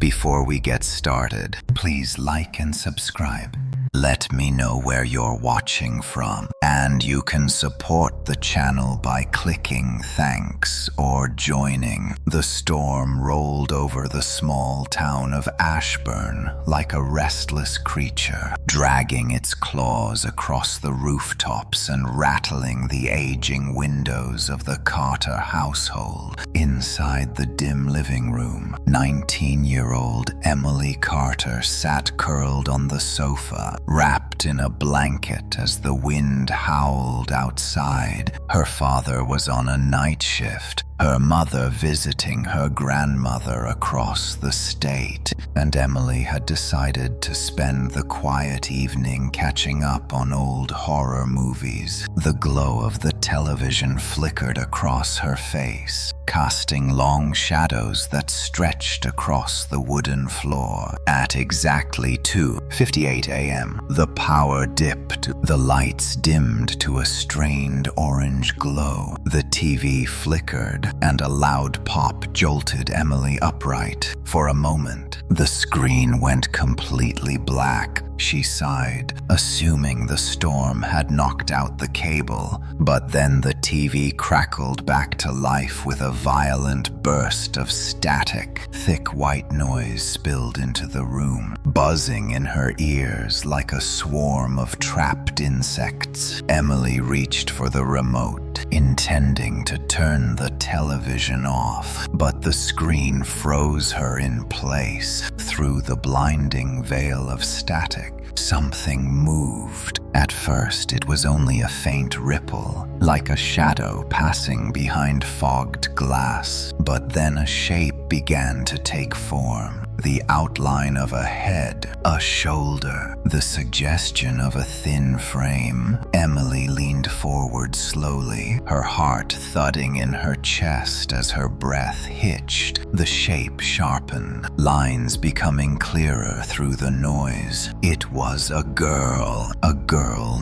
Before we get started, please like and subscribe. Let me know where you're watching from, and you can support the channel by clicking thanks or joining. The storm rolled over the small town of Ashburn like a restless creature, dragging its claws across the rooftops and rattling the aging windows of the Carter household. Inside the dim living room, 19-year-old Emily Carter sat curled on the sofa, wrapped in a blanket as the wind howled outside. Her father was on a night shift, her mother visiting her grandmother across the state, and Emily had decided to spend the quiet evening catching up on old horror movies. The glow of the television flickered across her face, casting long shadows that stretched across the wooden floor. At exactly 2:58 a.m., the power dipped, the lights dimmed to a strained orange glow. The TV flickered, and a loud pop jolted Emily upright. For a moment, the screen went completely black. She sighed, assuming the storm had knocked out the cable, but then the TV crackled back to life with a violent burst of static. Thick white noise spilled into the room, buzzing in her ears like a swarm of trapped insects. Emily reached for the remote, intending to turn the television off, but the screen froze her in place. Through the blinding veil of static, something moved. At first, it was only a faint ripple, like a shadow passing behind fogged glass. But then a shape began to take form. The outline of a head, a shoulder, the suggestion of a thin frame. Emily leaned forward slowly, her heart thudding in her chest as her breath hitched. The shape sharpened, lines becoming clearer through the noise. It was a girl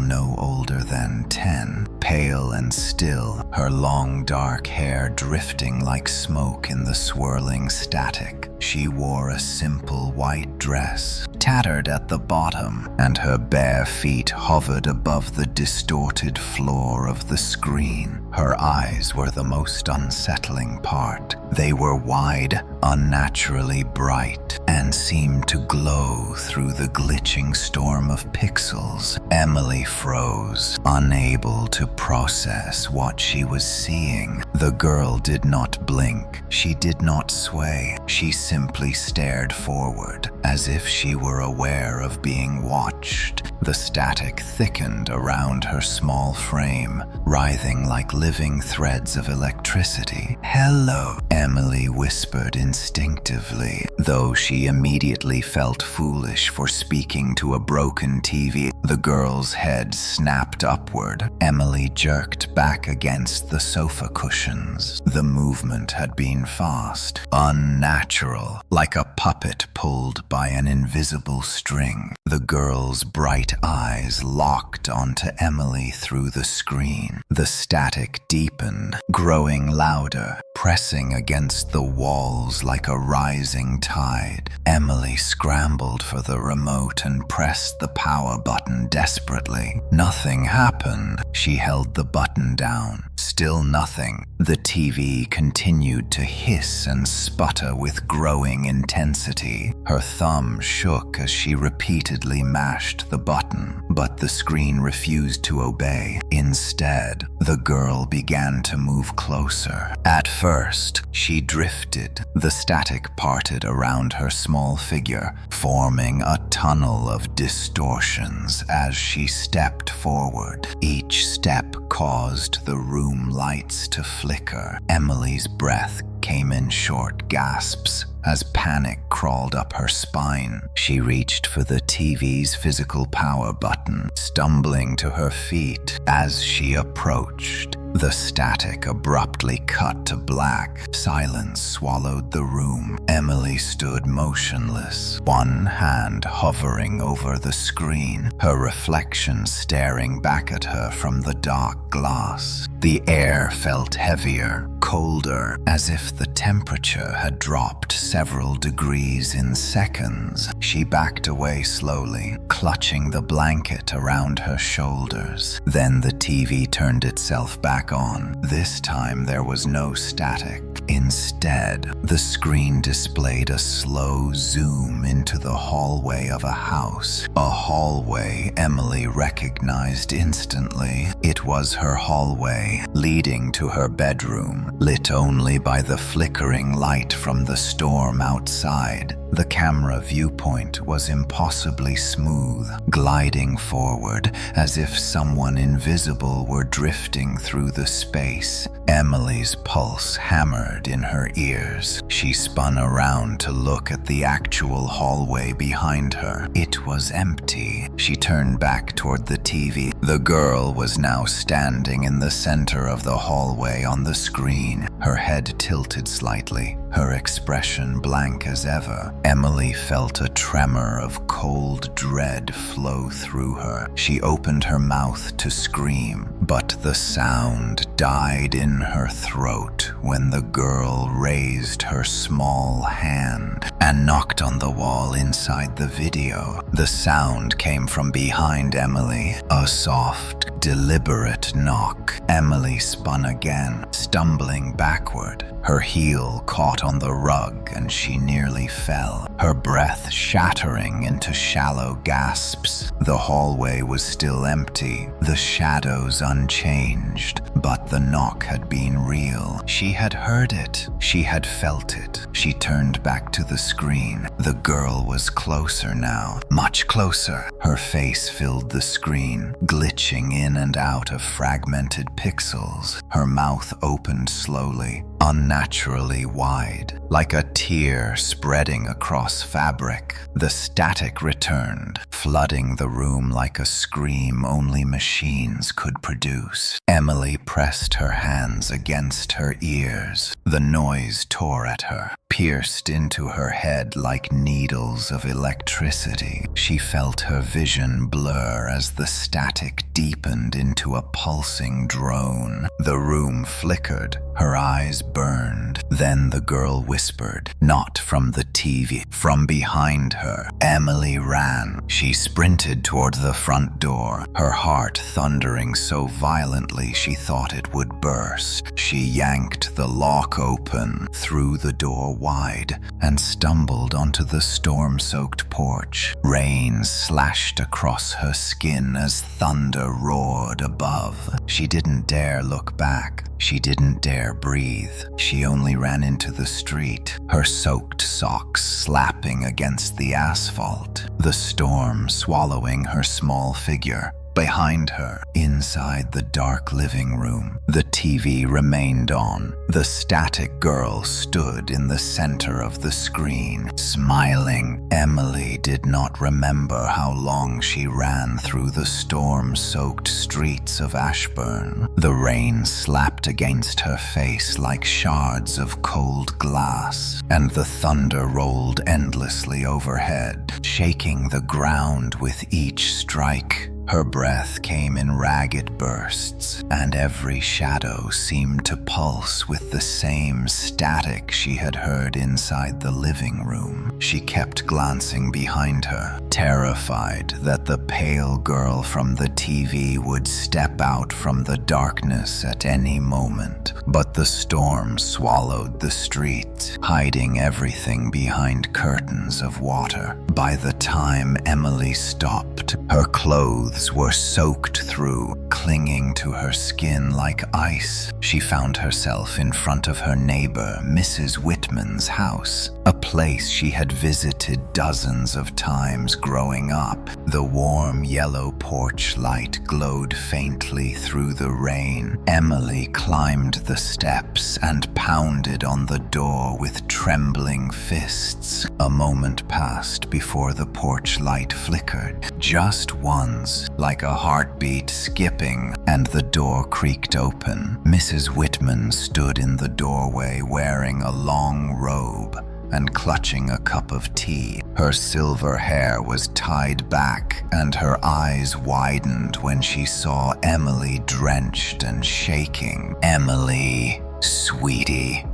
no older than 10, pale and still, her long dark hair drifting like smoke in the swirling static. She wore a simple white dress, tattered at the bottom, and her bare feet hovered above the distorted floor of the screen. Her eyes were the most unsettling part. They were wide, unnaturally bright, and seemed to glow through the glitching storm of pixels. Emily froze, unable to process what she was seeing. The girl did not blink. She did not sway. She simply stared forward, as if she were aware of being watched. The static thickened around her small frame, writhing like living threads of electricity. "Hello," Emily whispered instinctively, though she immediately felt foolish for speaking to a broken TV. The girl's head snapped upward. Emily jerked back against the sofa cushions. The movement had been fast, unnatural, like a puppet pulled by an invisible string. The girl's bright eyes locked onto Emily through the screen. The static deepened, growing louder, pressing against the walls like a rising tide. Emily scrambled for the remote and pressed the power button desperately. Nothing happened. She held the button down. Still nothing. The TV continued to hiss and sputter with growing intensity. Her thumb shook as she repeatedly mashed the button, but the screen refused to obey. Instead, the girl began to move closer. At first, she drifted. The static parted around her small figure, forming a tunnel of distortions as she stepped forward. Each step caused the room lights to flicker. Emily's breath came in short gasps as panic crawled up her spine. She reached for the TV's physical power button, stumbling to her feet. As she approached, the static abruptly cut to black. Silence swallowed the room. Emily stood motionless, one hand hovering over the screen, her reflection staring back at her from the dark glass. The air felt heavier, colder, as if the temperature had dropped several degrees in seconds. She backed away slowly, clutching the blanket around her shoulders. Then the TV turned itself back on. This time there was no static. Instead, the screen displayed a slow zoom into the hallway of a house. A hallway Emily recognized instantly. It was her hallway, leading to her bedroom, lit only by the flickering light from the storm outside. The camera viewpoint was impossibly smooth, gliding forward as if someone invisible were drifting through the space. Emily's pulse hammered in her ears. She spun around to look at the actual hallway behind her. It was empty. She turned back toward the TV. The girl was now standing in the center of the hallway on the screen, her head tilted slightly, her expression blank as ever. Emily felt a tremor of cold dread flow through her. She opened her mouth to scream, but the sound died in her throat when the girl raised her small hand and knocked on the wall inside the video. The sound came from behind Emily, a soft, deliberate knock. Emily spun again, stumbling backward. Her heel caught on the rug and she nearly fell, her breath shattering into shallow gasps. The hallway was still empty, the shadows unchanged, but the knock had been real. She had heard it. She had felt it. She turned back to the screen. The girl was closer now, much closer. Her face filled the screen, glitching in and out of fragmented pixels. Her mouth opened slowly, unnaturally wide, like a tear spreading across fabric. The static returned, flooding the room like a scream only machines could produce. Emily pressed her hands against her ears. The noise tore at her, pierced into her head like needles of electricity. She felt her vision blur as the static deepened into a pulsing drone. The room flickered, her eyes burned. Then the girl whispered, not from the TV, from behind her. Emily ran. She sprinted toward the front door, her heart thundering so violently she thought it would burst. She yanked the lock open, threw the door wide, and stumbled onto the storm-soaked porch. Rain slashed across her skin as thunder roared above. She didn't dare look back. She didn't dare breathe. She only ran into the street, her soaked socks slapping against the asphalt, the storm swallowing her small figure. Behind her, inside the dark living room, the TV remained on. The static girl stood in the center of the screen, smiling. Emily did not remember how long she ran through the storm-soaked streets of Ashburn. The rain slapped against her face like shards of cold glass, and the thunder rolled endlessly overhead, shaking the ground with each strike. Her breath came in ragged bursts, and every shadow seemed to pulse with the same static she had heard inside the living room. She kept glancing behind her, terrified that the pale girl from the TV would step out from the darkness at any moment. But the storm swallowed the street, hiding everything behind curtains of water. By the time Emily stopped, her clothes were soaked through, clinging to her skin like ice. She found herself in front of her neighbor, Mrs. Whitman's house, a place she had visited dozens of times growing up. The warm yellow porch light glowed faintly through the rain. Emily climbed the steps and pounded on the door with trembling fists. A moment passed before the porch light flickered, just once, like a heartbeat skipping, and the door creaked open. Mrs. Whitman stood in the doorway wearing a long robe, and clutching a cup of tea. Her silver hair was tied back, and her eyes widened when she saw Emily drenched and shaking. "Emily, sweetie.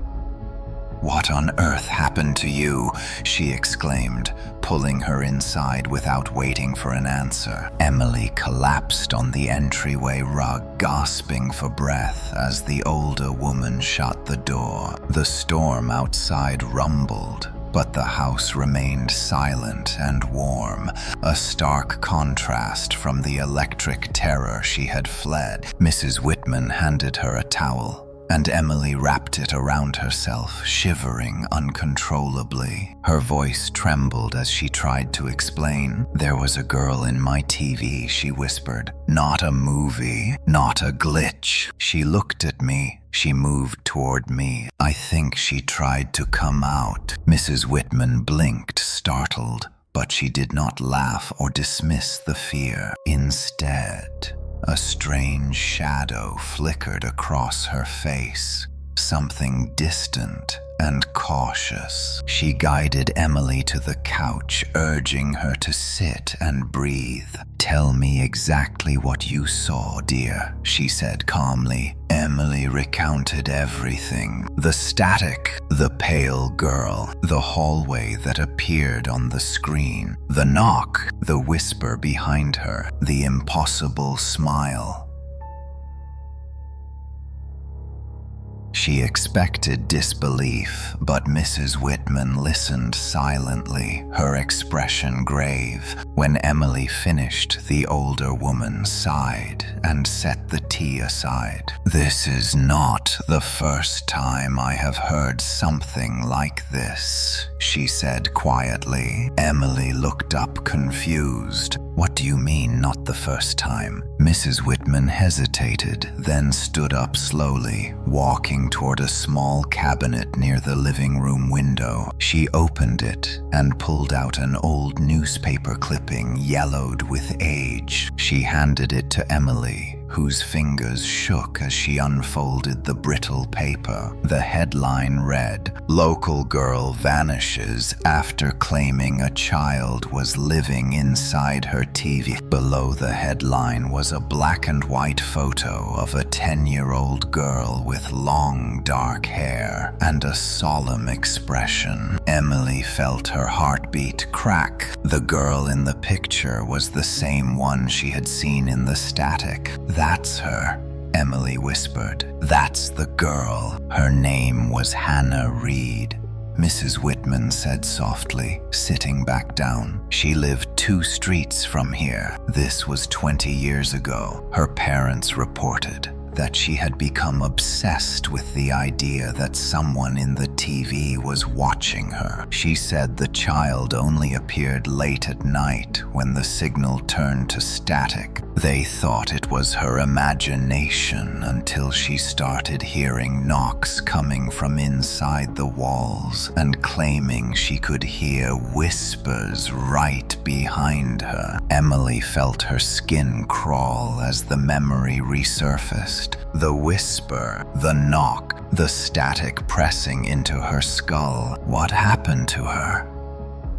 What on earth happened to you?" she exclaimed, pulling her inside without waiting for an answer. Emily collapsed on the entryway rug, gasping for breath as the older woman shut the door. The storm outside rumbled, but the house remained silent and warm, a stark contrast from the electric terror she had fled. Mrs. Whitman handed her a towel, and Emily wrapped it around herself, shivering uncontrollably. Her voice trembled as she tried to explain. "There was a girl in my TV," she whispered. "Not a movie, not a glitch. She looked at me. She moved toward me. I think she tried to come out." Mrs. Whitman blinked, startled, but she did not laugh or dismiss the fear. Instead, a strange shadow flickered across her face, something distant and cautious. She guided Emily to the couch, urging her to sit and breathe. "Tell me exactly what you saw, dear," she said calmly. Emily recounted everything. The static, the pale girl, the hallway that appeared on the screen, the knock, the whisper behind her, the impossible smile. She expected disbelief, but Mrs. Whitman listened silently, her expression grave. When Emily finished, the older woman sighed and set the tea aside. "This is not the first time I have heard something like this," she said quietly. Emily looked up confused. "What do you mean, not the first time?" Mrs. Whitman hesitated, then stood up slowly, walking toward a small cabinet near the living room window. She opened it and pulled out an old newspaper clipping yellowed with age. She handed it to Emily, whose fingers shook as she unfolded the brittle paper. The headline read, "Local girl vanishes after claiming a child was living inside her TV." Below the headline was a black and white photo of a 10-year-old girl with long dark hair and a solemn expression. Emily felt her heartbeat crack. The girl in the picture was the same one she had seen in the static. "That's her," Emily whispered. "That's the girl. Her name was Hannah Reed." Mrs. Whitman said softly, sitting back down. "She lived 2 streets from here. This was 20 years ago." Her parents reported that she had become obsessed with the idea that someone in the TV was watching her. She said the child only appeared late at night when the signal turned to static. They thought it was her imagination until she started hearing knocks coming from inside the walls and claiming she could hear whispers right behind her. Emily felt her skin crawl as the memory resurfaced. The whisper, the knock, the static pressing into her skull. What happened to her?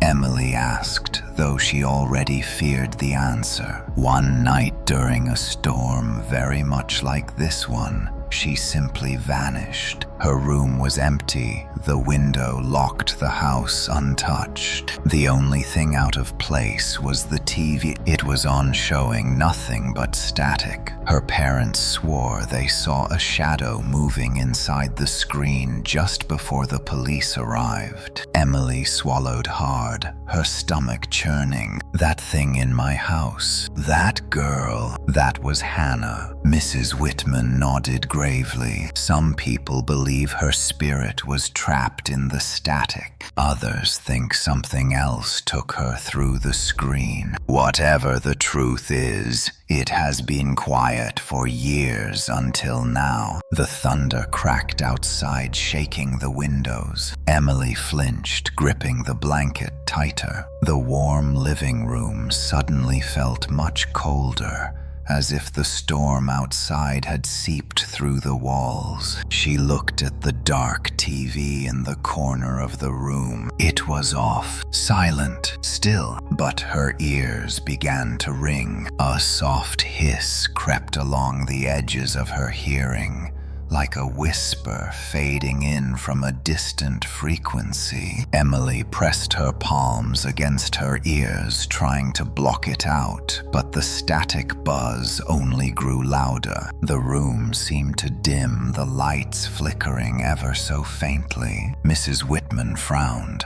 Emily asked, though she already feared the answer. One night during a storm very much like this one, she simply vanished. Her room was empty, the window locked the house untouched. The only thing out of place was the TV. It was on, showing nothing but static. Her parents swore they saw a shadow moving inside the screen just before the police arrived. Emily swallowed hard, her stomach churning. That thing in my house, that girl, that was Hannah. Mrs. Whitman nodded gravely. Some people believe her spirit was trapped in the static. Others think something else took her through the screen. Whatever the truth is, it has been quiet for years until now. The thunder cracked outside, shaking the windows. Emily flinched, gripping the blanket tighter. The warm living room suddenly felt much colder, as if the storm outside had seeped through the walls. She looked at the dark TV in the corner of the room. It was off, silent, still, but her ears began to ring. A soft hiss crept along the edges of her hearing, like a whisper fading in from a distant frequency. Emily pressed her palms against her ears, trying to block it out, but the static buzz only grew louder. The room seemed to dim, the lights flickering ever so faintly. Mrs. Whitman frowned.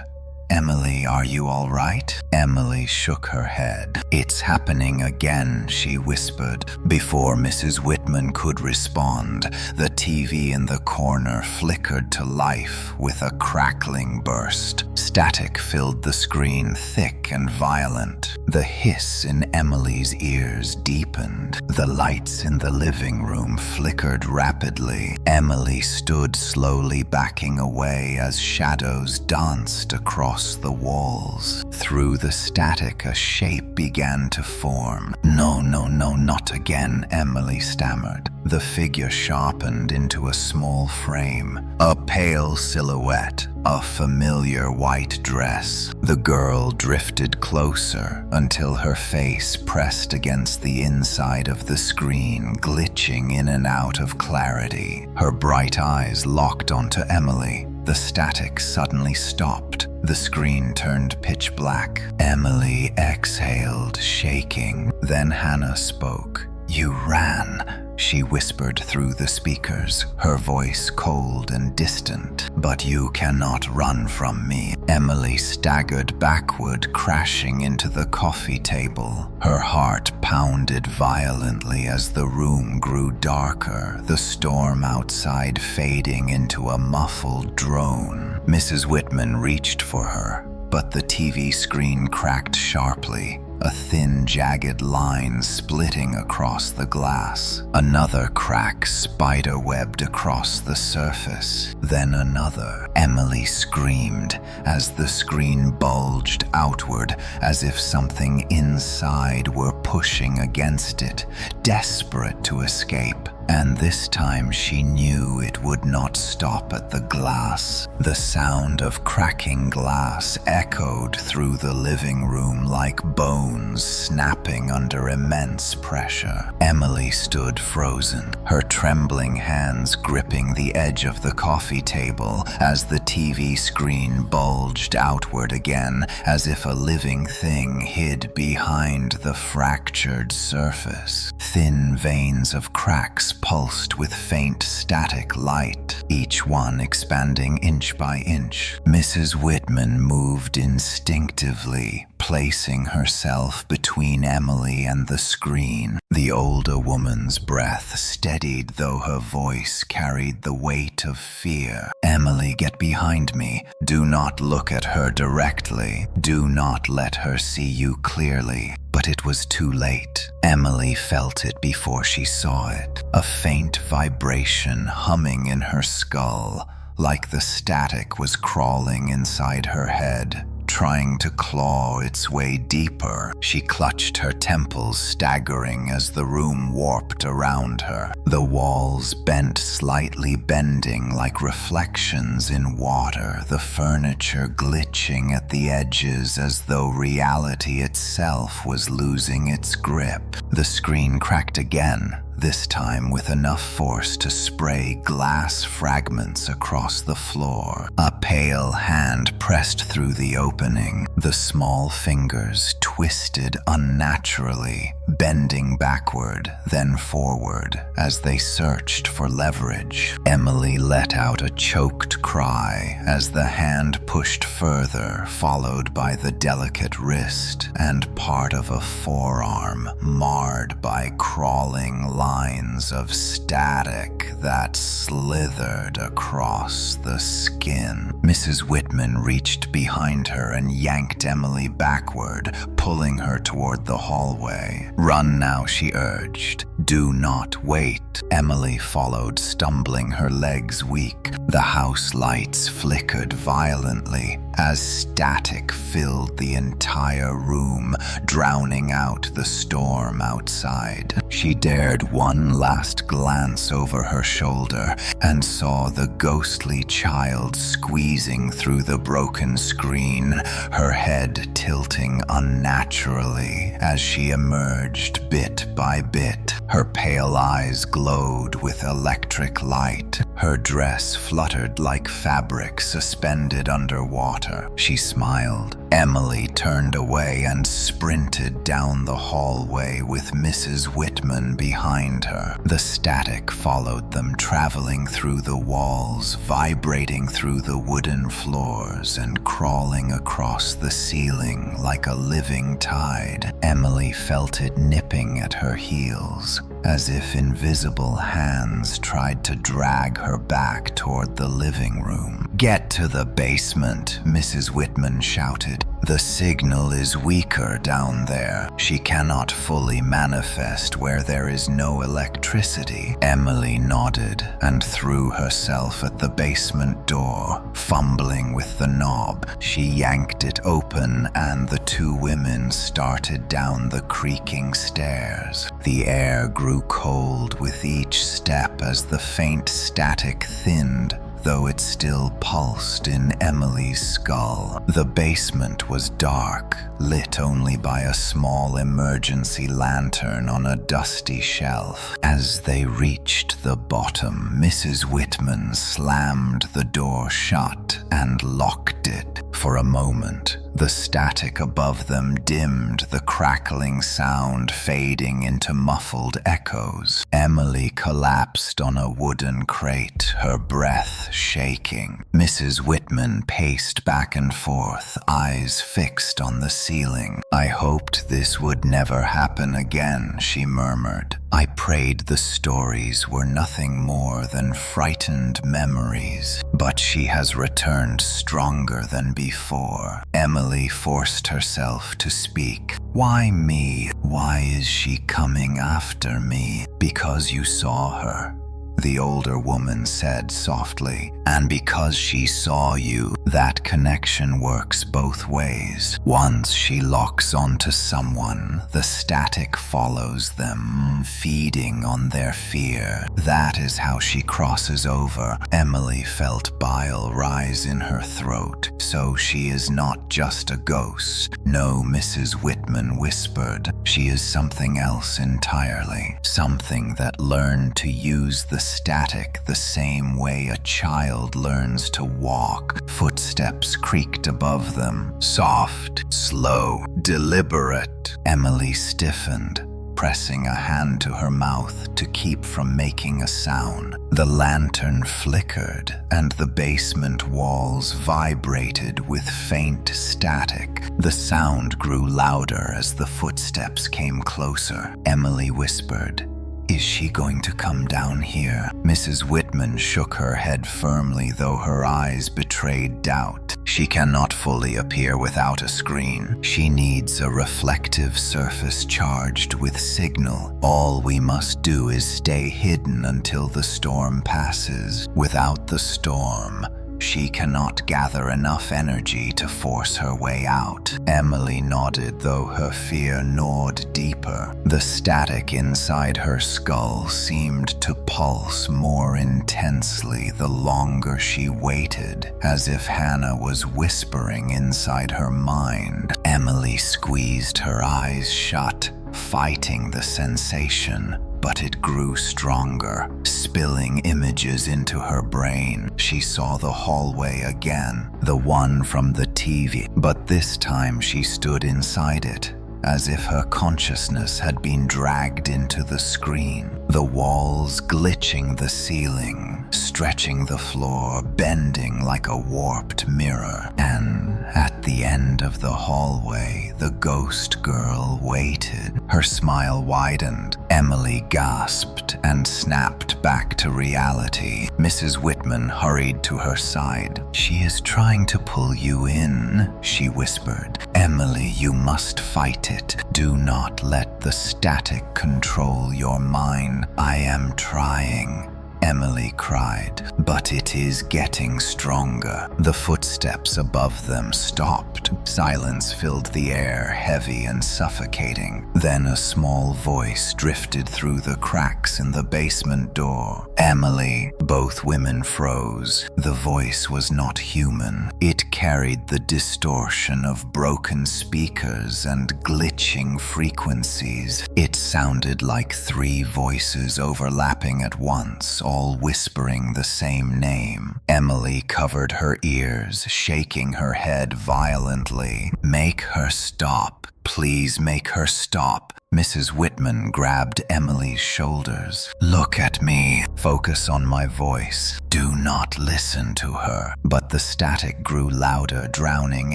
"Emily, are you all right?" Emily shook her head. "It's happening again," she whispered. Before Mrs. Whitman could respond, the TV in the corner flickered to life with a crackling burst. Static filled the screen, thick and violent. The hiss in Emily's ears deepened. The lights in the living room flickered rapidly. Emily stood slowly, backing away as shadows danced across the walls. Through the static, a shape began to form. No, not again," Emily stammered. The figure sharpened into a small frame, a pale silhouette, a familiar white dress. The girl drifted closer until her face pressed against the inside of the screen, glitching in and out of clarity. Her bright eyes locked onto Emily. The static suddenly stopped. The screen turned pitch black. Emily exhaled, shaking. Then Hannah spoke. "You ran," she whispered through the speakers, her voice cold and distant. "But you cannot run from me." Emily staggered backward, crashing into the coffee table. Her heart pounded violently as the room grew darker, the storm outside fading into a muffled drone. Mrs. Whitman reached for her, but the TV screen cracked sharply, a thin, jagged line splitting across the glass. Another crack spider-webbed across the surface, then another. Emily screamed as the screen bulged outward, as if something inside were pushing against it, desperate to escape. And this time she knew it would not stop at the glass. The sound of cracking glass echoed through the living room like bones snapping under immense pressure. Emily stood frozen, her trembling hands gripping the edge of the coffee table as the TV screen bulged outward again, as if a living thing hid behind the fractured surface. Thin veins of cracks pulsed with faint static light, each one expanding inch by inch. Mrs. Whitman moved instinctively, placing herself between Emily and the screen. The older woman's breath steadied, though her voice carried the weight of fear. "Emily, get behind me. Do not look at her directly. Do not let her see you clearly." But it was too late. Emily felt it before she saw it. A faint vibration humming in her skull, like the static was crawling inside her head, trying to claw its way deeper. She clutched her temples, staggering as the room warped around her. The walls bent, slightly bending like reflections in water, the furniture glitching at the edges as though reality itself was losing its grip. The screen cracked again, this time with enough force to spray glass fragments across the floor. A pale hand pressed through the opening, the small fingers twisted unnaturally, bending backward, then forward, as they searched for leverage. Emily let out a choked cry as the hand pushed further, followed by the delicate wrist and part of a forearm, marred by crawling lines of static that slithered across the skin. Mrs. Whitman reached behind her and yanked Emily backward, pulling her toward the hallway. "Run now," she urged. "Do not wait." Emily followed, stumbling, her legs weak. The house lights flickered violently as static filled the entire room, drowning out the storm outside. She She dared one last glance over her shoulder and saw the ghostly child squeezing through the broken screen, her head tilting unnaturally as she emerged bit by bit. Her pale eyes glowed with electric light. Her dress fluttered like fabric suspended underwater. She smiled. Emily turned away and sprinted down the hallway with Mrs. Whitman behind her. The static followed them, traveling through the walls, vibrating through the wooden floors, and crawling across the ceiling like a living tide. Emily felt it nipping at her heels, as if invisible hands tried to drag her back toward the living room. "Get to the basement," Mrs. Whitman shouted. "The signal is weaker down there. She cannot fully manifest where there is no electricity." Emily nodded and threw herself at the basement door. Fumbling with the knob, she yanked it open and the two women started down the creaking stairs. The air grew cold with each step as the faint static thinned, though it still pulsed in Emily's skull. The basement was dark, lit only by a small emergency lantern on a dusty shelf. As they reached the bottom, Mrs. Whitman slammed the door shut and locked it. For a moment, the static above them dimmed, the crackling sound fading into muffled echoes. Emily collapsed on a wooden crate, her breath shaking. Mrs. Whitman paced back and forth, eyes fixed on the ceiling. "I hoped this would never happen again," she murmured. "I prayed the stories were nothing more than frightened memories." But she has returned stronger than before. Emily forced herself to speak. "Why me? Why is she coming after me?" "Because you saw her," the older woman said softly. "And because she saw you, that connection works both ways. Once she locks onto someone, the static follows them, feeding on their fear. That is how she crosses over." Emily felt bile rise in her throat. "So she is not just a ghost." "No," Mrs. Whitman whispered. "She is something else entirely. Something that learned to use the static the same way a child learns to walk." Footsteps creaked above them, soft, slow, deliberate. Emily stiffened, pressing a hand to her mouth to keep from making a sound. The lantern flickered, and the basement walls vibrated with faint static. The sound grew louder as the footsteps came closer. Emily whispered, "Is she going to come down here?" Mrs. Whitman shook her head firmly, though her eyes betrayed doubt. "She cannot fully appear without a screen. She needs a reflective surface charged with signal. All we must do is stay hidden until the storm passes. Without the storm, she cannot gather enough energy to force her way out." Emily nodded, though her fear gnawed deeper. The static inside her skull seemed to pulse more intensely the longer she waited, as if Hannah was whispering inside her mind. Emily squeezed her eyes shut, fighting the sensation. But it grew stronger, spilling images into her brain. She saw the hallway again, the one from the TV, but this time she stood inside it, as if her consciousness had been dragged into the screen. The walls glitching the ceiling, stretching the floor, bending like a warped mirror. And at the end of the hallway, the ghost girl waited. Her smile widened. Emily gasped and snapped back to reality. Mrs. Whitman hurried to her side. "She is trying to pull you in," she whispered. "Emily, you must fight it. Do not let the static control your mind." "I am trying." Emily cried. But it is getting stronger. The footsteps above them stopped. Silence filled the air, heavy and suffocating. Then a small voice drifted through the cracks in the basement door. Emily. Both women froze. The voice was not human. It carried the distortion of broken speakers and glitching frequencies. It sounded like three voices overlapping at once, all whispering the same name. Emily covered her ears, shaking her head violently. Make her stop. Please make her stop. Mrs. Whitman grabbed Emily's shoulders. Look at me. Focus on my voice. Do not listen to her. But the static grew louder, drowning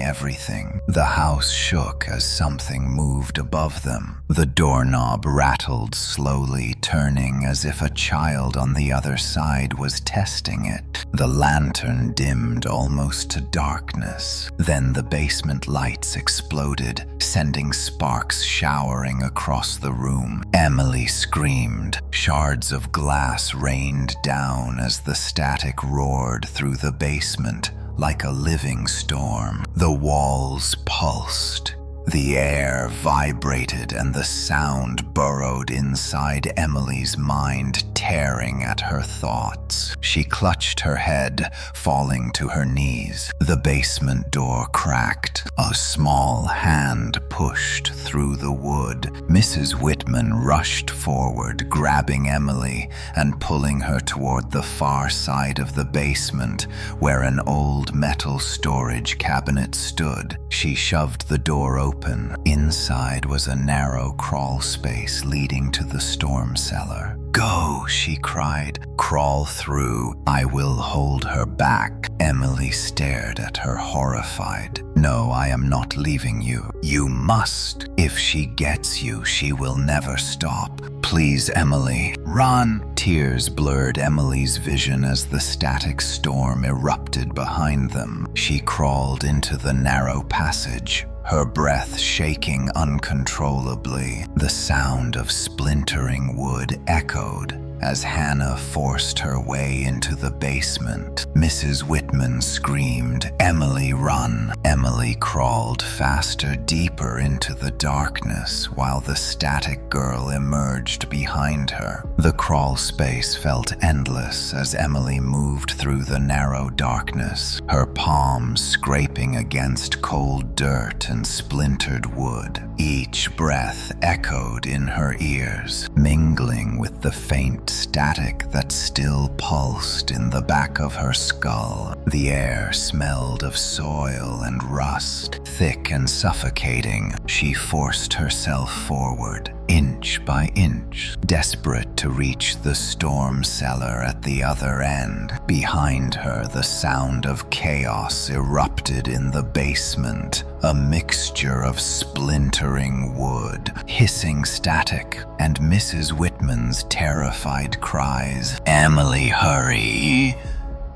everything. The house shook as something moved above them. The doorknob rattled slowly, turning as if a child on the other side was testing it. The lantern dimmed almost to darkness. Then the basement lights exploded, sending sparks showering across the room. Emily screamed. Shards of glass rained down as the static roared through the basement like a living storm. The walls pulsed. The air vibrated and the sound burrowed inside Emily's mind, tearing at her thoughts. She clutched her head, falling to her knees. The basement door cracked. A small hand pushed through the wood. Mrs. Whitman rushed forward, grabbing Emily and pulling her toward the far side of the basement, where an old metal storage cabinet stood. She shoved the door open. Inside was a narrow crawl space leading to the storm cellar. Go, she cried. Crawl through. I will hold her back. Emily stared at her, horrified. No, I am not leaving you. You must. If she gets you, she will never stop. Please, Emily, run. Tears blurred Emily's vision as the static storm erupted behind them. She crawled into the narrow passage, her breath shaking uncontrollably. The sound of splintering wood echoed as Hannah forced her way into the basement. Mrs. Whitman screamed, Emily, run! Emily crawled faster, deeper into the darkness, while the static girl emerged behind her. The crawl space felt endless as Emily moved through the narrow darkness, her palms scraping against cold dirt and splintered wood. Each breath echoed in her ears, mingling with the faint static that still pulsed in the back of her skull. The air smelled of soil and rust, thick and suffocating. She forced herself forward, inch by inch, desperate to reach the storm cellar at the other end. Behind her, the sound of chaos erupted in the basement, a mixture of splintering wood, hissing static, and Mrs. Whitman's terrified cries. Emily, hurry!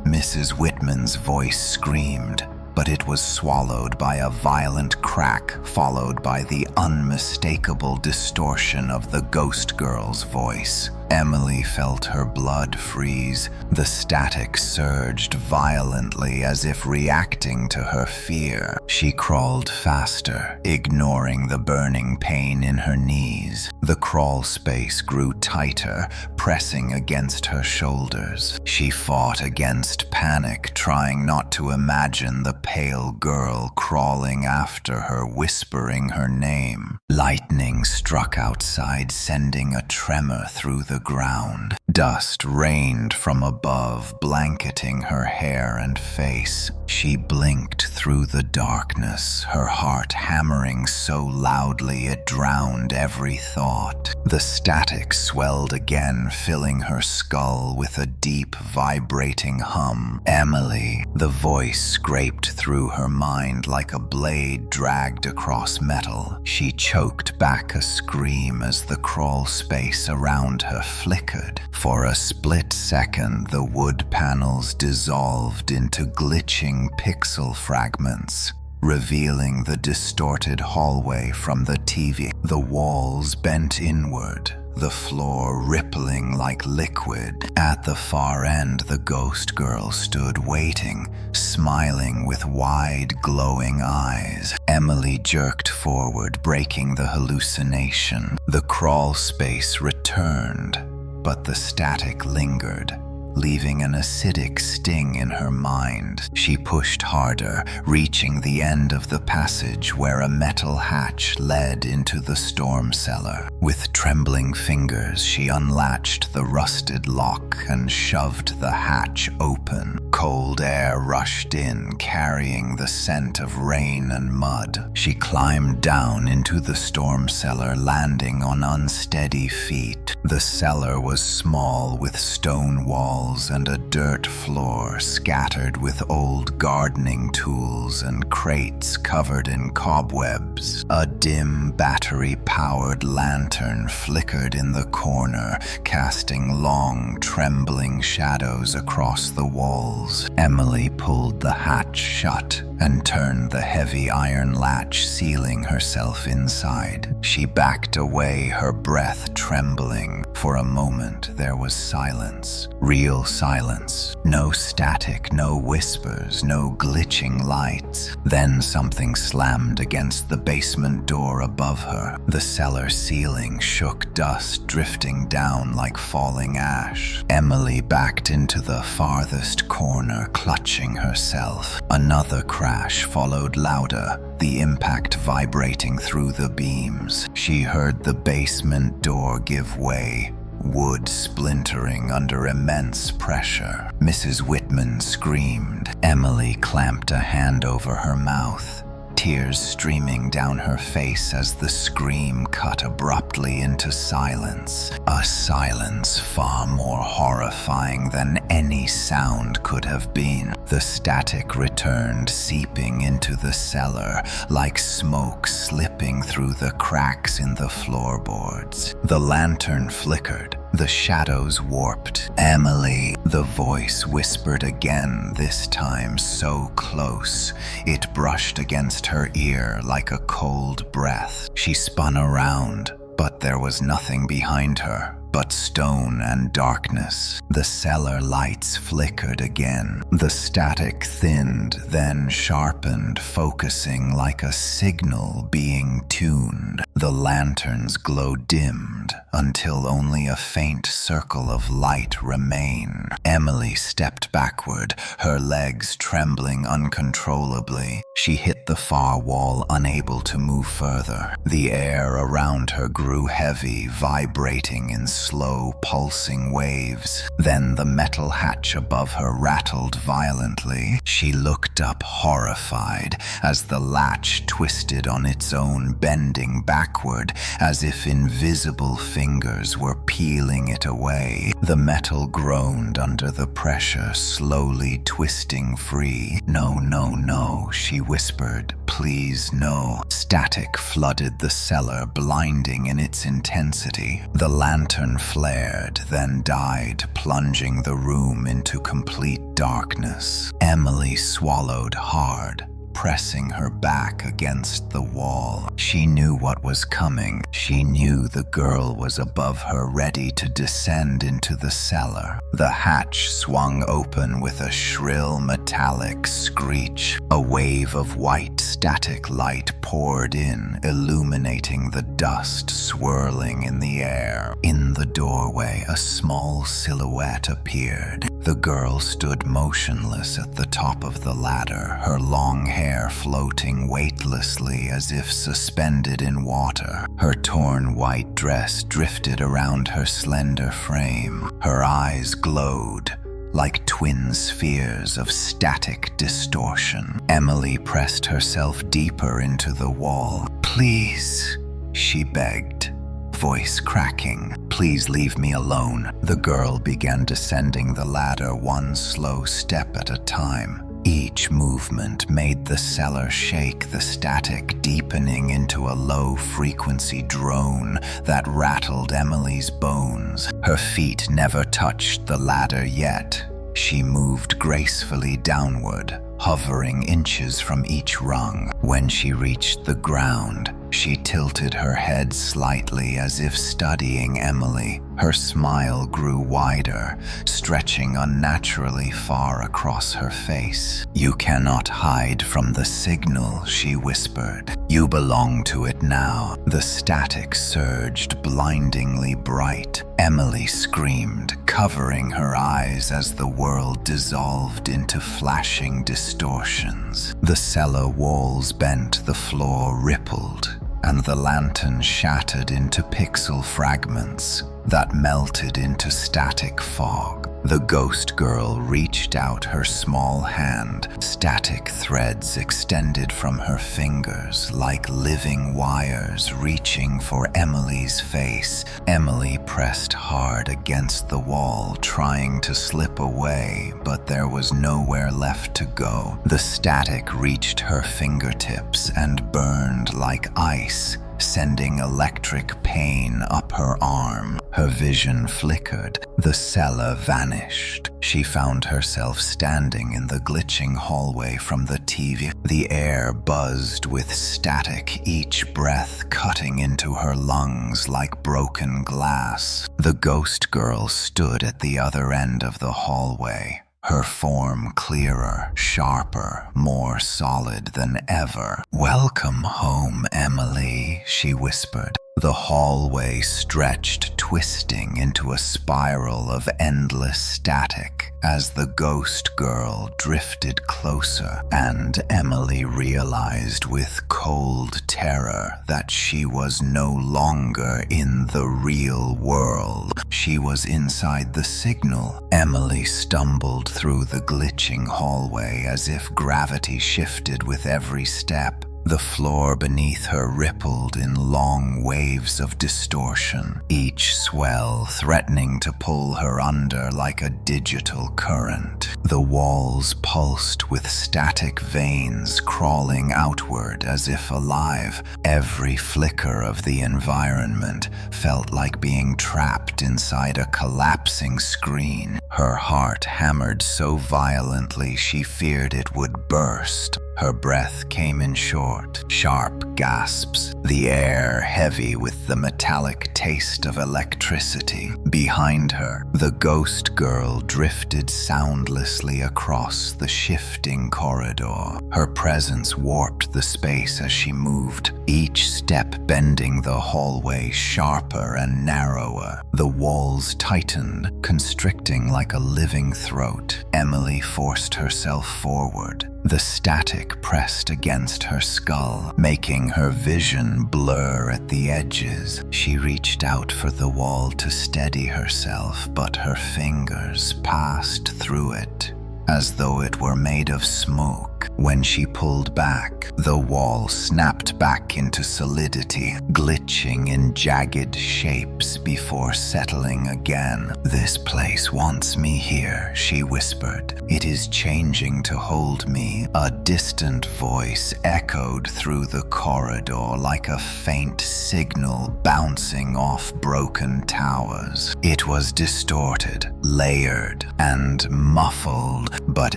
Mrs. Whitman's voice screamed, but it was swallowed by a violent crack, followed by the unmistakable distortion of the ghost girl's voice. Emily felt her blood freeze. The static surged violently as if reacting to her fear. She crawled faster, ignoring the burning pain in her knees. The crawl space grew tighter, pressing against her shoulders. She fought against panic, trying not to imagine the pale girl crawling after her, whispering her name. Lightning struck outside, sending a tremor through the ground. Dust rained from above, blanketing her hair and face. She blinked through the darkness, her heart hammering so loudly it drowned every thought. The static swelled again, filling her skull with a deep, vibrating hum. Emily, the voice scraped through her mind like a blade dragged across metal. She choked back a scream as the crawl space around her flickered. For a split second, the wood panels dissolved into glitching pixel fragments, revealing the distorted hallway from the TV. The walls bent inward, the floor rippling like liquid. At the far end, the ghost girl stood waiting, smiling with wide, glowing eyes. Emily jerked forward, breaking the hallucination. The crawl space returned, but the static lingered, leaving an acidic sting in her mind. She pushed harder, reaching the end of the passage where a metal hatch led into the storm cellar. With trembling fingers, she unlatched the rusted lock and shoved the hatch open. Cold air rushed in, carrying the scent of rain and mud. She climbed down into the storm cellar, landing on unsteady feet. The cellar was small, with stone walls and a dirt floor scattered with old gardening tools and crates covered in cobwebs. A dim battery-powered lantern flickered in the corner, casting long, trembling shadows across the walls. Emily pulled the hatch shut and turned the heavy iron latch, sealing herself inside. She backed away, her breath trembling. For a moment, there was silence. Real silence. No static, no whispers, no glitching lights. Then something slammed against the basement door above her. The cellar ceiling shook, dust drifting down like falling ash. Emily backed into the farthest corner, clutching herself. Another crash followed, louder, the impact vibrating through the beams. She heard the basement door give way, wood splintering under immense pressure. Mrs. Whitman screamed. Emily clamped a hand over her mouth, tears streaming down her face as the scream cut abruptly into silence. A silence far more horrifying than any sound could have been. The static returned, seeping into the cellar like smoke slipping through the cracks in the floorboards. The lantern flickered. The shadows warped. "Emily," the voice whispered again, this time so close it brushed against her ear like a cold breath. She spun around, but there was nothing behind her but stone and darkness. The cellar lights flickered again. The static thinned, then sharpened, focusing like a signal being tuned. The lantern's glow dimmed until only a faint circle of light remained. Emily stepped backward, her legs trembling uncontrollably. She hit the far wall, unable to move further. The air around her grew heavy, vibrating in slow, pulsing waves. Then the metal hatch above her rattled violently. She looked up, horrified, as the latch twisted on its own, bending backward as if invisible fingers were peeling it away. The metal groaned under the pressure, slowly twisting free. "No, no, no," she whispered. "Please, no." Static flooded the cellar, blinding in its intensity. The lantern flared, then died, plunging the room into complete darkness. Emily swallowed hard, pressing her back against the wall. She knew what was coming. She knew the girl was above her, ready to descend into the cellar. The hatch swung open with a shrill metallic screech. A wave of white static light poured in, illuminating the dust swirling in the air. In the doorway, a small silhouette appeared. The girl stood motionless at the top of the ladder, her long hair floating weightlessly as if suspended in water. Her torn white dress drifted around her slender frame. Her eyes glowed like twin spheres of static distortion. Emily pressed herself deeper into the wall. "Please," she begged, voice cracking. "Please leave me alone." The girl began descending the ladder, one slow step at a time. Each movement made the cellar shake, the static deepening into a low-frequency drone that rattled Emily's bones. Her feet never touched the ladder yet. She moved gracefully downward, hovering inches from each rung. When she reached the ground, She tilted her head slightly as if studying Emily. Her smile grew wider, stretching unnaturally far across her face. "You cannot hide from the signal," she whispered. "You belong to it now." The static surged blindingly bright. Emily screamed, covering her eyes as the world dissolved into flashing distortions. The cellar walls bent, the floor rippled, and the lantern shattered into pixel fragments that melted into static fog. The ghost girl reached out her small hand. Static threads extended from her fingers like living wires reaching for Emily's face. Emily pressed hard against the wall, trying to slip away, but there was nowhere left to go. The static reached her fingertips and burned like ice, sending electric pain up her arm. Her vision flickered. The cellar vanished. She found herself standing in the glitching hallway from the TV. The air buzzed with static, each breath cutting into her lungs like broken glass. The ghost girl stood at the other end of the hallway, her form clearer, sharper, more solid than ever. "Welcome home, Emily," she whispered. The hallway stretched, twisting into a spiral of endless static as the ghost girl drifted closer, and Emily realized with cold terror that she was no longer in the real world. She was inside the signal. Emily stumbled through the glitching hallway as if gravity shifted with every step. The floor beneath her rippled in long waves of distortion, each swell threatening to pull her under like a digital current. The walls pulsed with static veins crawling outward as if alive. Every flicker of the environment felt like being trapped inside a collapsing screen. Her heart hammered so violently she feared it would burst. Her breath came in short, sharp gasps, the air heavy with the metallic taste of electricity. Behind her, the ghost girl drifted soundlessly across the shifting corridor. Her presence warped the space as she moved, each step bending the hallway sharper and narrower. The walls tightened, constricting like a living throat. Emily forced herself forward. The static pressed against her skull, making her vision blur at the edges. She reached out for the wall to steady herself, but her fingers passed through it, as though it were made of smoke. When she pulled back, the wall snapped back into solidity, glitching in jagged shapes before settling again. "This place wants me here," she whispered. "It is changing to hold me." A distant voice echoed through the corridor like a faint signal bouncing off broken towers. It was distorted, layered, and muffled, but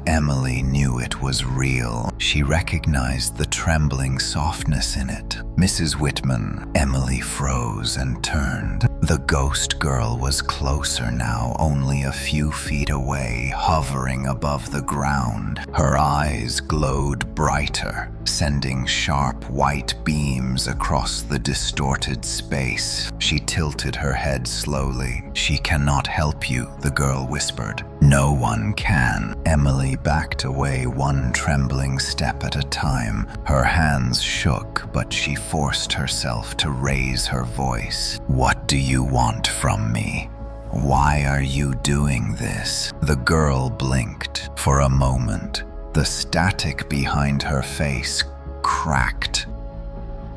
Emily knew it was real. She recognized the trembling softness in it. "Mrs. Whitman." Emily froze and turned. The ghost girl was closer now, only a few feet away, hovering above the ground. Her eyes glowed brighter, sending sharp white beams across the distorted space. She tilted her head slowly. "She cannot help you," the girl whispered. "No one can." Emily backed away, one trembling step at a time. Her hands shook, but she forced herself to raise her voice. "What do you want from me? Why are you doing this?" The girl blinked. For a moment, the static behind her face cracked,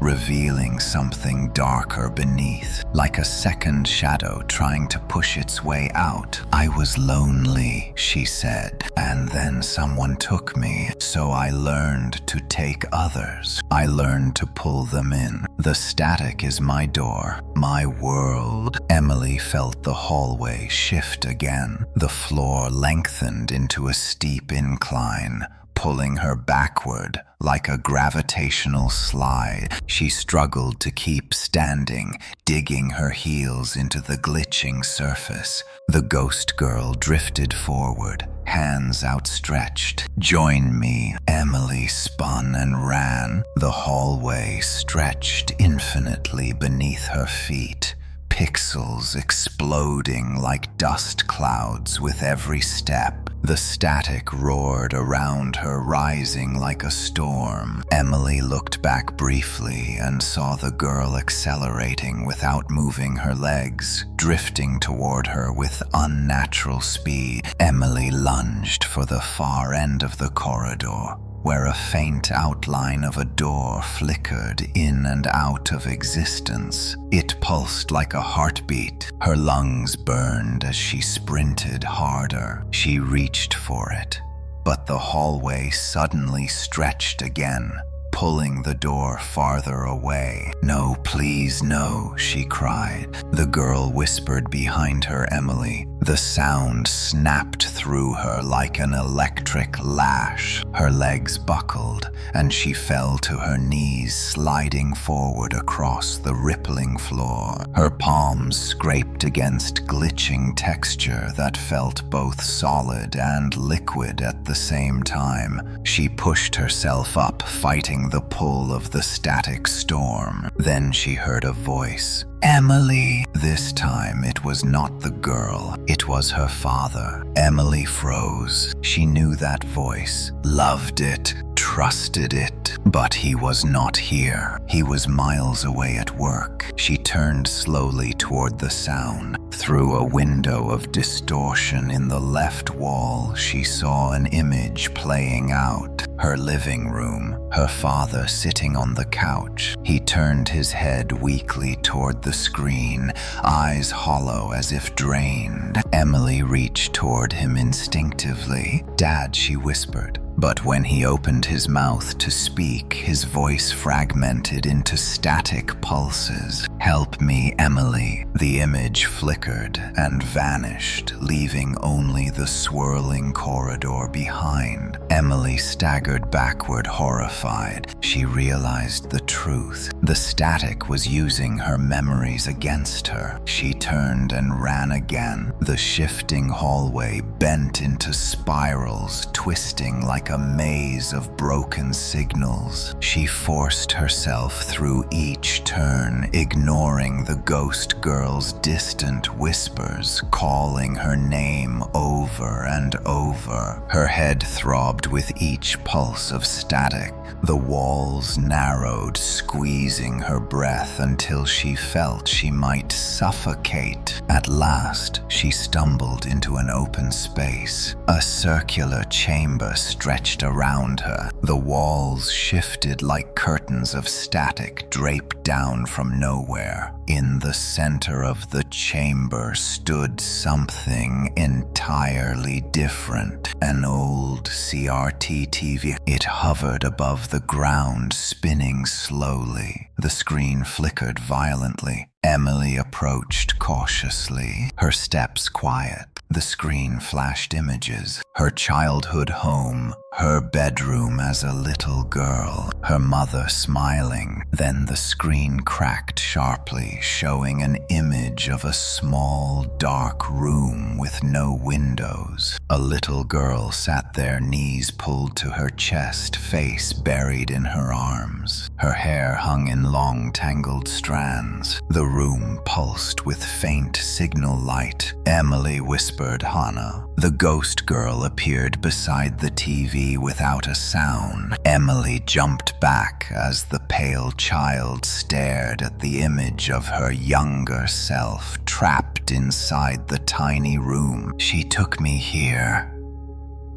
revealing something darker beneath, like a second shadow trying to push its way out. "I was lonely," she said, "and then someone took me, so I learned to take others. I learned to pull them in. The static is my door, my world." Emily felt the hallway shift again. The floor lengthened into a steep incline, pulling her backward like a gravitational slide. She struggled to keep standing, digging her heels into the glitching surface. The ghost girl drifted forward, hands outstretched. "Join me." Emily spun and ran. The hallway stretched infinitely beneath her feet, pixels exploding like dust clouds with every step. The static roared around her, rising like a storm. Emily looked back briefly and saw the girl accelerating without moving her legs, drifting toward her with unnatural speed. Emily lunged for the far end of the corridor, where a faint outline of a door flickered in and out of existence. It pulsed like a heartbeat. Her lungs burned as she sprinted harder. She reached for it, but the hallway suddenly stretched again, pulling the door farther away. "No, please, no," she cried. The girl whispered behind her, "Emily." The sound snapped through her like an electric lash. Her legs buckled, and she fell to her knees, sliding forward across the rippling floor. Her palms scraped against glitching texture that felt both solid and liquid at the same time. She pushed herself up, fighting the pull of the static storm. Then she heard a voice. "Emily!" This time it was not the girl, it was her father. Emily froze. She knew that voice, loved it, trusted it, but he was not here. He was miles away at work. She turned slowly toward the sound. Through a window of distortion in the left wall, she saw an image playing out. Her living room, her father sitting on the couch. He turned his head weakly toward the screen, eyes hollow as if drained. Emily reached toward him instinctively. "Dad," she whispered. But when he opened his mouth to speak, his voice fragmented into static pulses. "Help me, Emily." The image flickered and vanished, leaving only the swirling corridor behind. Emily staggered backward, horrified. She realized the truth. The static was using her memories against her. She turned and ran again. The shifting hallway bent into spirals, twisting like a maze of broken signals. She forced herself through each turn, ignoring the ghost girl's distant whispers, calling her name over and over. Her head throbbed with each pulse of static. The walls narrowed, squeezing her breath until she felt she might suffocate. At last, she stumbled into an open space. A circular chamber stretched around her. The walls shifted like curtains of static draped down from nowhere. In the center of the chamber stood something entirely different. An old CRT TV. It hovered above the ground, spinning slowly. The screen flickered violently. Emily approached cautiously, her steps quiet. The screen flashed images. Her childhood home, her bedroom as a little girl, her mother smiling. Then the screen cracked sharply, showing an image of a small, dark room with no windows. A little girl sat there, knees pulled to her chest, face buried in her arms. Her hair hung in long, tangled strands. The room pulsed with faint signal light. Emily whispered, "Hannah." The ghost girl appeared beside the TV without a sound. Emily jumped back as the pale child stared at the image of her younger self trapped inside the tiny room. "She took me here,"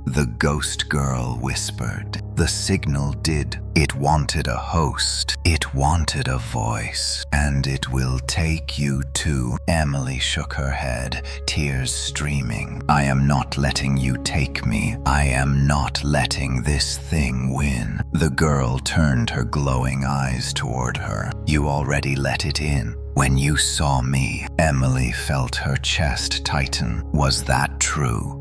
the ghost girl whispered. The signal did. It wanted a host. It wanted a voice. "And it will take you too." Emily shook her head, tears streaming. "I am not letting you take me. I am not letting this thing win." The girl turned her glowing eyes toward her. "You already let it in. When you saw me." Emily felt her chest tighten. Was that true?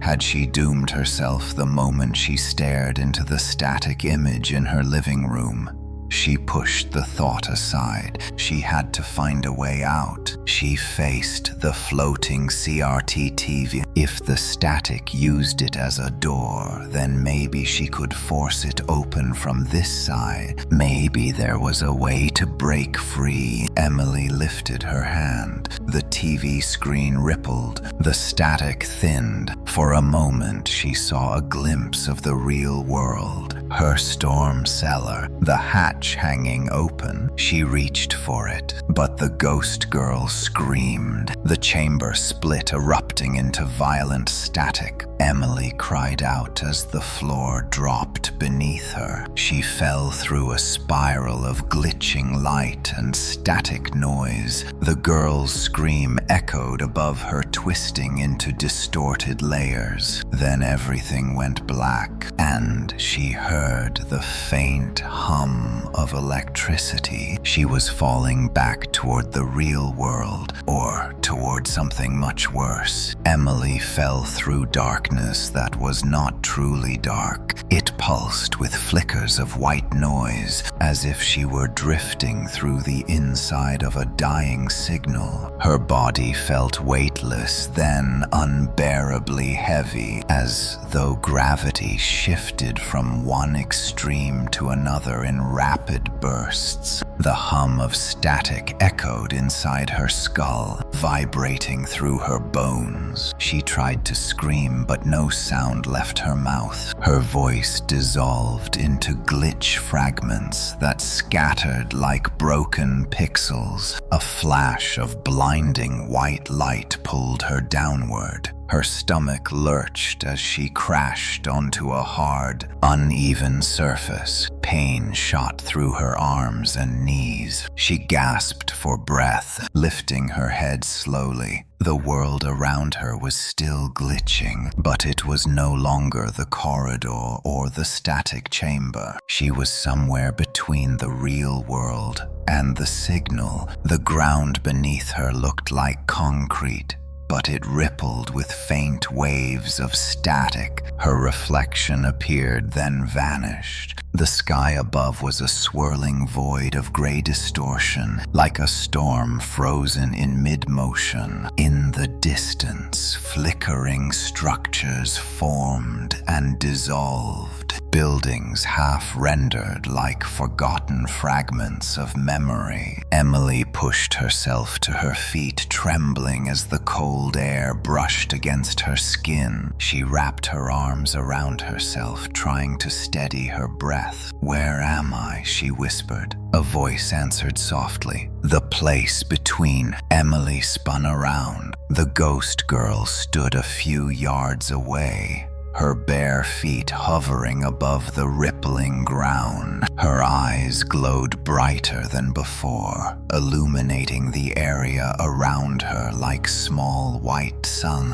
Had she doomed herself the moment she stared into the static image in her living room? She pushed the thought aside. She had to find a way out. She faced the floating CRT TV. If the static used it as a door, then maybe she could force it open from this side. Maybe there was a way to break free. Emily lifted her hand. The TV screen rippled. The static thinned. For a moment, she saw a glimpse of the real world. Her storm cellar, the hatch hanging open. She reached for it, but the ghost girl screamed. The chamber split, erupting into violent static. Emily cried out as the floor dropped beneath her. She fell through a spiral of glitching light and static noise. The girl's scream echoed above her, twisting into distorted layers. Then everything went black, and she heard the faint hum of electricity. She was falling back toward the real world, or toward something much worse. Emily fell through darkness that was not truly dark. It pulsed with flickers of white noise, as if she were drifting through the inside of a dying signal. Her body felt weightless, then unbearably heavy, as though gravity shifted from one extreme to another in rapid bursts. The hum of static echoed inside her skull, vibrating through her bones. She tried to scream, but no sound left her mouth. Her voice dissolved into glitch fragments that scattered like broken pixels. A flash of blinding white light pulled her downward. Her stomach lurched as she crashed onto a hard, uneven surface. Pain shot through her arms and knees. She gasped for breath, lifting her head slowly. The world around her was still glitching, but it was no longer the corridor or the static chamber. She was somewhere between the real world and the signal. The ground beneath her looked like concrete, but it rippled with faint waves of static. Her reflection appeared, then vanished. The sky above was a swirling void of gray distortion, like a storm frozen in mid-motion. In the distance, flickering structures formed and dissolved. Buildings half-rendered like forgotten fragments of memory. Emily pushed herself to her feet, trembling as the cold air brushed against her skin. She wrapped her arms around herself, trying to steady her breath. "Where am I?" she whispered. A voice answered softly. "The place between." Emily spun around. The ghost girl stood a few yards away, her bare feet hovering above the rippling ground. Her eyes glowed brighter than before, illuminating the area around her like small white sun.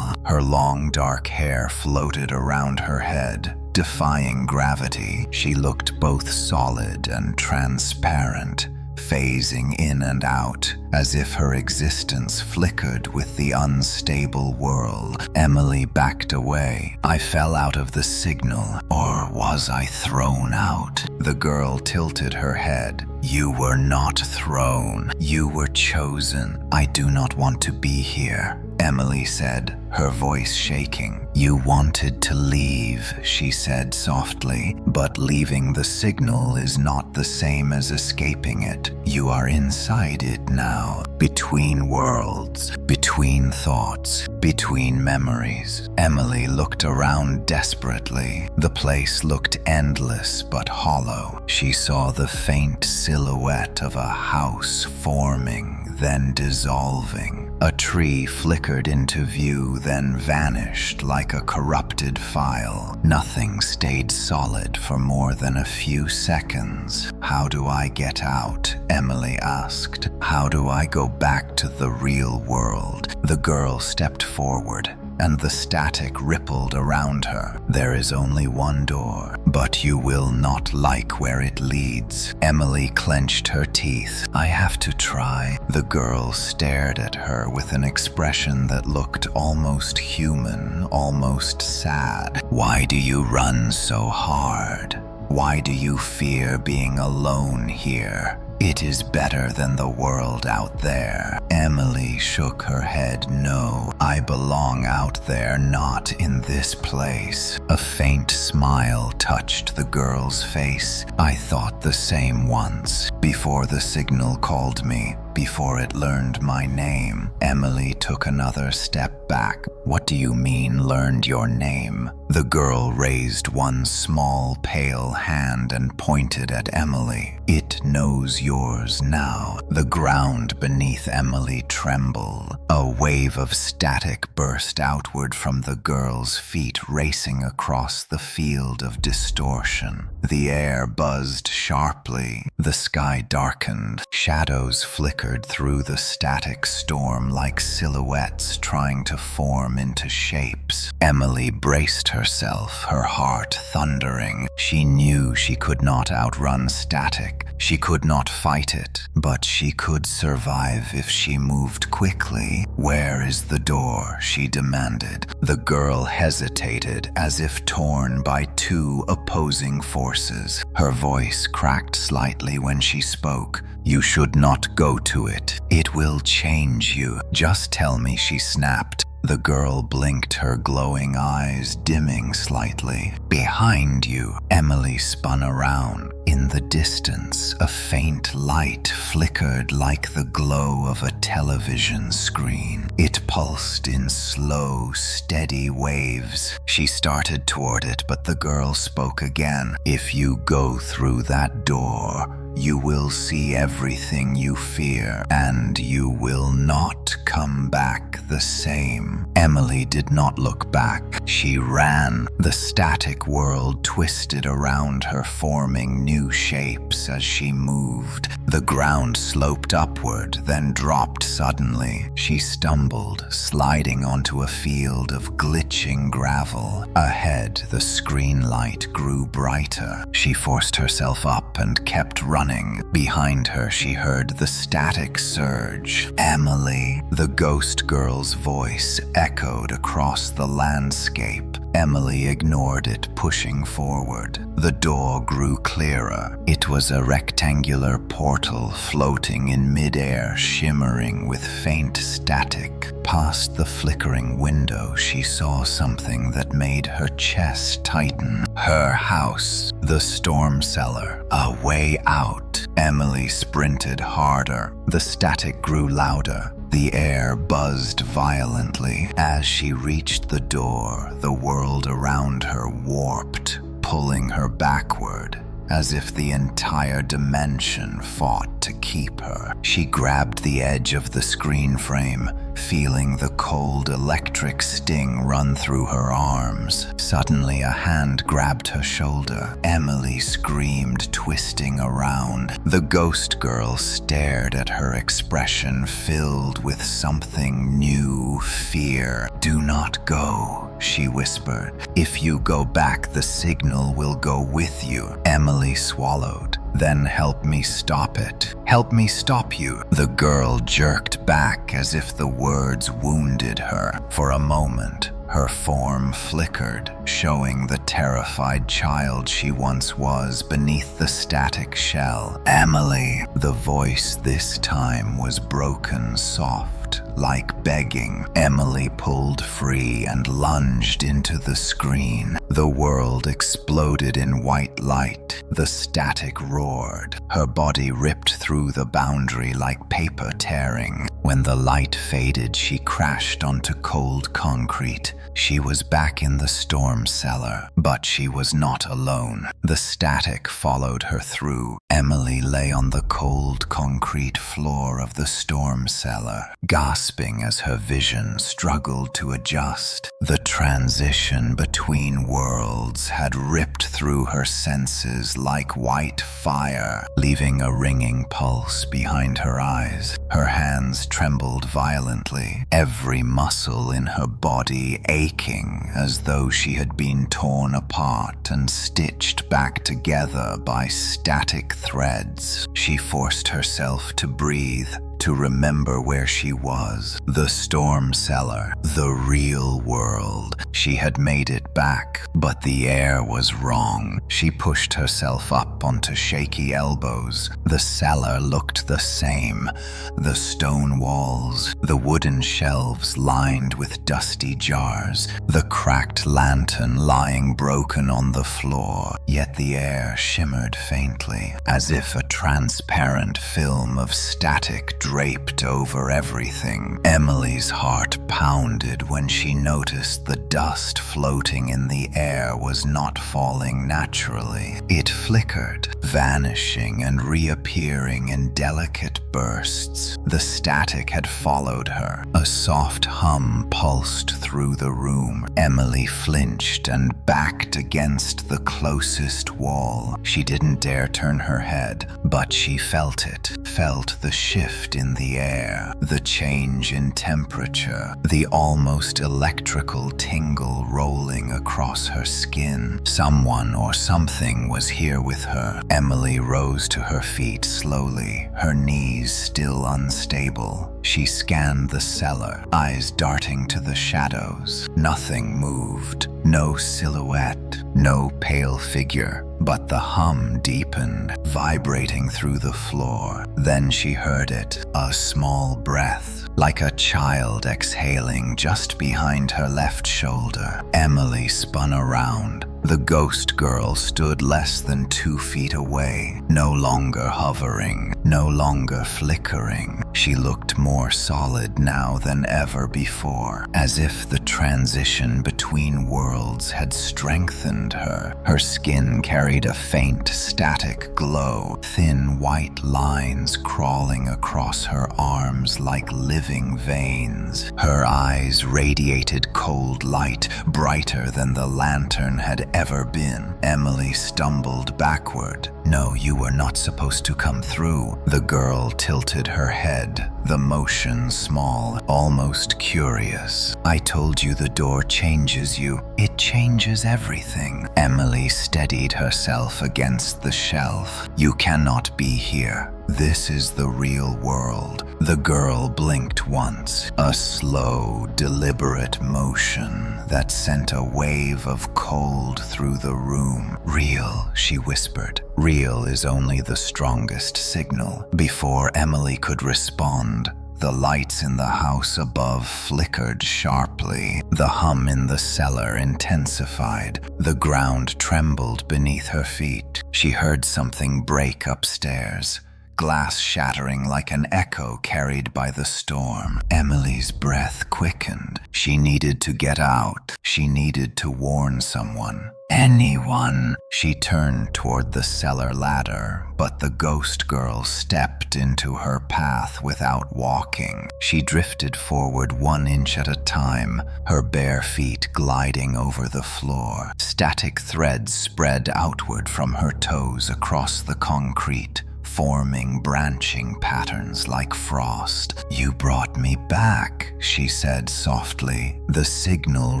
Her long dark hair floated around her head, defying gravity. She looked both solid and transparent, phasing in and out, as if her existence flickered with the unstable world. Emily backed away. "I fell out of the signal, or was I thrown out?" The girl tilted her head. "You were not thrown. You were chosen. I do not want to be here," Emily said, her voice shaking. "You wanted to leave," she said softly, "but leaving the signal is not the same as escaping it. You are inside it now, between worlds, between thoughts, between memories." Emily looked around desperately. The place looked endless but hollow. She saw the faint silhouette of a house forming, then dissolving. A tree flickered into view, then vanished like a corrupted file. Nothing stayed solid for more than a few seconds. "How do I get out?" Emily asked. "How do I go back to the real world?" The girl stepped forward, and the static rippled around her. "There is only one door, but you will not like where it leads. Emily clenched her teeth. I have to try. The girl stared at her with an expression that looked almost human, almost sad. Why do you run so hard? Why do you fear being alone here? It is better than the world out there. Emily shook her head. No, I belong out there, not in this place. A faint smile touched the girl's face. I thought the same once, before the signal called me, before it learned my name. Emily took another step back. What do you mean, learned your name? The girl raised one small, pale hand and pointed at Emily. It knows yours now. The ground beneath Emily trembled. A wave of static burst outward from the girl's feet, racing across the field of distortion. The air buzzed sharply. The sky darkened. Shadows flickered through the static storm like silhouettes trying to form into shapes. Emily braced herself, her heart thundering. She knew she could not outrun static. She could not fight it, but she could survive if she moved quickly. Where is the door? She demanded. The girl hesitated, as if torn by two opposing forces. Her voice cracked slightly when she spoke. You should not go to it. It will change you. Just tell me, she snapped. The girl blinked, her glowing eyes dimming slightly. Behind you. Emily spun around. In the distance, a faint light flickered like the glow of a television screen. It pulsed in slow, steady waves. She started toward it, but the girl spoke again. If you go through that door, you will see everything you fear, and you will not come back the same. Emily did not look back. She ran. The static world twisted around her, forming new shapes as she moved. The ground sloped upward, then dropped suddenly. She stumbled, sliding onto a field of glitching gravel. Ahead, the screen light grew brighter. She forced herself up and kept running. Behind her, she heard the static surge. Emily, the ghost girl's voice echoed across the landscape. Emily ignored it, pushing forward. The door grew clearer. It was a rectangular portal floating in midair, shimmering with faint static. Past the flickering window, she saw something that made her chest tighten. Her house, the storm cellar, a way out. Emily sprinted harder. The static grew louder. The air buzzed violently. As she reached the door, the world around her warped, pulling her backward, as if the entire dimension fought to keep her. She grabbed the edge of the screen frame, feeling the cold electric sting run through her arms. Suddenly, a hand grabbed her shoulder. Emily screamed, twisting around. The ghost girl stared at her, expression filled with something new, fear. Do not go, she whispered. If you go back, the signal will go with you. Emily swallowed. Then help me stop it. Help me stop you. The girl jerked back as if the words wounded her. For a moment, her form flickered, showing the terrified child she once was beneath the static shell. Emily. The voice this time was broken, soft, like begging. Emily pulled free and lunged into the screen. The world exploded in white light. The static roared. Her body ripped through the boundary like paper tearing. When the light faded, she crashed onto cold concrete. She was back in the storm cellar, but she was not alone. The static followed her through. Emily lay on the cold concrete floor of the storm cellar, gasping as her vision struggled to adjust. The transition between worlds had ripped through her senses like white fire, leaving a ringing pulse behind her eyes. Her hands trembled violently, every muscle in her body aching as though she had been torn apart and stitched back together by static threads. She forced herself to breathe, to remember where she was. The storm cellar, the real world. She had made it back, but the air was wrong. She pushed herself up onto shaky elbows. The cellar looked the same. The stone walls, the wooden shelves lined with dusty jars, the cracked lantern lying broken on the floor. Yet the air shimmered faintly, as if a transparent film of static draped over everything. Emily's heart pounded when she noticed the dust floating in the air was not falling naturally. It flickered, vanishing and reappearing in delicate bursts. The static had followed her. A soft hum pulsed through the room. Emily flinched and backed against the closest wall. She didn't dare turn her head, but she felt it, felt the shift in the air, the change in temperature, the almost electrical tingle rolling across her skin. Someone or something was here with her. Emily rose to her feet slowly, her knees still unstable. She scanned the cellar, eyes darting to the shadows. Nothing moved, no silhouette, no pale figure. But the hum deepened, vibrating through the floor. Then she heard it, a small breath, like a child exhaling just behind her left shoulder. Emily spun around. The ghost girl stood less than 2 feet away, no longer hovering, no longer flickering. She looked more solid now than ever before, as if the transition between worlds had strengthened her. Her skin carried a faint, static glow, thin white lines crawling across her arms like living veins. Her eyes radiated cold light, brighter than the lantern had ever been. Emily stumbled backward. "No, you were not supposed to come through." The girl tilted her head, the motion small, almost curious. "I told you the door changes you. It changes everything." Emily steadied herself against the shelf. "You cannot be here. This is the real world." The girl blinked once, a slow, deliberate motion that sent a wave of cold through the room. "Real," she whispered. "Real is only the strongest signal." Before Emily could respond, the lights in the house above flickered sharply. The hum in the cellar intensified. The ground trembled beneath her feet. She heard something break upstairs, glass shattering like an echo carried by the storm. Emily's breath quickened. She needed to get out. She needed to warn someone. Anyone. She turned toward the cellar ladder, but the ghost girl stepped into her path without walking. She drifted forward 1 inch at a time, her bare feet gliding over the floor. Static threads spread outward from her toes across the concrete, forming branching patterns like frost. "You brought me back," she said softly. "The signal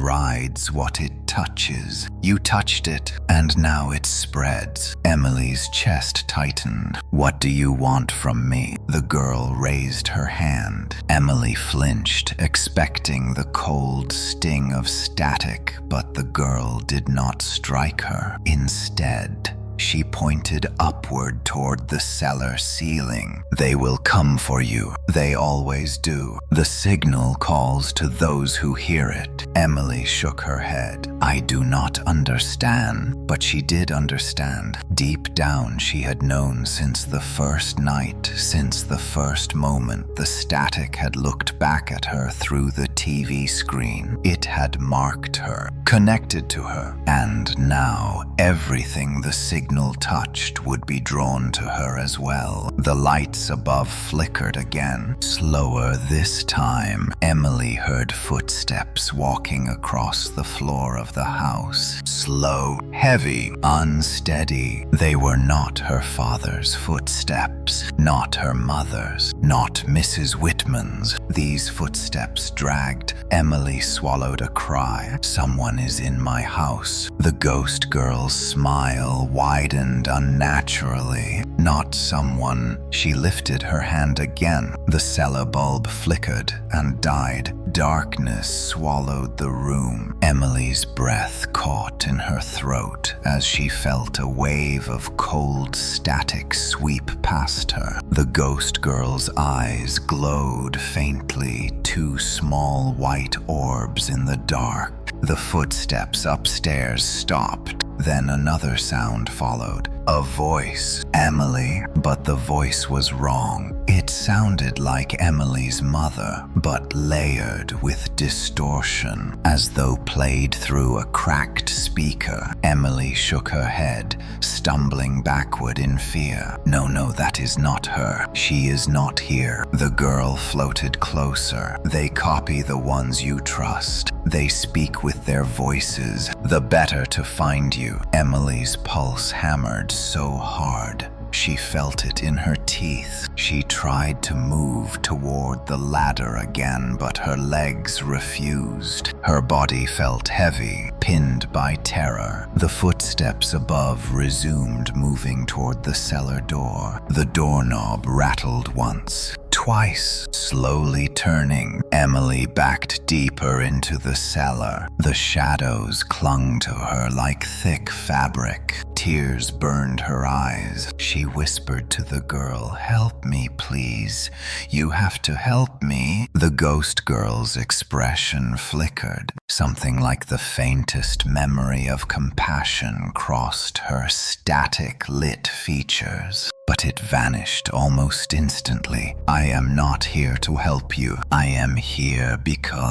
rides what it touches. You touched it, and now it spreads." Emily's chest tightened. "What do you want from me?" The girl raised her hand. Emily flinched, expecting the cold sting of static, but the girl did not strike her. Instead, she pointed upward toward the cellar ceiling. "They will come for you. They always do. The signal calls to those who hear it." Emily shook her head. "I do not understand." But she did understand. Deep down, she had known since the first night, since the first moment the static had looked back at her through the TV screen. It had marked her, connected to her, and now everything the signal touched would be drawn to her as well. The lights above flickered again, slower this time. Emily heard footsteps walking walking across the floor of the house. Slow, heavy, unsteady. They were not her father's footsteps, not her mother's, not Mrs. Whitman's. These footsteps dragged. Emily swallowed a cry. Someone is in my house. The ghost girl's smile widened unnaturally. Not someone. She lifted her hand again. The cellar bulb flickered and died. Darkness swallowed the room. Emily's breath caught in her throat as she felt a wave of cold static sweep past her. The ghost girl's eyes glowed faintly, two small white orbs in the dark. The footsteps upstairs stopped. Then another sound followed. A voice. Emily. But the voice was wrong. It sounded like Emily's mother, but layered with distortion, as though played through a cracked speaker. Emily shook her head, stumbling backward in fear. No, that is not her. She is not here. The girl floated closer. They copy the ones you trust. They speak with their voices, the better to find you. Emily's pulse hammered so hard. She felt it in her teeth. She tried to move toward the ladder again, but her legs refused. Her body felt heavy, pinned by terror. The footsteps above resumed moving toward the cellar door. The doorknob rattled once, twice. Slowly turning, Emily backed deeper into the cellar. The shadows clung to her like thick fabric. Tears burned her eyes. She whispered to the girl, "Help me, please. You have to help me." The ghost girl's expression flickered. Something like the faintest memory of compassion crossed her static lit features. But it vanished almost instantly. "I am not here to help you. I am here because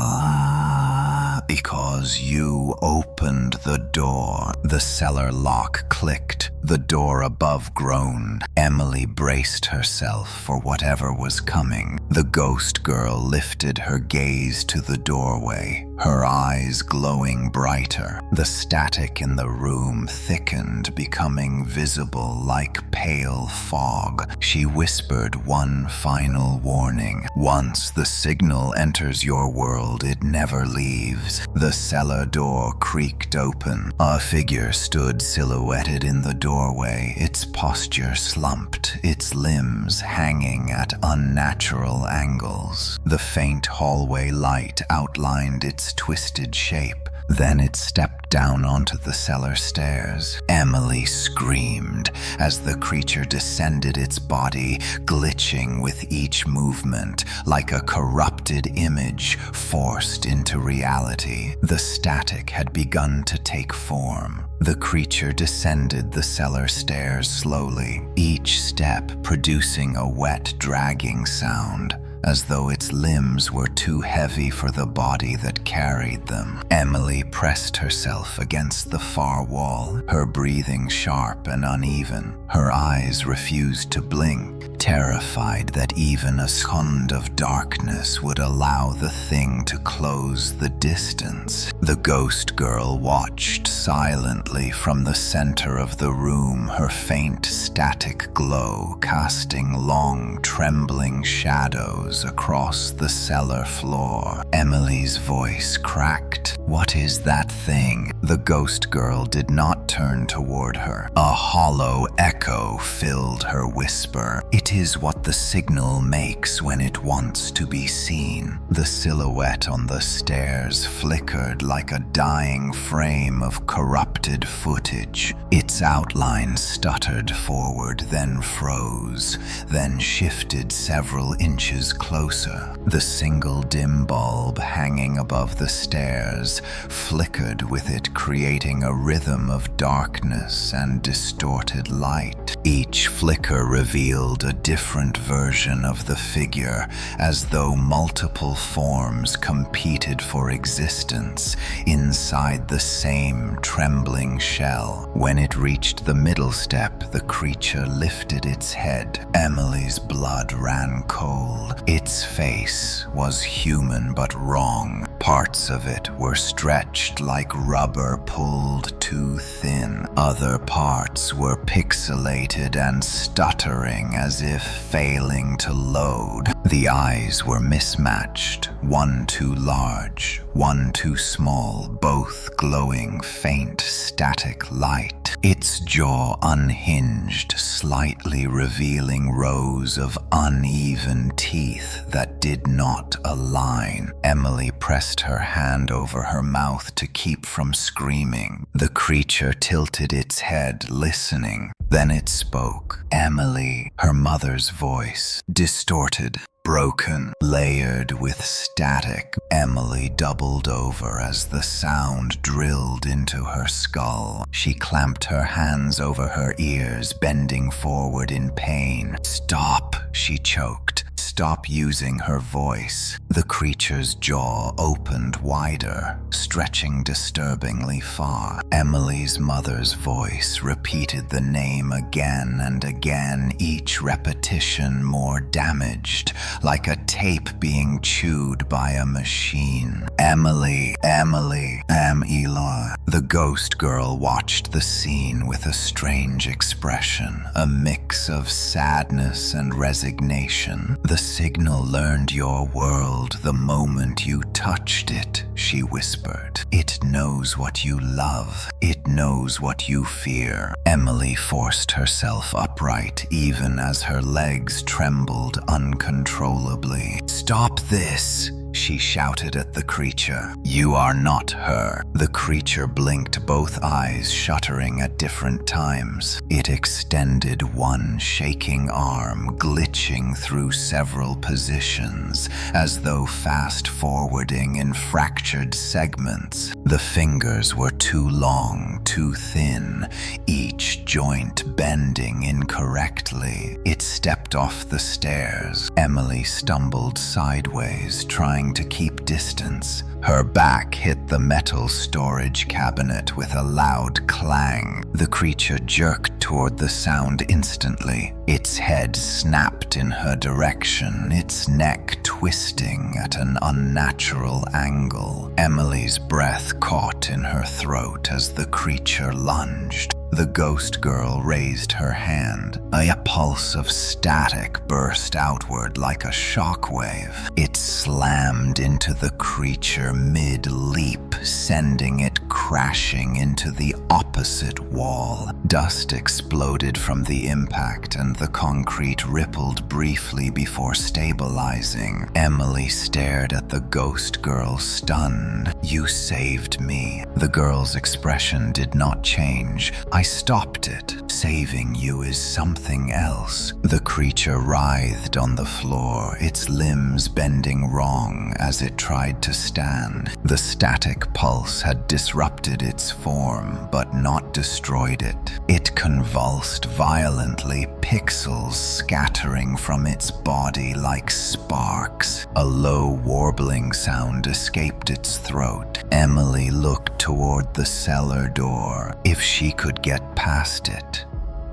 you opened the door." The cellar lock clicked. The door above groaned. Emily braced herself for whatever was coming. The ghost girl lifted her gaze to the doorway, her eyes glowing brighter. The static in the room thickened, becoming visible like pale fog. She whispered one final warning. "Once the signal enters your world, it never leaves." The cellar door creaked open. A figure stood silhouetted in the doorway, its posture slumped, its limbs hanging at unnatural angles. The faint hallway light outlined its twisted shape. Then it stepped down onto the cellar stairs. Emily screamed as the creature descended its body, glitching with each movement, like a corrupted image forced into reality. The static had begun to take form. The creature descended the cellar stairs slowly, each step producing a wet, dragging sound, as though its limbs were too heavy for the body that carried them. Emily pressed herself against the far wall, her breathing sharp and uneven. Her eyes refused to blink, terrified that even a second of darkness would allow the thing to close the distance. The ghost girl watched silently from the center of the room, her faint static glow casting long, trembling shadows across the cellar floor. Emily's voice cracked. "What is that thing?" The ghost girl did not turn toward her. A hollow echo filled her whisper. "It is what the signal makes when it wants to be seen." The silhouette on the stairs flickered like a dying frame of corrupted footage. Its outline stuttered forward, then froze, then shifted several inches closer. The single dim bulb hanging above the stairs flickered with it, creating a rhythm of darkness and distorted light. Each flicker revealed a different version of the figure, as though multiple forms competed for existence inside the same trembling shell. When it reached the middle step, the creature lifted its head. Emily's blood ran cold. Its face was human but wrong. Parts of it were stretched like rubber pulled too thin. Other parts were pixelated and stuttering as if failing to load. The eyes were mismatched, one too large, one too small, both glowing faint static light. Its jaw unhinged, slightly revealing rows of uneven teeth that did not align. Emily pressed her hand over her mouth to keep from screaming. The creature tilted its head, listening. Then it spoke. Emily, her mother's voice, distorted, broken, layered with static. Emily doubled over as the sound drilled into her skull. She clamped her hands over her ears, bending forward in pain. "Stop," she choked. "Stop using her voice." The creature's jaw opened wider, stretching disturbingly far. Emily's mother's voice repeated the name again and again, each repetition more damaged, like a tape being chewed by a machine. "Emily, Emily, Elor." The ghost girl watched the scene with a strange expression, a mix of sadness and resignation. "The signal learned your world the moment you touched it," she whispered. "It knows what you love. It knows what you fear." Emily forced herself upright, even as her legs trembled uncontrollably. "Stop this!" she shouted at the creature. "You are not her." The creature blinked, both eyes shuttering at different times. It extended one shaking arm, glitching through several positions, as though fast-forwarding in fractured segments. The fingers were too long, too thin, each joint bending incorrectly. It stepped off the stairs. Emily stumbled sideways, trying to keep distance. Her back hit the metal storage cabinet with a loud clang. The creature jerked toward the sound instantly. Its head snapped in her direction, its neck twisting at an unnatural angle. Emily's breath caught in her throat as the creature lunged. The ghost girl raised her hand. A pulse of static burst outward like a shockwave. It slammed into the creature mid-leap, sending it crashing into the opposite wall. Dust exploded from the impact and the concrete rippled briefly before stabilizing. Emily stared at the ghost girl, stunned. "You saved me." The girl's expression did not change. "I stopped it. Saving you is something else." The creature writhed on the floor, its limbs bending wrong as it tried to stand. The static pulse had disrupted its form, but not destroyed it. It convulsed violently, pixels scattering from its body like sparks. A low warbling sound escaped its throat. Emily looked toward the cellar door. If she could get past it,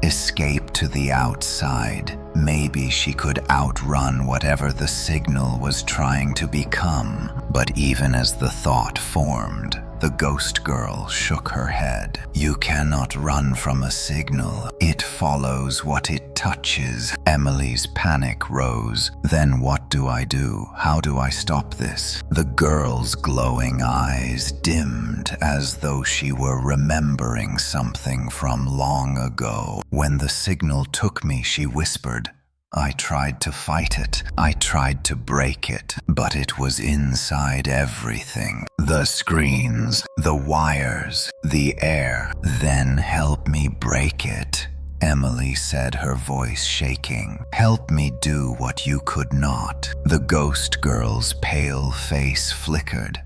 escape to the outside, maybe she could outrun whatever the signal was trying to become. But even as the thought formed, the ghost girl shook her head. "You cannot run from a signal. It follows what it touches." Emily's panic rose. "Then what do I do? How do I stop this?" The girl's glowing eyes dimmed as though she were remembering something from long ago. "When the signal took me," she whispered, "I tried to fight it. I tried to break it, but it was inside everything. The screens, the wires, the air. Then help me break it," Emily said, her voice shaking. "Help me do what you could not." The ghost girl's pale face flickered,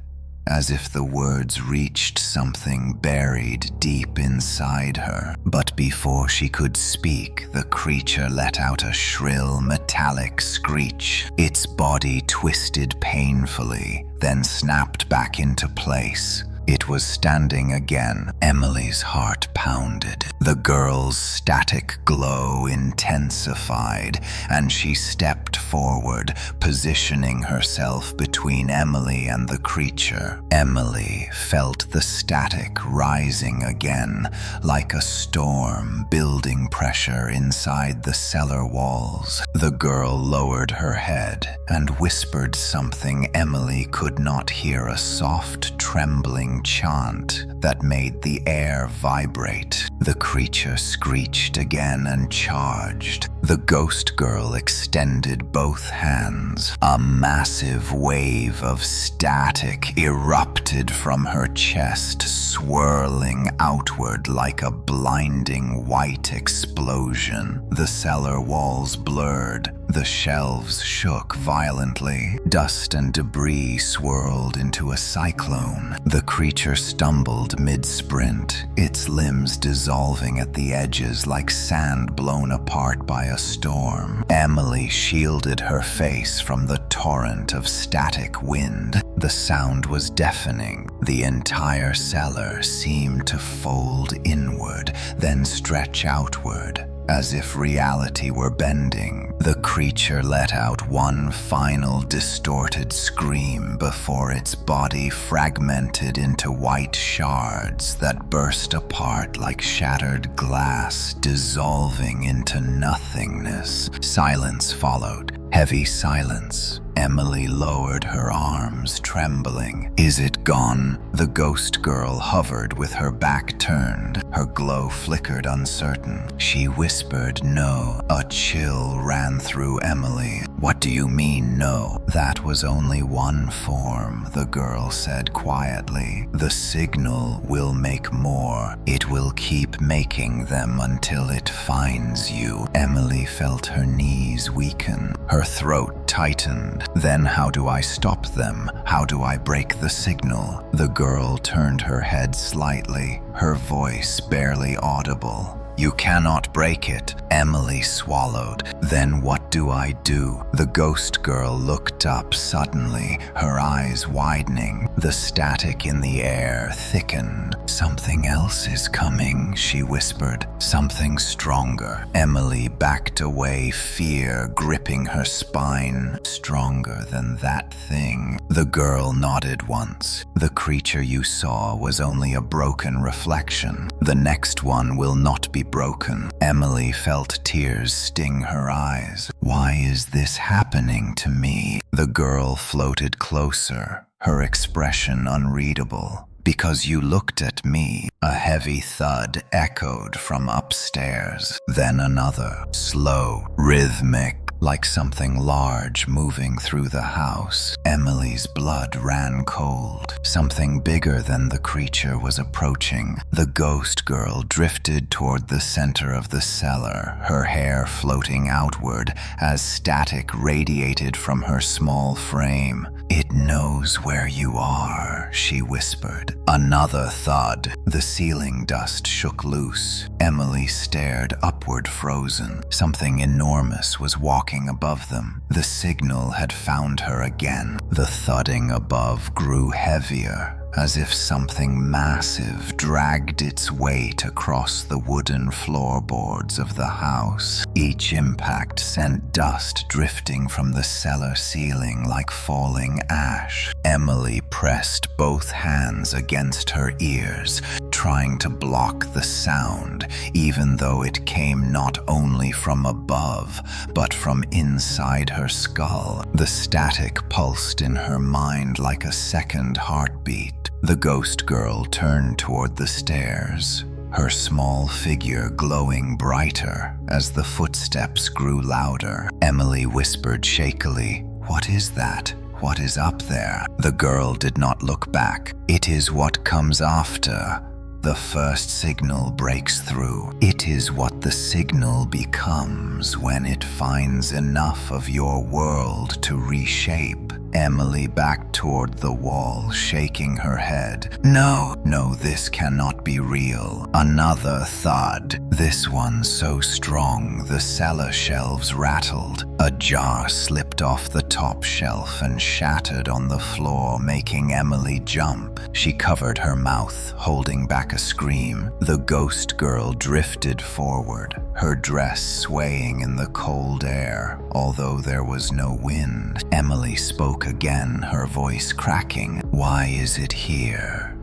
as if the words reached something buried deep inside her. But before she could speak, the creature let out a shrill, metallic screech. Its body twisted painfully, then snapped back into place. It was standing again. Emily's heart pounded. The girl's static glow intensified, and she stepped forward, positioning herself between Emily and the creature. Emily felt the static rising again, like a storm building pressure inside the cellar walls. The girl lowered her head and whispered something Emily could not hear, a soft, trembling chant that made the air vibrate. The creature screeched again and charged. The ghost girl extended both hands. A massive wave of static erupted from her chest, swirling outward like a blinding white explosion. The cellar walls blurred. The shelves shook violently. Dust and debris swirled into a cyclone. The creature stumbled mid-sprint, its limbs dissolving at the edges like sand blown apart by a storm. Emily shielded her face from the torrent of static wind. The sound was deafening. The entire cellar seemed to fold inward, then stretch outward, as if reality were bending. The creature let out one final distorted scream before its body fragmented into white shards that burst apart like shattered glass, dissolving into nothingness. Silence followed. Heavy silence. Emily lowered her arms, trembling. Is it gone? The ghost girl hovered with her back turned. Her glow flickered uncertain. She whispered no. A chill ran through Emily. What do you mean, no? That was only one form, the girl said quietly. The signal will make more. It will keep making them until it finds you. Emily felt her knees weaken. Her throat tightened. Then how do I stop them? How do I break the signal? The girl turned her head slightly, her voice barely audible. You cannot break it. Emily swallowed. Then what do I do? The ghost girl looked up suddenly, her eyes widening. The static in the air thickened. Something else is coming, she whispered. Something stronger. Emily backed away, fear gripping her spine. Stronger than that thing. The girl nodded once. The creature you saw was only a broken reflection. The next one will not be broken. Emily felt tears sting her eyes. Why is this happening to me? The girl floated closer, her expression unreadable. Because you looked at me. A heavy thud echoed from upstairs. Then another, slow, rhythmic, like something large moving through the house. Emily's blood ran cold. Something bigger than the creature was approaching. The ghost girl drifted toward the center of the cellar, her hair floating outward as static radiated from her small frame. It knows where you are, she whispered. Another thud. The ceiling dust shook loose. Emily stared upward, frozen. Something enormous was walking above them. The signal had found her again. The thudding above grew heavier, as if something massive dragged its weight across the wooden floorboards of the house. Each impact sent dust drifting from the cellar ceiling like falling ash. Emily pressed both hands against her ears, trying to block the sound, even though it came not only from above, but from inside her skull. The static pulsed in her mind like a second heartbeat. The ghost girl turned toward the stairs, her small figure glowing brighter as the footsteps grew louder. Emily whispered shakily, "What is that? What is up there?" The girl did not look back. It is what comes after. The first signal breaks through. It is what the signal becomes when it finds enough of your world to reshape. Emily backed toward the wall, shaking her head. No, this cannot be real. Another thud. This one so strong the cellar shelves rattled. A jar slipped off the top shelf and shattered on the floor, making Emily jump. She covered her mouth, holding back a scream. The ghost girl drifted forward, her dress swaying in the cold air, although there was no wind. Emily spoke again, her voice cracking. Why is it here?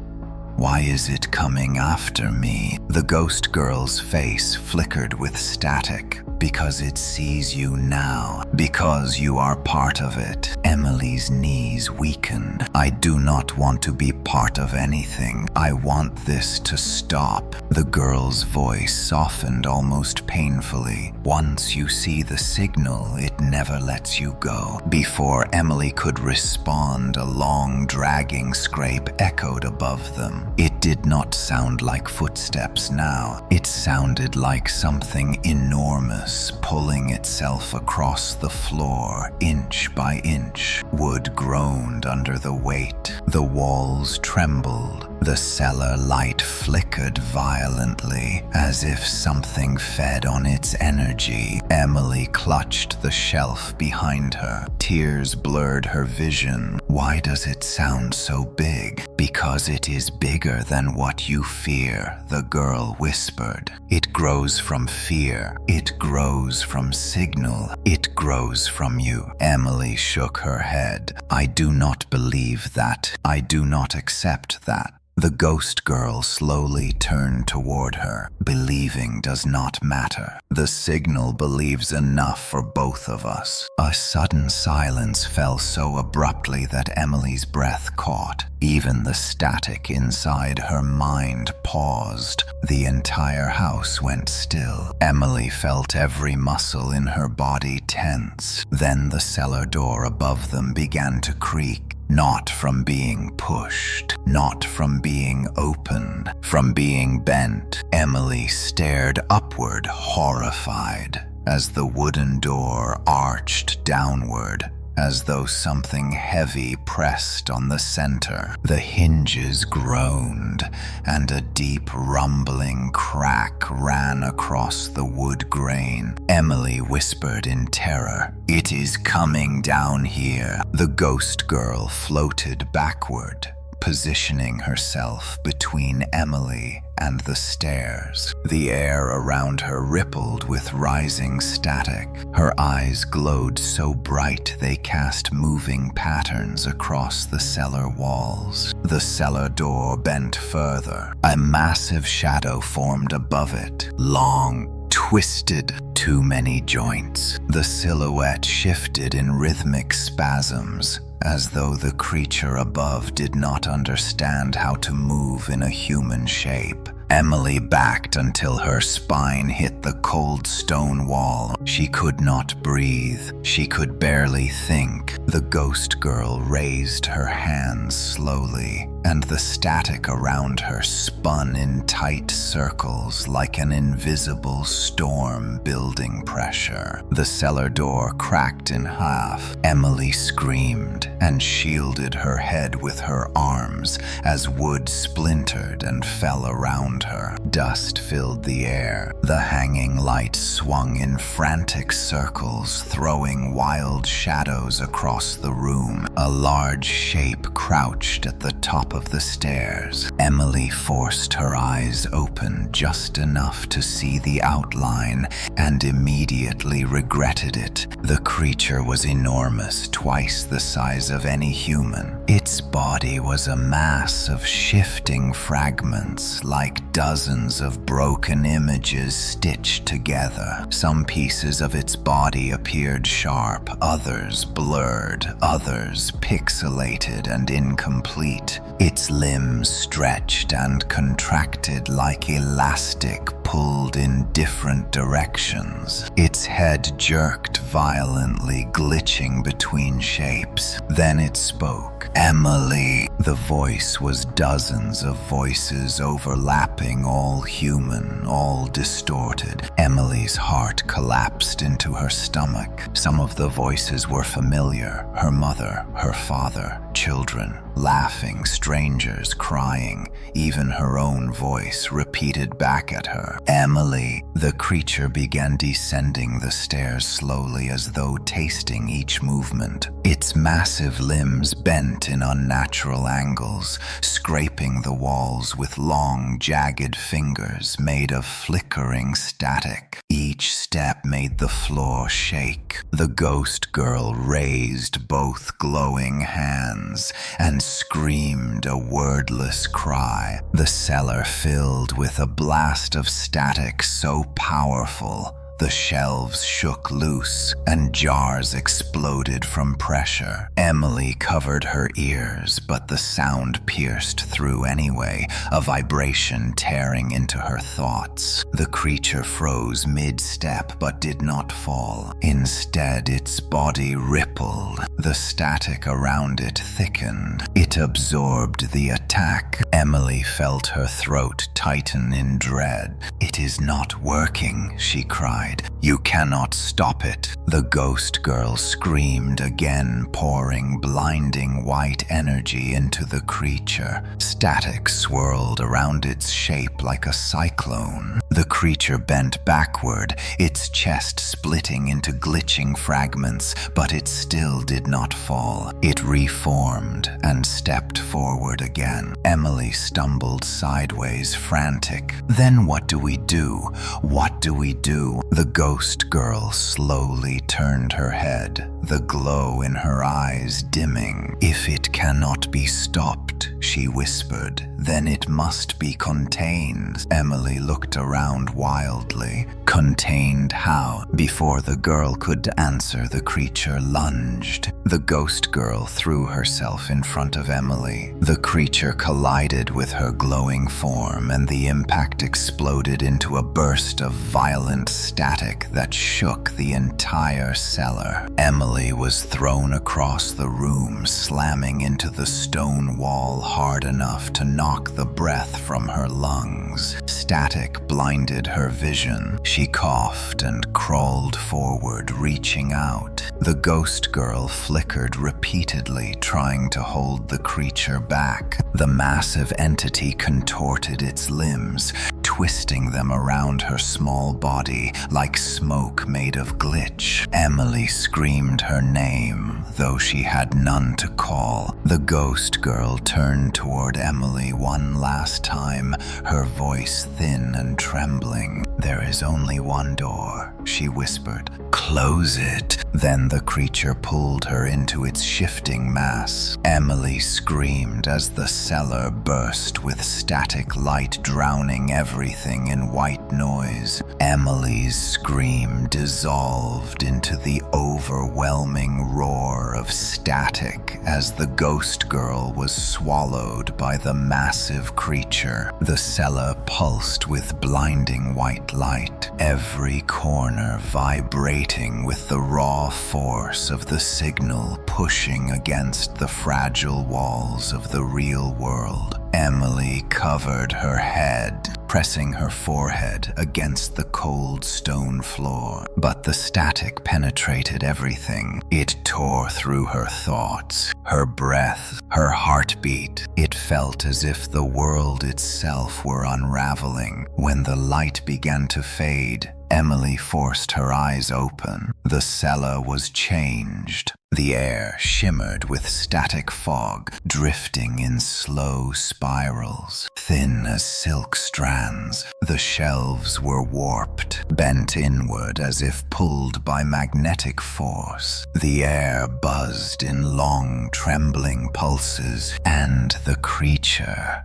Why is it coming after me? The ghost girl's face flickered with static. Because it sees you now. Because you are part of it. Emily's knees weakened. I do not want to be part of anything. I want this to stop. The girl's voice softened almost painfully. Once you see the signal, it never lets you go. Before Emily could respond, a long, dragging scrape echoed above them. It did not sound like footsteps now. It sounded like something enormous pulling itself across the floor, inch by inch. Wood groaned under the weight. The walls trembled. The cellar light flickered violently, as if something fed on its energy. Emily clutched the shelf behind her. Tears blurred her vision. Why does it sound so big? Because it is bigger than what you fear, the girl whispered. It grows from fear. It grows from signal. It grows from you. Emily shook her head. I do not believe that. I do not accept that. The ghost girl slowly turned toward her. Believing does not matter. The signal believes enough for both of us. A sudden silence fell so abruptly that Emily's breath caught. Even the static inside her mind paused. The entire house went still. Emily felt every muscle in her body tense. Then the cellar door above them began to creak. Not from being pushed, not from being opened, from being bent. Emily stared upward, horrified, as the wooden door arched downward, as though something heavy pressed on the center. The hinges groaned, and a deep rumbling crack ran across the wood grain. Emily whispered in terror, "It is coming down here." The ghost girl floated backward, positioning herself between Emily and the stairs. The air around her rippled with rising static. Her eyes glowed so bright they cast moving patterns across the cellar walls. The cellar door bent further. A massive shadow formed above it, long, twisted, too many joints. The silhouette shifted in rhythmic spasms, as though the creature above did not understand how to move in a human shape. Emily backed until her spine hit the cold stone wall. She could not breathe. She could barely think. The ghost girl raised her hands slowly, and the static around her spun in tight circles like an invisible storm building pressure. The cellar door cracked in half. Emily screamed and shielded her head with her arms as wood splintered and fell around her. Dust filled the air. The hanging light swung in frantic circles, throwing wild shadows across the room. A large shape crouched at the top of the stairs. Emily forced her eyes open just enough to see the outline and immediately regretted it. The creature was enormous, twice the size of any human. Its body was a mass of shifting fragments, like dozens of broken images stitched together. Some pieces of its body appeared sharp, others blurred, others pixelated and incomplete. Its limbs stretched and contracted like elastic pulled in different directions. Its head jerked violently, glitching between shapes. Then it spoke. "Emily." The voice was dozens of voices overlapping, all human, all distorted. Emily's heart collapsed into her stomach. Some of the voices were familiar. Her mother, her father, children, laughing, strangers, crying. Even her own voice repeated back at her. "Emily." The creature began descending the stairs slowly, as though tasting each movement. Its massive limbs bent in unnatural angles, scraping the walls with long, jagged fingers made of flickering static. Each step made the floor shake. The ghost girl raised both glowing hands and screamed a wordless cry. The cellar filled with a blast of static so powerful the shelves shook loose and jars exploded from pressure. Emily covered her ears, but the sound pierced through anyway, a vibration tearing into her thoughts. The creature froze mid-step but did not fall. Instead, its body rippled. The static around it thickened. It absorbed the attack. Emily felt her throat tighten in dread. "It is not working," she cried. "You cannot stop it." The ghost girl screamed again, pouring blinding white energy into the creature. Static swirled around its shape like a cyclone. The creature bent backward, its chest splitting into glitching fragments, but it still did not fall. It reformed and stepped forward again. Emily stumbled sideways, frantic. "Then what do we do? What do we do?" The ghost girl slowly turned her head, the glow in her eyes dimming. "If it cannot be stopped," she whispered, "then it must be contained." Emily looked around wildly. Contained how? Before the girl could answer, the creature lunged. The ghost girl threw herself in front of Emily. The creature collided with her glowing form, and the impact exploded into a burst of violent static that shook the entire cellar. Emily was thrown across the room, slamming into the stone wall hard enough to knock the breath from her lungs. Static blinded her vision. She coughed and crawled forward, reaching out. The ghost girl flickered repeatedly, trying to hold the creature back. The massive entity contorted its limbs, twisting them around her small body like smoke made of glitch. Emily screamed her name, though she had none to call. The ghost girl turned toward Emily one last time, her voice thin and trembling. "There is only one door," she whispered. "Close it." Then the creature pulled her into its shifting mass. Emily screamed as the cellar burst with static light, drowning everything in white noise. Emily's scream dissolved into the overwhelming roar of static as the ghost girl was swallowed by the massive creature. The cellar pulsed with blinding white light, every corner vibrating with the raw force of the signal pushing against the fragile walls of the real world. Emily covered her head, pressing her forehead against the cold stone floor. But the static penetrated everything. It tore through her thoughts, her breath, her heartbeat. It felt as if the world itself were unraveling. When the light began to fade, Emily forced her eyes open. The cellar was changed. The air shimmered with static fog, drifting in slow spirals, thin as silk strands. The shelves were warped, bent inward as if pulled by magnetic force. The air buzzed in long, trembling pulses, and the creature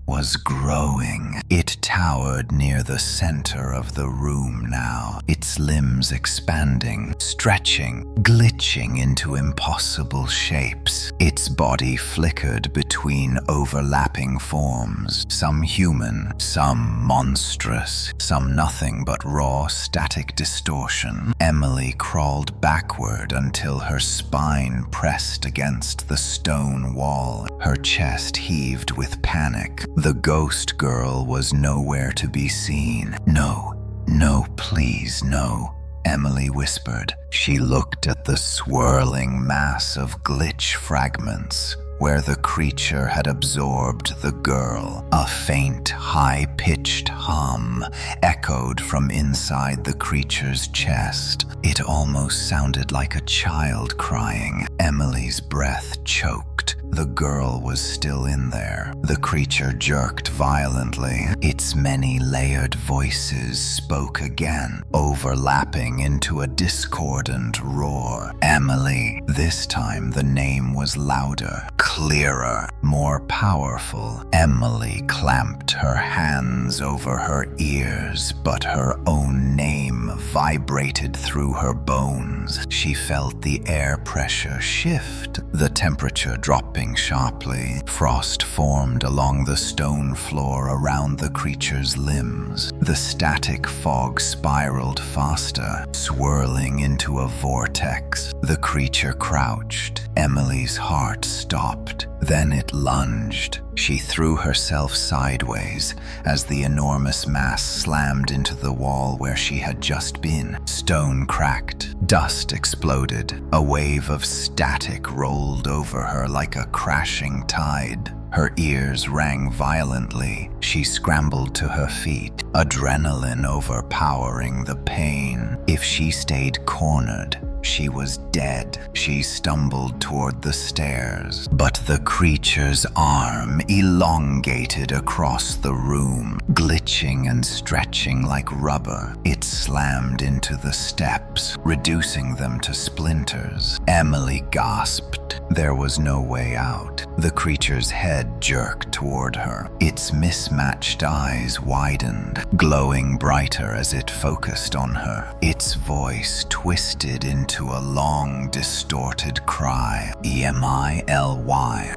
was growing. It towered near the center of the room now, its limbs expanding, stretching, glitching into impossible shapes. Its body flickered between overlapping forms, some human, some monstrous, some nothing but raw static distortion. Emily crawled backward until her spine pressed against the stone wall. Her chest heaved with panic. The ghost girl was nowhere to be seen. No, please, no, Emily whispered. She looked at the swirling mass of glitch fragments where the creature had absorbed the girl. A faint, high-pitched hum echoed from inside the creature's chest. It almost sounded like a child crying. Emily's breath choked. The girl was still in there. The creature jerked violently. Its many layered voices spoke again, overlapping into a discordant roar. Emily. This time the name was louder, clearer, more powerful. Emily clamped her hands over her ears, but her own name vibrated through her bones. She felt the air pressure shift, the temperature dropping sharply. Frost formed along the stone floor around the creature's limbs. The static fog spiraled faster, swirling into a vortex. The creature crouched. Emily's heart stopped. Then it lunged. She threw herself sideways as the enormous mass slammed into the wall where she had just been. Stone cracked. Dust exploded. A wave of static rolled over her like a crashing tide. Her ears rang violently. She scrambled to her feet, adrenaline overpowering the pain. If she stayed cornered, she was dead. She stumbled toward the stairs, but the creature's arm elongated across the room, glitching and stretching like rubber. It slammed into the steps, reducing them to splinters. Emily gasped. There was no way out. The creature's head jerked toward her. Its mismatched eyes widened, glowing brighter as it focused on her. Its voice twisted into a long, distorted cry. Emily.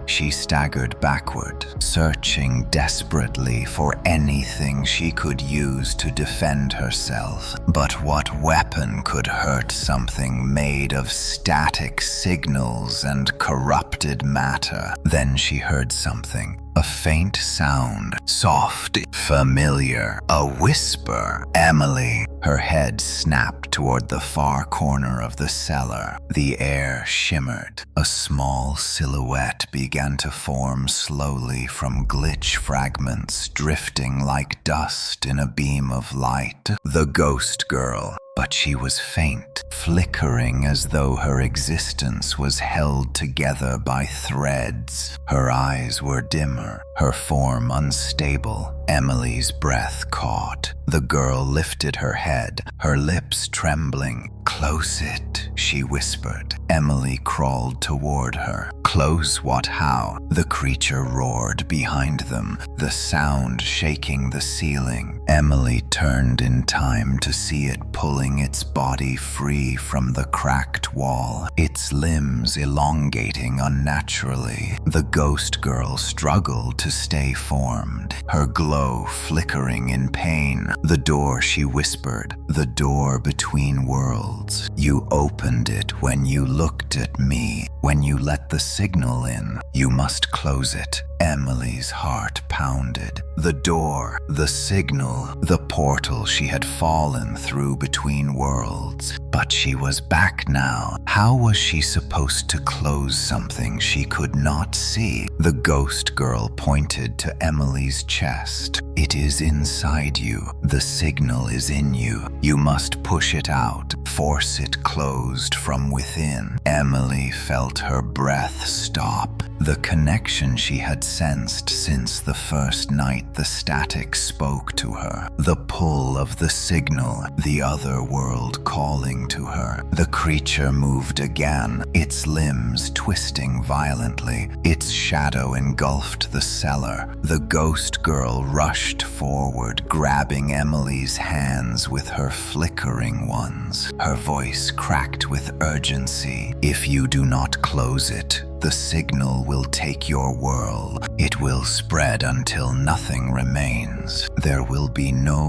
She staggered backward, searching desperately for anything she could use to defend herself. But what weapon could hurt something made of static signals and corrupted matter? Then she heard something. A faint sound, soft, familiar, a whisper. Emily. Her head snapped toward the far corner of the cellar. The air shimmered. A small silhouette began to form slowly from glitch fragments, drifting like dust in a beam of light. The ghost girl. But she was faint, flickering as though her existence was held together by threads. Her eyes were dimmer, her form unstable. Emily's breath caught. The girl lifted her head, her lips trembling. "Close it," she whispered. Emily crawled toward her. "Close what? How?" The creature roared behind them, the sound shaking the ceiling. Emily turned in time to see it pulling its body free from the cracked wall, its limbs elongating unnaturally. The ghost girl struggled to stay formed, her glow flickering in pain. "The door," she whispered, "the door between worlds. You opened it when you looked at me, when you let the signal in. You must close it." Emily's heart pounded. The door, the signal, the portal she had fallen through between worlds. But she was back now. How was she supposed to close something she could not see? The ghost girl pointed to Emily's chest. "It is inside you. The signal is in you. You must push it out, force it closed from within." Emily felt her breath stop. the connection she had sensed since the first night the static spoke to her, the pull of the signal, the other world calling to her. The creature moved again, its limbs twisting violently. Its shadow engulfed the cellar. The ghost girl rushed forward, grabbing Emily's hands with her flickering ones. Her voice cracked with urgency. "If you do not close it, the signal will take your world. It will spread until nothing remains. There will be no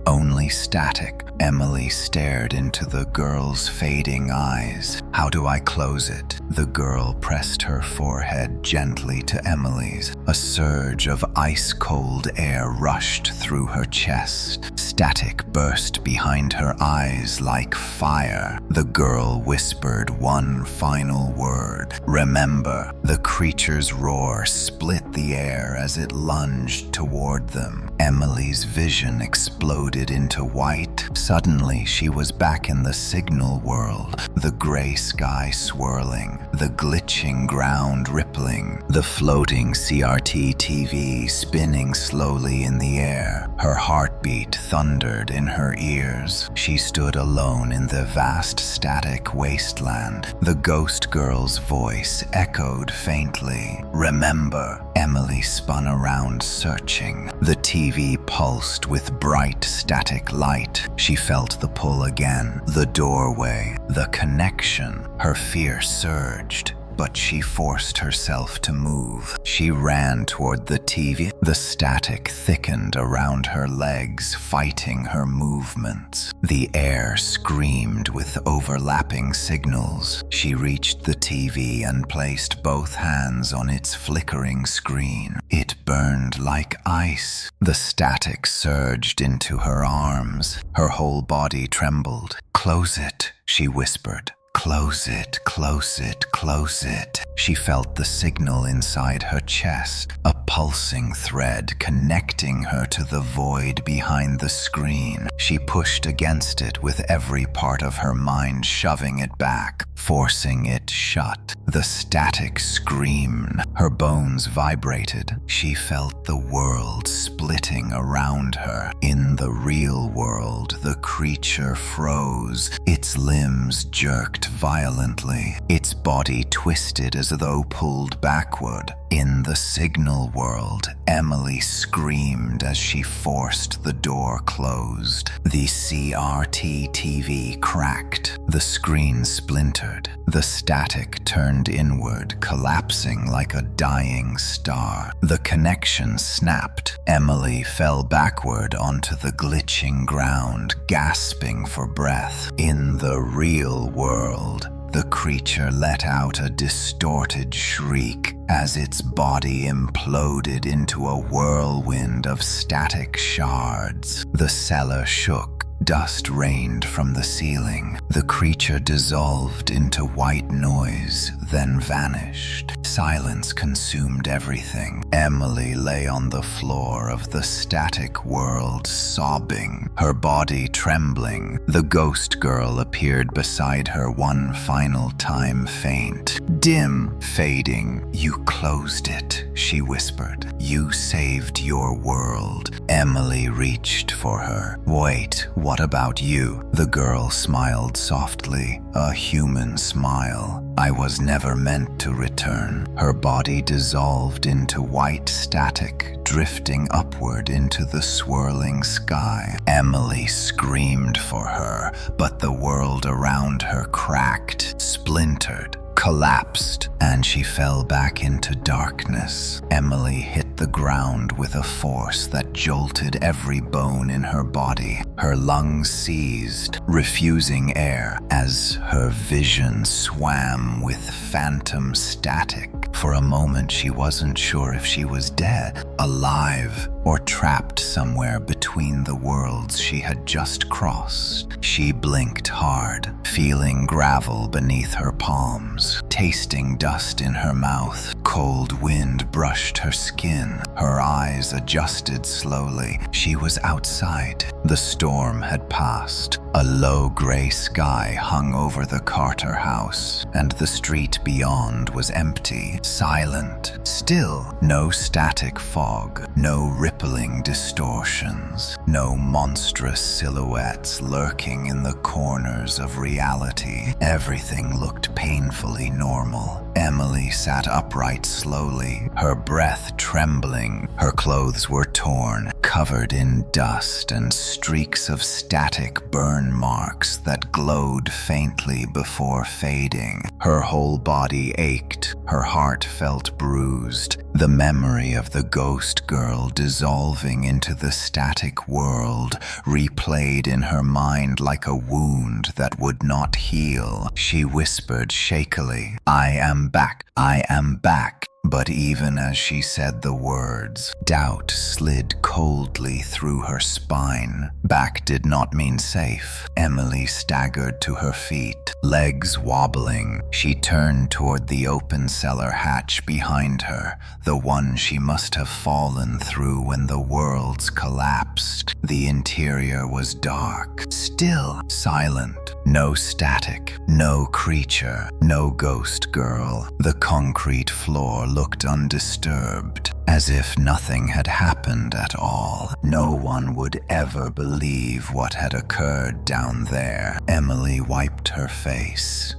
only static." Emily stared into the girl's fading eyes. "How do I close it?" The girl pressed her forehead gently to Emily's. A surge of ice-cold air rushed through her chest. Static burst behind her eyes like fire. The girl whispered one final word. "Remember." The creature's roar split the air as it lunged toward them. Emily's vision exploded into white. Suddenly, she was back in the signal world, the gray sky swirling, the glitching ground rippling, the floating CRT TV spinning slowly in the air. Her heartbeat thundered in her ears. She stood alone in the vast static wasteland. The ghost girl's voice echoed faintly. "Remember." Emily spun around, searching. The TV pulsed with bright static light. She felt the pull again, the doorway, the connection. Her fear surged, but she forced herself to move. She ran toward the TV. The static thickened around her legs, fighting her movements. The air screamed with overlapping signals. She reached the TV and placed both hands on its flickering screen. It burned like ice. The static surged into her arms. Her whole body trembled. "Close it," she whispered. "Close it, close it, close it." She felt the signal inside her chest, a pulsing thread connecting her to the void behind the screen. She pushed against it with every part of her mind, shoving it back, forcing it shut. The static screamed. Her bones vibrated. She felt the world splitting around her. In the real world, the creature froze. Its limbs jerked violently. Its body twisted as though pulled backward. In the signal world, Emily screamed as she forced the door closed. The CRT TV cracked. The screen splintered. The static turned inward, collapsing like a dying star. The connection snapped. Emily fell backward onto the glitching ground, gasping for breath. In the real world, the creature let out a distorted shriek as its body imploded into a whirlwind of static shards. The cellar shook. Dust rained from the ceiling. The creature dissolved into white noise, then vanished. Silence consumed everything. Emily lay on the floor of the static world, sobbing, her body trembling. The ghost girl appeared beside her one final time, faint, dim, fading. "You closed it," she whispered. "You saved your world." Emily reached for her. "Wait, what about you?" The girl smiled softly, a human smile. "I was never meant to return." Her body dissolved into white static, drifting upward into the swirling sky. Emily screamed for her, but the world around her cracked, splintered, collapsed, and she fell back into darkness. Emily hit the ground with a force that jolted every bone in her body. Her lungs seized, refusing air as her vision swam with phantom static. For a moment, she wasn't sure if she was dead, alive, or trapped somewhere between the worlds she had just crossed. She blinked hard, feeling gravel beneath her palms, tasting dust in her mouth, cold wind brushed her skin. Her eyes adjusted slowly. She was outside. The storm had passed. A low gray sky hung over the Carter house, and the street beyond was empty, silent, still. No static fog, no rippling distortions, no monstrous silhouettes lurking in the corners of reality. Everything looked painfully normal. Emily sat upright slowly, her breath trembling. Her clothes were torn, covered in dust and streaks of static burn marks that glowed faintly before fading. Her whole body ached, her heart felt bruised. The memory of the ghost girl dissolving into the static world replayed in her mind like a wound that would not heal. She whispered shakily, "I am back, I am back." But even as she said the words, doubt slid coldly through her spine. Back did not mean safe. Emily staggered to her feet, legs wobbling. She turned toward the open cellar hatch behind her, the one she must have fallen through when the worlds collapsed. The interior was dark, still, silent. No static, no creature, no ghost girl. The concrete floor looked undisturbed, as if nothing had happened at all. No one would ever believe what had occurred down there. Emily wiped her face,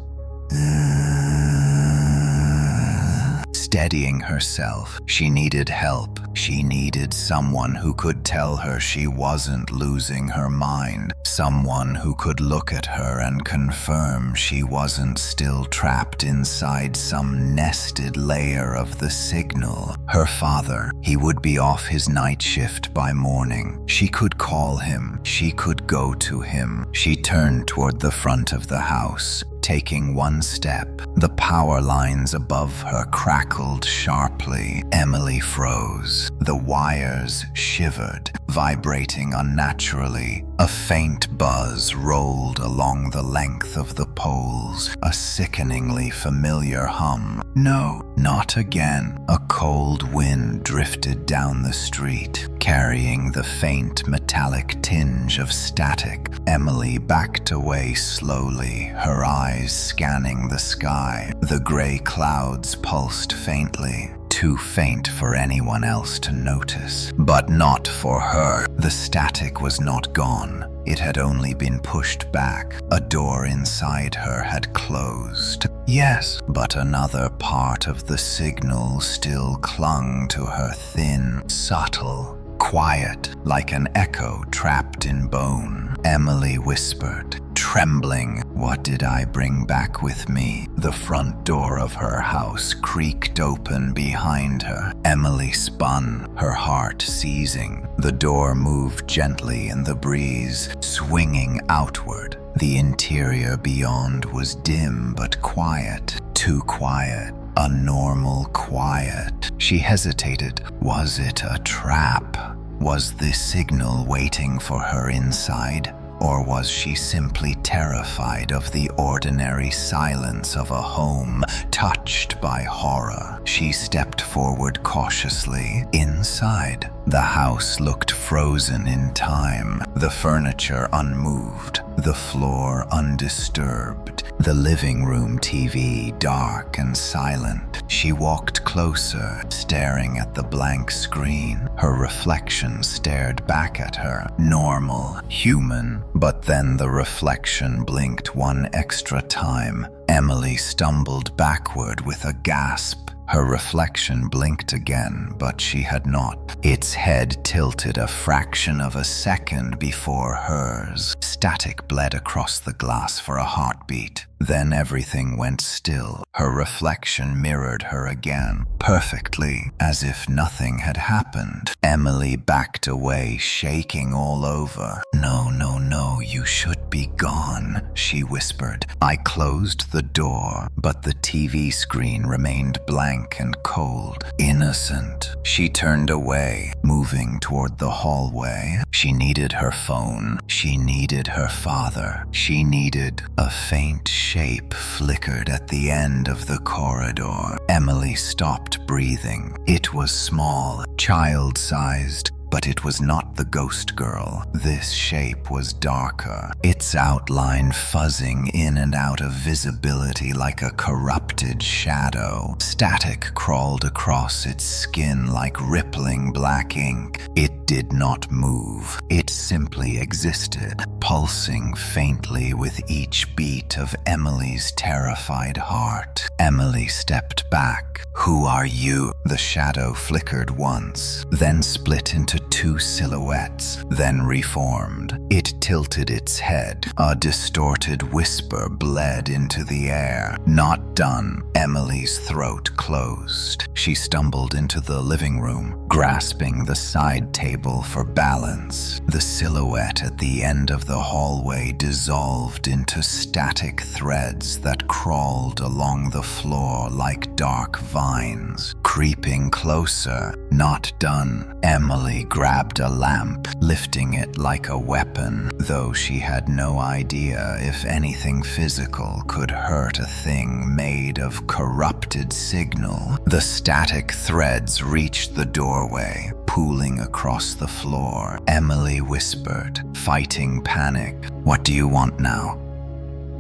steadying herself. She needed help. She needed someone who could tell her she wasn't losing her mind. Someone who could look at her and confirm she wasn't still trapped inside some nested layer of the signal. Her father, he would be off his night shift by morning. She could call him. She could go to him. She turned toward the front of the house. Taking one step, the power lines above her crackled sharply. Emily froze. The wires shivered, vibrating unnaturally. A faint buzz rolled along the length of the poles, a sickeningly familiar hum. No, not again. A cold wind drifted down the street, carrying the faint metallic tinge of static. Emily backed away slowly, her eyes scanning the sky. The gray clouds pulsed faintly, too faint for anyone else to notice. But not for her. The static was not gone. It had only been pushed back. A door inside her had closed. Yes, but another part of the signal still clung to her, thin, subtle, quiet, like an echo trapped in bone. Emily whispered, trembling, "What did I bring back with me?" The front door of her house creaked open behind her. Emily spun, her heart seizing. The door moved gently in the breeze, swinging outward. The interior beyond was dim but quiet, too quiet. A normal quiet. She hesitated. Was it a trap? Was this signal waiting for her inside? Or was she simply terrified of the ordinary silence of a home touched by horror? She stepped forward cautiously. Inside, the house looked frozen in time, the furniture unmoved, the floor undisturbed, the living room TV dark and silent. She walked closer, staring at the blank screen. Her reflection stared back at her, normal, human. But then the reflection blinked one extra time. Emily stumbled backward with a gasp. Her reflection blinked again, but she had not. Its head tilted a fraction of a second before hers. Static bled across the glass for a heartbeat. Then everything went still. Her reflection mirrored her again, perfectly, as if nothing had happened. Emily backed away, shaking all over. "No, no, no, you should be gone," she whispered. I closed the door, but the TV screen remained blank and cold, innocent. She turned away, moving toward the hallway. She needed her phone. She needed her father. She needed a faint shape flickered at the end of the corridor. Emily stopped breathing. It was small, child-sized, but it was not the ghost girl. This shape was darker, its outline fuzzing in and out of visibility like a corrupted shadow. Static crawled across its skin like rippling black ink. It did not move. It simply existed, pulsing faintly with each beat of Emily's terrified heart. Emily stepped back. "Who are you?" The shadow flickered once, then split into two silhouettes, then reformed. It tilted its head. A distorted whisper bled into the air. "Not done." Emily's throat closed. She stumbled into the living room, grasping the side table for balance. The silhouette at the end of the hallway dissolved into static threads that crawled along the floor like dark vines. Creeping closer. "Not done." Emily grabbed a lamp, lifting it like a weapon, though she had no idea if anything physical could hurt a thing made of corrupted signal. The static threads reached the doorway, pooling across the floor. Emily whispered, fighting panic, "What do you want now?"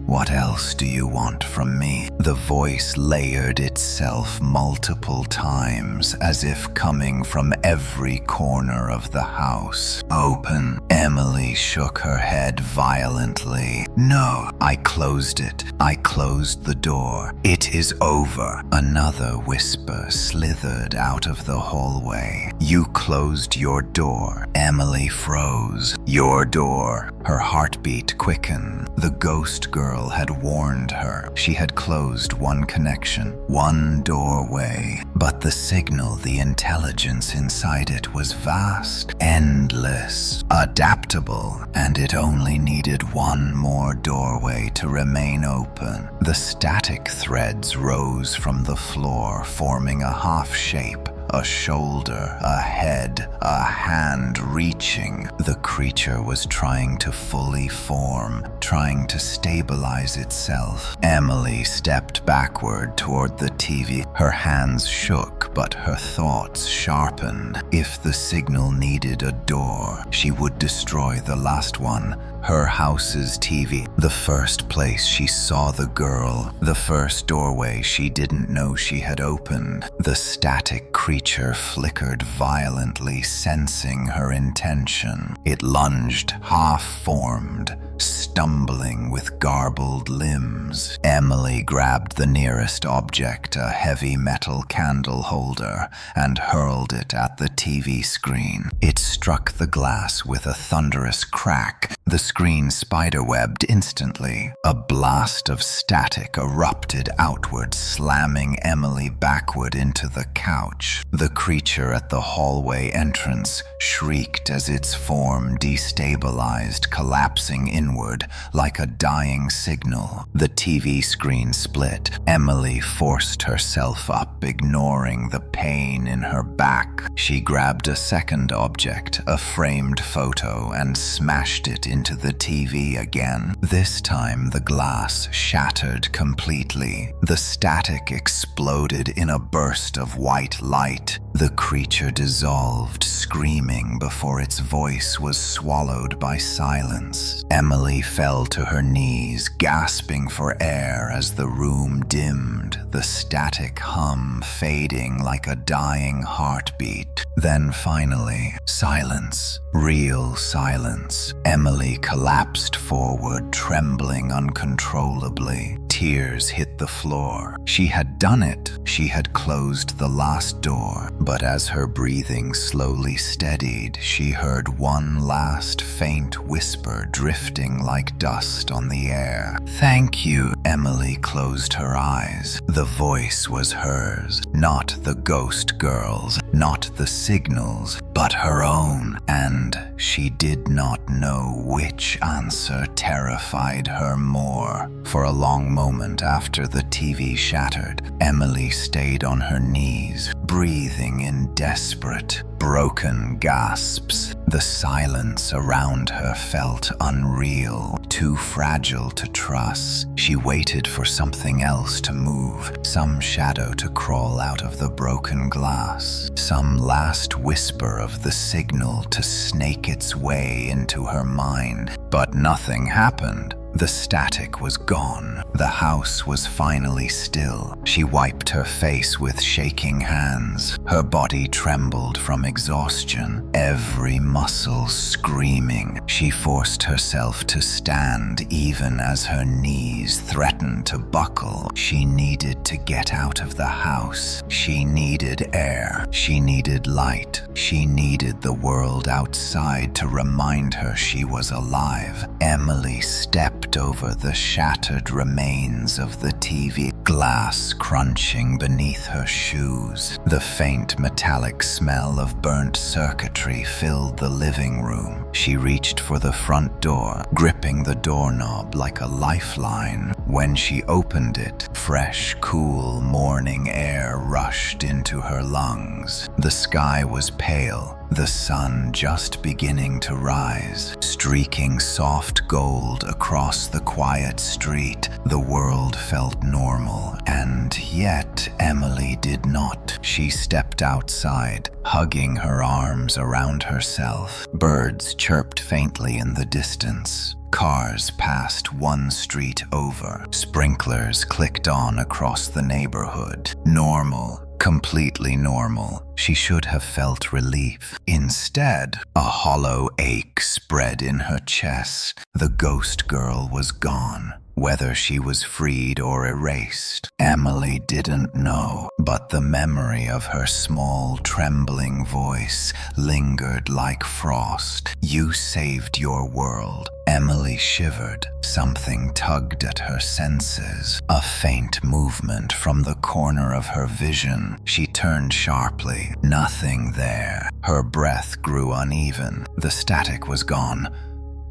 "What else do you want from me?" The voice layered itself multiple times, as if coming from every corner of the house. "Open." Emily shook her head violently. "No." "I closed it. I closed the door. It is over." Another whisper slithered out of the hallway. "You closed your door." Emily froze. "Your door." Her heartbeat quickened. The ghost girl had warned her. She had closed one connection, one doorway, but the signal, the intelligence inside it was vast, endless, adaptable, and it only needed one more doorway to remain open. The static threads rose from the floor, forming a half shape. A shoulder, a head, a hand reaching. The creature was trying to fully form, trying to stabilize itself. Emily stepped backward toward the TV. Her hands shook, but her thoughts sharpened. If the signal needed a door, she would destroy the last one. Her house's TV, the first place she saw the girl, the first doorway she didn't know she had opened. The static creature flickered violently, sensing her intention. It lunged, half-formed, stumbling with garbled limbs. Emily grabbed the nearest object, a heavy metal candle holder, and hurled it at the TV screen. It struck the glass with a thunderous crack. The screen spiderwebbed instantly. A blast of static erupted outward, slamming Emily backward into the couch. The creature at the hallway entrance shrieked as its form destabilized, collapsing inward like a dying signal. The TV screen split. Emily forced herself up, ignoring the pain in her back. She grabbed a second object, a framed photo, and smashed it into the TV again. This time the glass shattered completely. The static exploded in a burst of white light. The creature dissolved, screaming before its voice was swallowed by silence. Emily fell to her knees, gasping for air as the room dimmed, the static hum fading like a dying heartbeat. Then finally, silence. Real silence. Emily collapsed forward, trembling uncontrollably. Tears hit the floor. She had done it. She had closed the last door. But as her breathing slowly steadied, she heard one last faint whisper drifting like dust on the air. "Thank you." Emily closed her eyes. The voice was hers, not the ghost girl's, not the signal's, but her own. And she did not know which answer terrified her more. For a long moment after the TV shattered, Emily stayed on her knees, breathing in desperate, broken gasps. The silence around her felt unreal, too fragile to trust. She waited for something else to move, some shadow to crawl out of the broken glass, some last whisper of the signal to snake its way into her mind. But nothing happened. The static was gone. The house was finally still. She wiped her face with shaking hands. Her body trembled from exhaustion, every muscle screaming. She forced herself to stand even as her knees threatened to buckle. She needed to get out of the house. She needed air. She needed light. She needed the world outside to remind her she was alive. Emily stepped over the shattered remains of the TV, glass crunching beneath her shoes. The faint metallic smell of burnt circuitry filled the living room. She reached for the front door, gripping the doorknob like a lifeline. When she opened it, fresh, cool morning air rushed into her lungs. The sky was pale, the sun just beginning to rise, streaking soft gold across the quiet street. The world felt normal, and yet Emily did not. She stepped outside, hugging her arms around herself. Birds chirped faintly in the distance. Cars passed one street over. Sprinklers clicked on across the neighborhood. Normal. Completely normal. She should have felt relief. Instead, a hollow ache spread in her chest. The ghost girl was gone. Whether she was freed or erased, Emily didn't know, but the memory of her small, trembling voice lingered like frost. "You saved your world." Emily shivered. Something tugged at her senses. A faint movement from the corner of her vision. She turned sharply. Nothing there. Her breath grew uneven. The static was gone.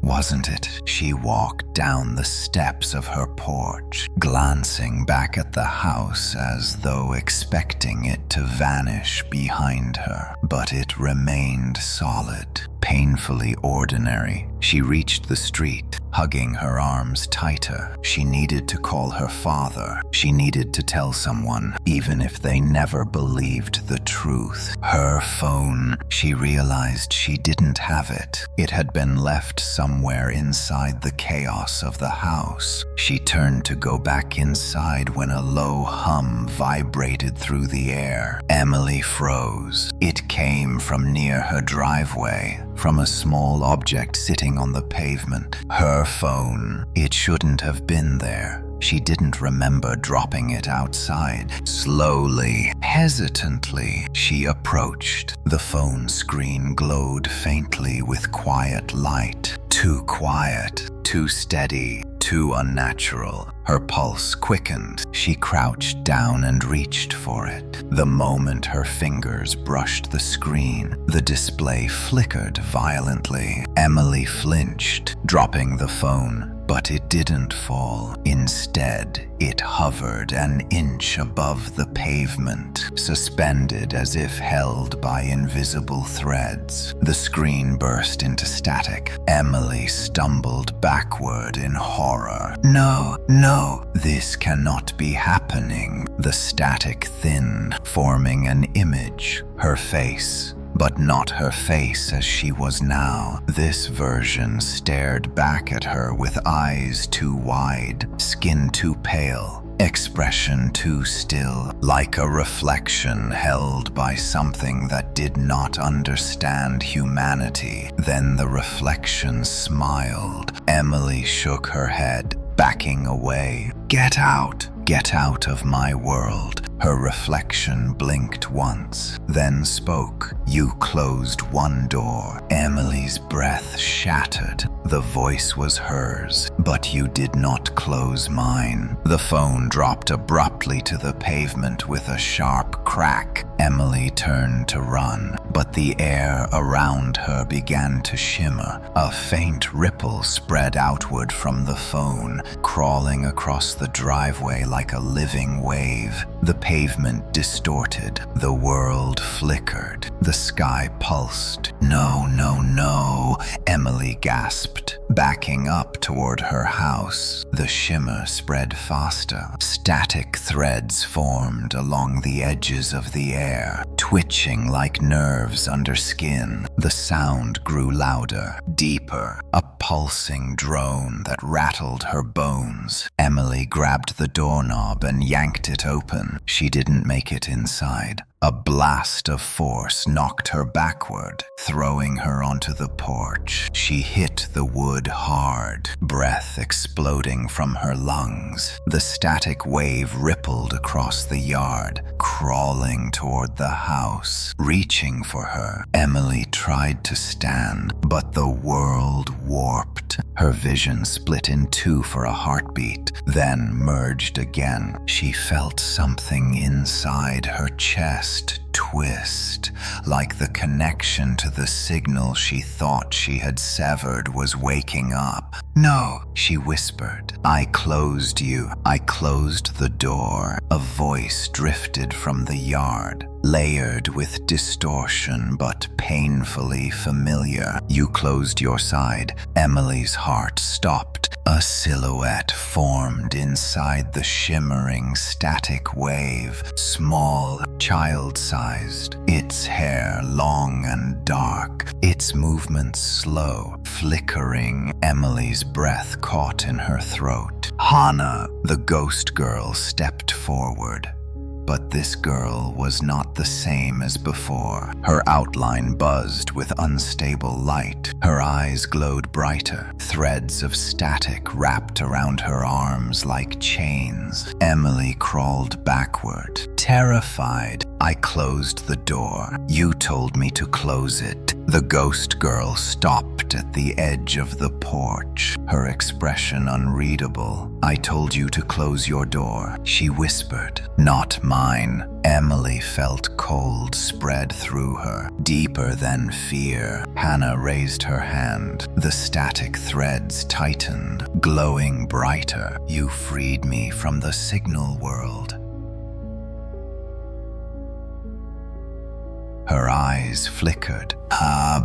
Wasn't it? She walked down the steps of her porch, glancing back at the house as though expecting it to vanish behind her. But it remained solid, painfully ordinary. She reached the street, hugging her arms tighter. She needed to call her father. She needed to tell someone, even if they never believed the truth. Her phone. She realized she didn't have it. It had been left somewhere inside the chaos of the house. She turned to go back inside when a low hum vibrated through the air. Emily froze. It came from near her driveway, from a small object sitting on the pavement. Her phone. It shouldn't have been there. She didn't remember dropping it outside. Slowly, hesitantly, she approached. The phone screen glowed faintly with quiet light. Too quiet, too steady, too unnatural. Her pulse quickened. She crouched down and reached for it. The moment her fingers brushed the screen, the display flickered violently. Emily flinched, dropping the phone. But it didn't fall. Instead, it hovered an inch above the pavement, suspended as if held by invisible threads. The screen burst into static. Emily stumbled backward in horror. No, this cannot be happening. The static thinned, forming an image. Her face. But not her face as she was now. This version stared back at her with eyes too wide, skin too pale, expression too still, like a reflection held by something that did not understand humanity. Then the reflection smiled. Emily shook her head, backing away. Get out! Get out of my world. Her reflection blinked once, then spoke. You closed one door. Emily's breath shattered. The voice was hers, but you did not close mine. The phone dropped abruptly to the pavement with a sharp crack. Emily turned to run, but the air around her began to shimmer. A faint ripple spread outward from the phone, crawling across the driveway like a living wave. The pavement distorted, the world flickered, the sky pulsed. "No, no, no," Emily gasped, backing up toward her house. The shimmer spread faster. Static threads formed along the edges of the air, twitching like nerves under skin. The sound grew louder, deeper, a pulsing drone that rattled her bones. Emily grabbed the doorknob and yanked it open. She didn't make it inside. A blast of force knocked her backward, throwing her onto the porch. She hit the wood hard, breath exploding from her lungs. The static wave rippled across the yard, crawling toward the house. Reaching for her, Emily tried to stand, but the world warped. Her vision split in two for a heartbeat, then merged again. She felt something inside her chest twist, like the connection to the signal she thought she had severed was waking up. "No," she whispered. "I closed you. I closed the door." A voice drifted from the yard, layered with distortion but painfully familiar. "You closed your side." Emily's heart stopped. A silhouette formed inside the shimmering static wave, small, child-sized, its hair long and dark, its movements slow, flickering. Emily's breath caught in her throat. "Hannah!" The ghost girl stepped forward. But this girl was not the same as before. Her outline buzzed with unstable light. Her eyes glowed brighter. Threads of static wrapped around her arms like chains. Emily crawled backward, terrified. "I closed the door. You told me to close it." The ghost girl stopped at the edge of the porch, her expression unreadable. "I told you to close your door," she whispered. "Not mine." Emily felt cold spread through her, deeper than fear. Hannah raised her hand. The static threads tightened, glowing brighter. "You freed me from the signal world." Her eyes flickered.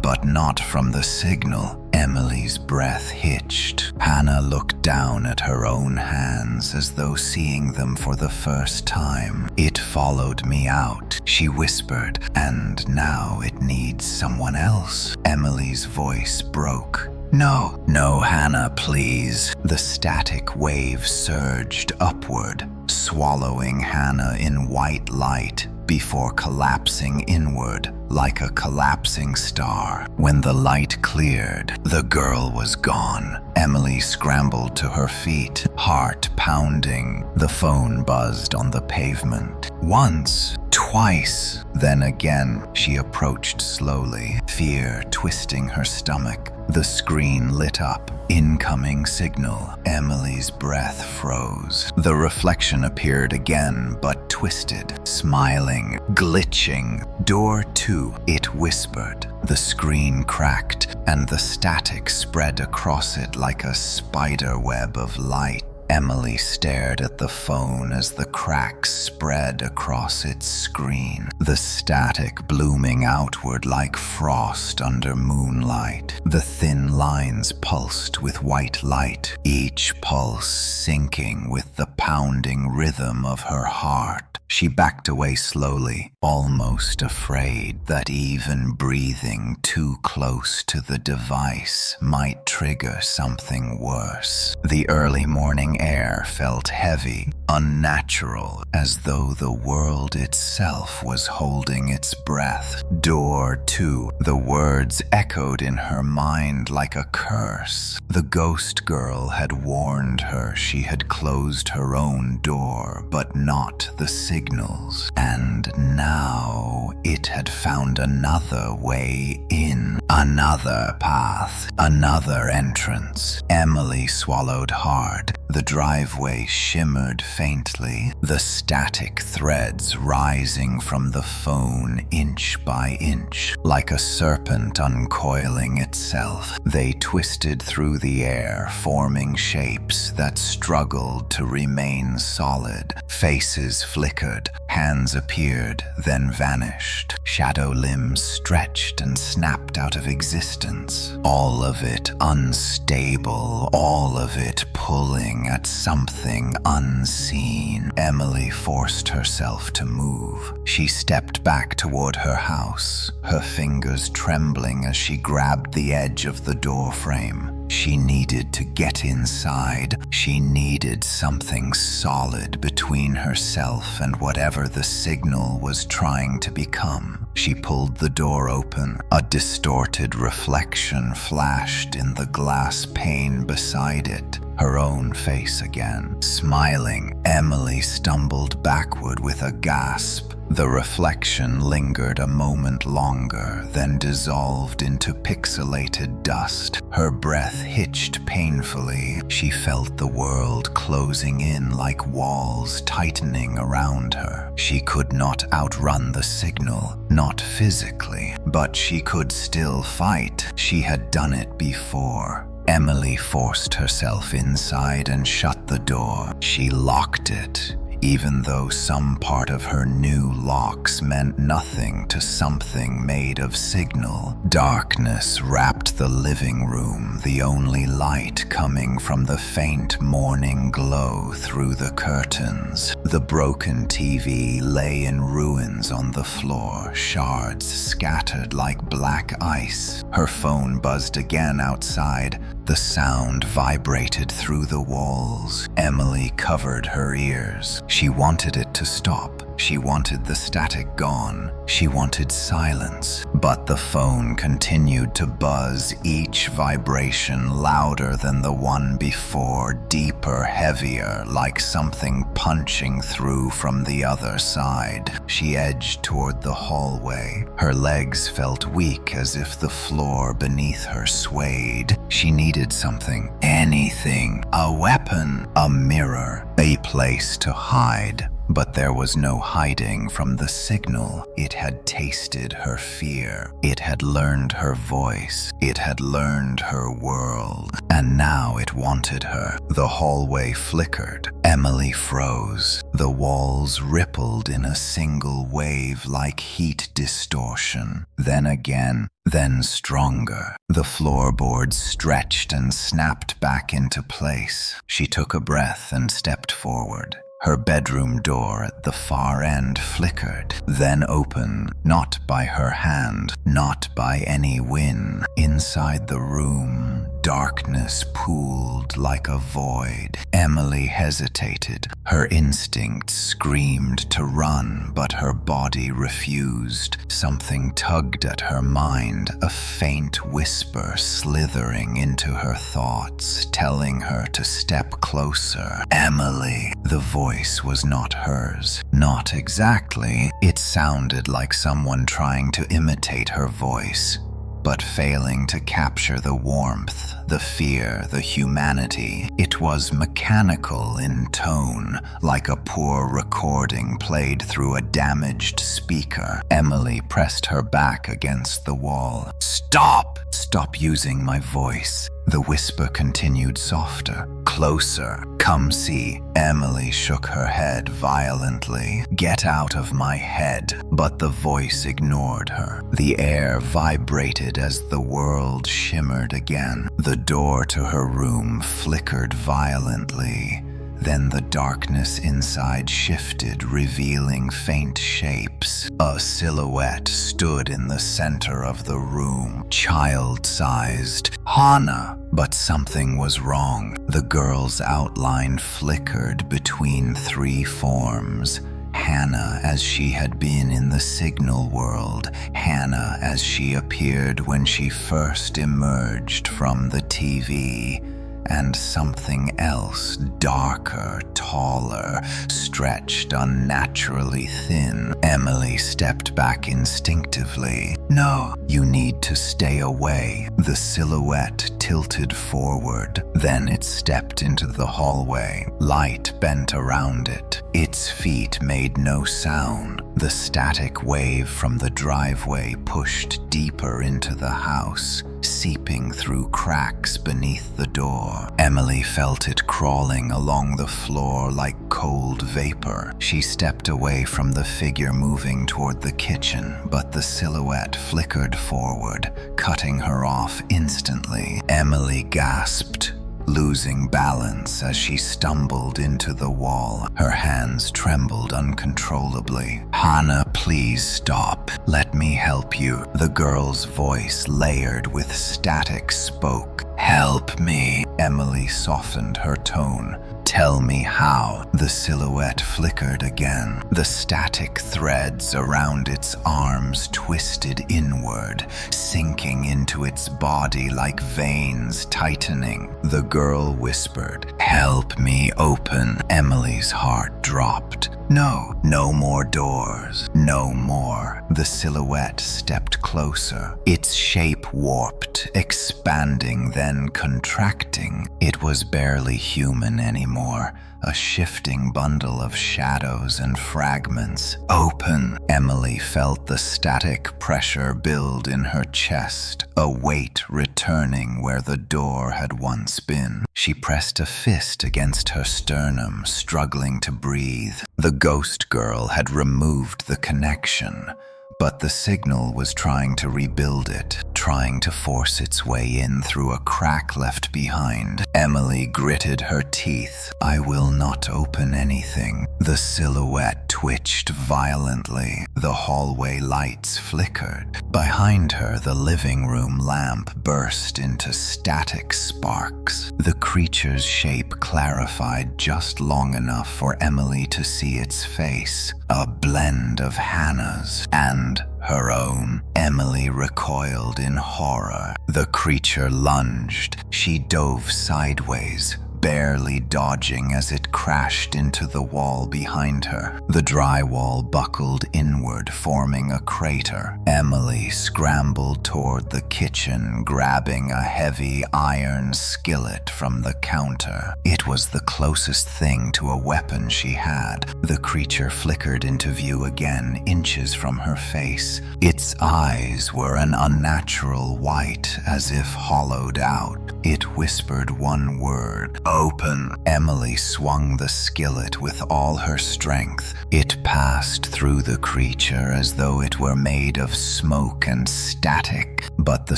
But not from the signal. Emily's breath hitched. Hannah looked down at her own hands as though seeing them for the first time. "It followed me out," she whispered, "and now it needs someone else." Emily's voice broke. "No, no, Hannah, please." The static wave surged upward, swallowing Hannah in white light before collapsing inward like a collapsing star. When the light cleared, the girl was gone. Emily scrambled to her feet, heart pounding. The phone buzzed on the pavement. Once, twice, then again. She approached slowly, fear twisting her stomach. The screen lit up. Incoming signal. Emily's breath froze. The reflection appeared again, but twisted, smiling, glitching. "Door 2, it whispered. The screen cracked, and the static spread across it like a spider web of light. Emily stared at the phone as the cracks spread across its screen, the static blooming outward like frost under moonlight. The thin lines pulsed with white light, each pulse syncing with the pounding rhythm of her heart. She backed away slowly, almost afraid that even breathing too close to the device might trigger something worse. The early morning air felt heavy, unnatural, as though the world itself was holding its breath. "Door 2, the words echoed in her mind like a curse. The ghost girl had warned her she had closed her own door, but not the signals. And now it had found another way in. Another path, another entrance. Emily swallowed hard. The driveway shimmered faintly, the static threads rising from the phone inch by inch. Like a serpent uncoiling itself, they twisted through the air, forming shapes that struggled to remain solid. Faces flickered, hands appeared, then vanished. Shadow limbs stretched and snapped out of existence. All of it unstable, all of it pulling at something unseen. Emily forced herself to move. She stepped back toward her house, her fingers trembling as she grabbed the edge of the doorframe. She needed to get inside. She needed something solid between herself and whatever the signal was trying to become. She pulled the door open. A distorted reflection flashed in the glass pane beside it. Her own face again. Smiling, Emily stumbled backward with a gasp. The reflection lingered a moment longer, then dissolved into pixelated dust. Her breath hitched painfully. She felt the world closing in like walls tightening around her. She could not outrun the signal, not physically, but she could still fight. She had done it before. Emily forced herself inside and shut the door. She locked it, even though some part of her new locks meant nothing to something made of signal. Darkness wrapped the living room, the only light coming from the faint morning glow through the curtains. The broken TV lay in ruins on the floor, shards scattered like black ice. Her phone buzzed again outside. The sound vibrated through the walls. Emily covered her ears. She wanted it to stop. She wanted the static gone. She wanted silence. But the phone continued to buzz, each vibration louder than the one before, deeper, heavier, like something punching through from the other side. She edged toward the hallway. Her legs felt weak, as if the floor beneath her swayed. She needed something, anything, a weapon, a mirror, a place to hide. But there was no hiding from the signal. It had tasted her fear. It had learned her voice. It had learned her world. And now it wanted her. The hallway flickered. Emily froze. The walls rippled in a single wave like heat distortion. Then again, then stronger. The floorboards stretched and snapped back into place. She took a breath and stepped forward. Her bedroom door at the far end flickered, then opened, not by her hand, not by any wind. Inside the room, darkness pooled like a void. Emily hesitated. Her instincts screamed to run, but her body refused. Something tugged at her mind, a faint whisper slithering into her thoughts, telling her to step closer. Emily, the voice was not hers. Not exactly. It sounded like someone trying to imitate her voice, but failing to capture the warmth, the fear, the humanity. It was mechanical in tone, like a poor recording played through a damaged speaker. Emily pressed her back against the wall. "Stop! Stop using my voice." The whisper continued softer. "Closer. Come see." Emily shook her head violently. "Get out of my head." But the voice ignored her. The air vibrated as the world shimmered again. The door to her room flickered violently. Then the darkness inside shifted, revealing faint shapes. A silhouette stood in the center of the room, child-sized. Hannah! But something was wrong. The girl's outline flickered between three forms. Hannah as she had been in the signal world. Hannah as she appeared when she first emerged from the TV. and something else, darker, taller, stretched unnaturally thin. Emily stepped back instinctively. "No, you need to stay away." The silhouette tilted forward, then it stepped into the hallway. Light bent around it. Its feet made no sound. The static wave from the driveway pushed deeper into the house, seeping through cracks beneath the door. Emily felt it crawling along the floor like cold vapor. She stepped away from the figure moving toward the kitchen, but the silhouette flickered forward, cutting her off instantly. Emily gasped, losing balance as she stumbled into the wall. Her hands trembled uncontrollably. "Hannah, please stop. Let me help you." The girl's voice, layered with static, spoke. "Help me." Emily softened her tone. "Tell me how." The silhouette flickered again. The static threads around its arms twisted inward, sinking into its body like veins tightening. The girl whispered, "Help me open." Emily's heart dropped. No, no more doors. No more. The silhouette stepped closer. Its shape warped, expanding, then contracting. It was barely human anymore, a shifting bundle of shadows and fragments. "Open." Emily felt the static pressure build in her chest, a weight returning where the door had once been. She pressed a fist against her sternum, struggling to breathe. The ghost girl had removed the connection, but the signal was trying to rebuild it, trying to force its way in through a crack left behind. Emily gritted her teeth. "I will not open anything." The silhouette twitched violently. The hallway lights flickered. Behind her, the living room lamp burst into static sparks. The creature's shape clarified just long enough for Emily to see its face, a blend of Hannah's and her own. Emily recoiled in horror. The creature lunged. She dove sideways, barely dodging as it crashed into the wall behind her. The drywall buckled inward, forming a crater. Emily scrambled toward the kitchen, grabbing a heavy iron skillet from the counter. It was the closest thing to a weapon she had. The creature flickered into view again, inches from her face. Its eyes were an unnatural white, as if hollowed out. It whispered one word, "Open." Emily swung the skillet with all her strength. It passed through the creature as though it were made of smoke and static, but the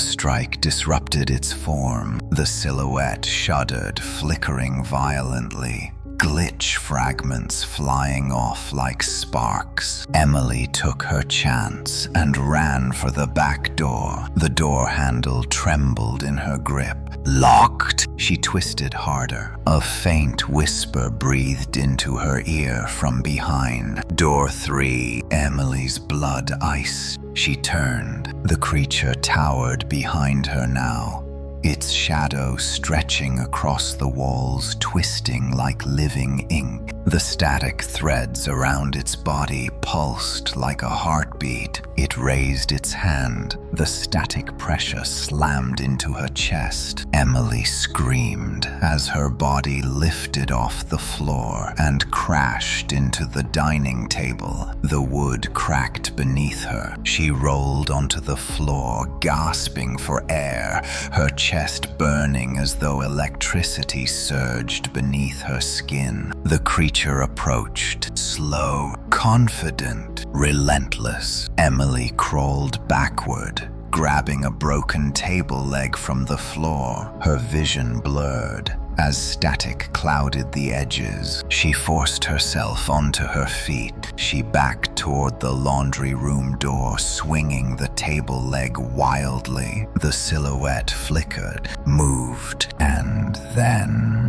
strike disrupted its form. The silhouette shuddered, flickering violently. Glitch fragments flying off like sparks. Emily took her chance and ran for the back door. The door handle trembled in her grip. "Locked!" She twisted harder. A faint whisper breathed into her ear from behind. "Door 3. Emily's blood iced. She turned. The creature towered behind her now, its shadow stretching across the walls, twisting like living ink. The static threads around its body pulsed like a heartbeat. It raised its hand. The static pressure slammed into her chest. Emily screamed as her body lifted off the floor and crashed into the dining table. The wood cracked beneath her. She rolled onto the floor, gasping for air, her chest burning as though electricity surged beneath her skin. The creature approached, slow, confident, relentless. Emily crawled backward, grabbing a broken table leg from the floor, her vision blurred. As static clouded the edges, she forced herself onto her feet. She backed toward the laundry room door, swinging the table leg wildly. The silhouette flickered, moved, and then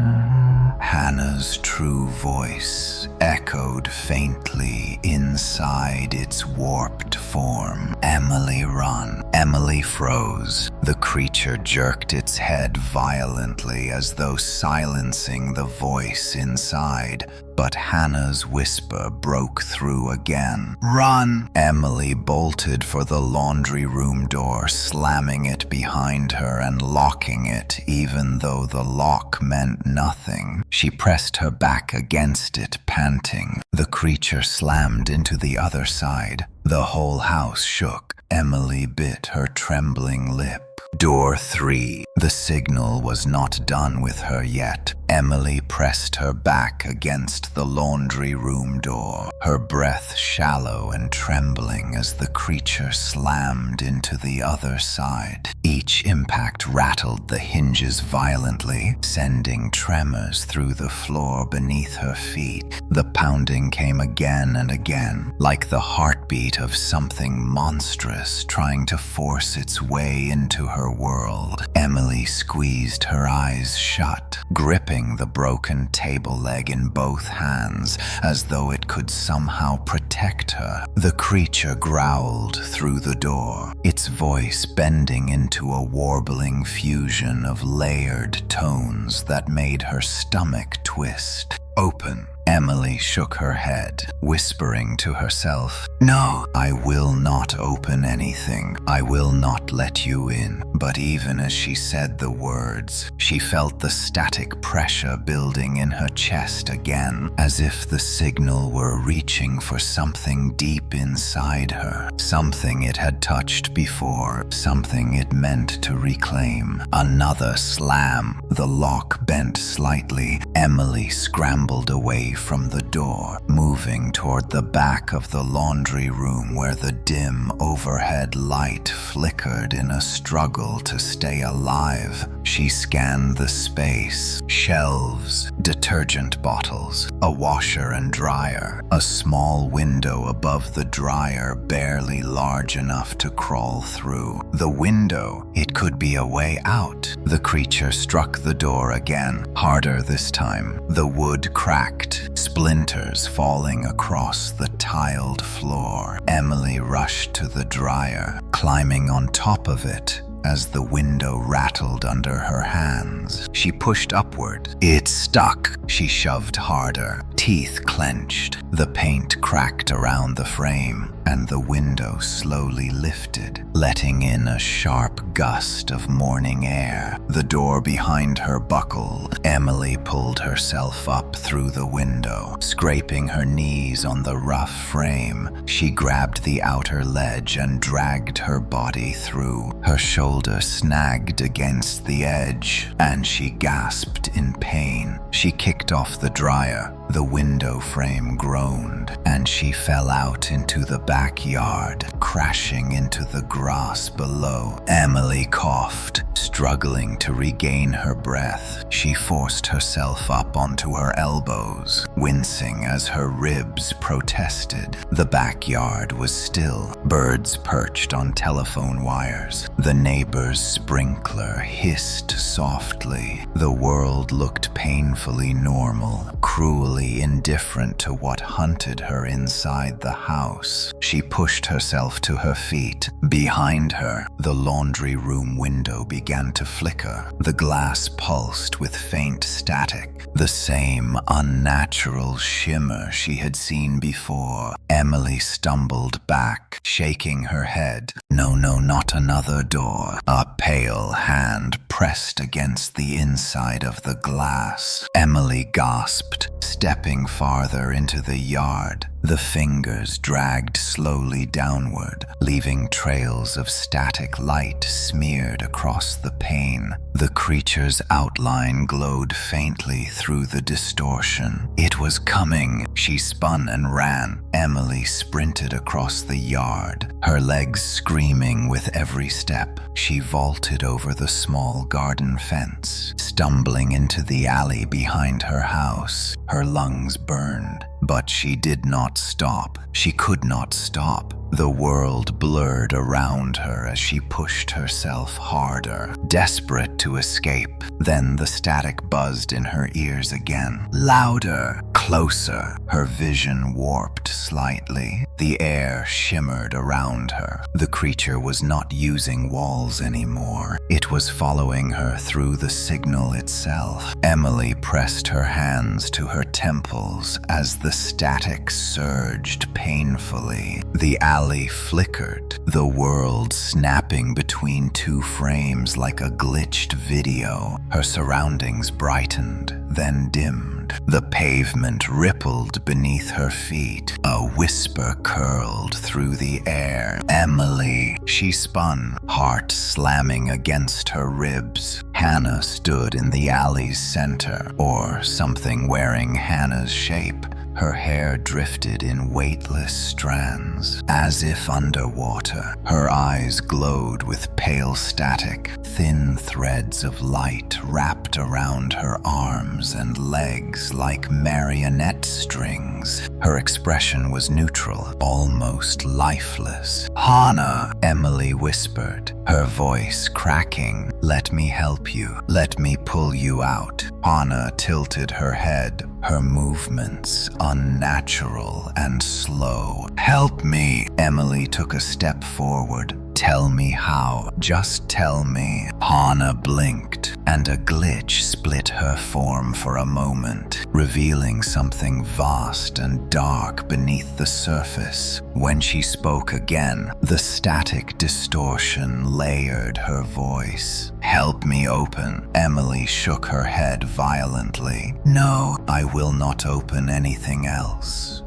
Hannah's true voice echoed faintly inside its warped form. form. Emily, run. Emily froze. The creature jerked its head violently as though silencing the voice inside. But Hannah's whisper broke through again. Run! Emily bolted for the laundry room door, slamming it behind her and locking it, even though the lock meant nothing. She pressed her back against it, panting. The creature slammed into the other side. The whole house shook. Emily bit her trembling lip. Door 3. The signal was not done with her yet. Emily pressed her back against the laundry room door, her breath shallow and trembling as the creature slammed into the other side. Each impact rattled the hinges violently, sending tremors through the floor beneath her feet. The pounding came again and again, like the heartbeat of something monstrous trying to force its way into her world. Emily squeezed her eyes shut, gripping the broken table leg in both hands as though it could somehow protect her. The creature growled through the door, its voice bending into a warbling fusion of layered tones that made her stomach twist. Open. Emily shook her head, whispering to herself, "No, I will not open anything. I will not let you in." But even as she said the words, she felt the static pressure building in her chest again, as if the signal were reaching for something deep inside her, something it had touched before, something it meant to reclaim. Another slam. The lock bent slightly. Emily scrambled away from the door, moving toward the back of the laundry room where the dim overhead light flickered in a struggle to stay alive. She scanned the space. Shelves, detergent bottles, a washer and dryer, a small window above the dryer barely large enough to crawl through. The window, it could be a way out. The creature struck the door again, harder this time. The wood cracked, splinters falling across the tiled floor. Emily rushed to the dryer, climbing on top of it as the window rattled under her hands. She pushed upward. It stuck. She shoved harder, teeth clenched. The paint cracked around the frame, and the window slowly lifted, letting in a sharp gust of morning air. The door behind her buckled. Emily pulled herself up through the window, scraping her knees on the rough frame. She grabbed the outer ledge and dragged her body through. Her shoulder snagged against the edge, and she gasped in pain. She kicked off the dryer. The window frame groaned, and she fell out into the backyard, crashing into the grass below. Emily coughed, struggling to regain her breath. She forced herself up onto her elbows, wincing as her ribs protested. The backyard was still. Birds perched on telephone wires. The neighbor's sprinkler hissed softly. The world looked painfully normal, cruelly indifferent to what hunted her inside the house. She pushed herself to her feet. Behind her, the laundry room window began to flicker. The glass pulsed with faint static, the same unnatural shimmer she had seen before. Emily stumbled back, shaking her head. No, not another door. A pale hand pressed against the inside of the glass. Emily gasped, stepping farther into the yard. The fingers dragged slowly downward, leaving trails of static light smeared across the pane. The creature's outline glowed faintly through the distortion. It was coming. She spun and ran. Emily sprinted across the yard, her legs screaming with every step. She vaulted over the small garden fence, stumbling into the alley behind her house. Her lungs burned, but she did not stop. She could not stop. The world blurred around her as she pushed herself harder, desperate to escape. Then the static buzzed in her ears again. Louder, closer. Her vision warped slightly. The air shimmered around her. The creature was not using walls anymore. It was following her through the signal itself. Emily pressed her hands to her temples as the static surged painfully. The alley flickered, the world snapping between two frames like a glitched video. Her surroundings brightened, then dimmed. The pavement rippled beneath her feet. A whisper curled through the air. "Emily!" She spun, heart slamming against her ribs. Hannah stood in the alley's center, or something wearing Hannah's shape. Her hair drifted in weightless strands, as if underwater. Her eyes glowed with pale static. Thin threads of light wrapped around her arms and legs like marionette strings. Her expression was neutral, almost lifeless. "Hannah," Emily whispered, her voice cracking. "Let me help you. Let me pull you out." Hannah tilted her head, her movements unnatural and slow. "Help me!" Emily took a step forward. "Tell me how. Just tell me." Hannah blinked, and a glitch split her form for a moment, revealing something vast and dark beneath the surface. When she spoke again, the static distortion layered her voice. "Help me open." Emily shook her head violently. "No, I will not open anything else."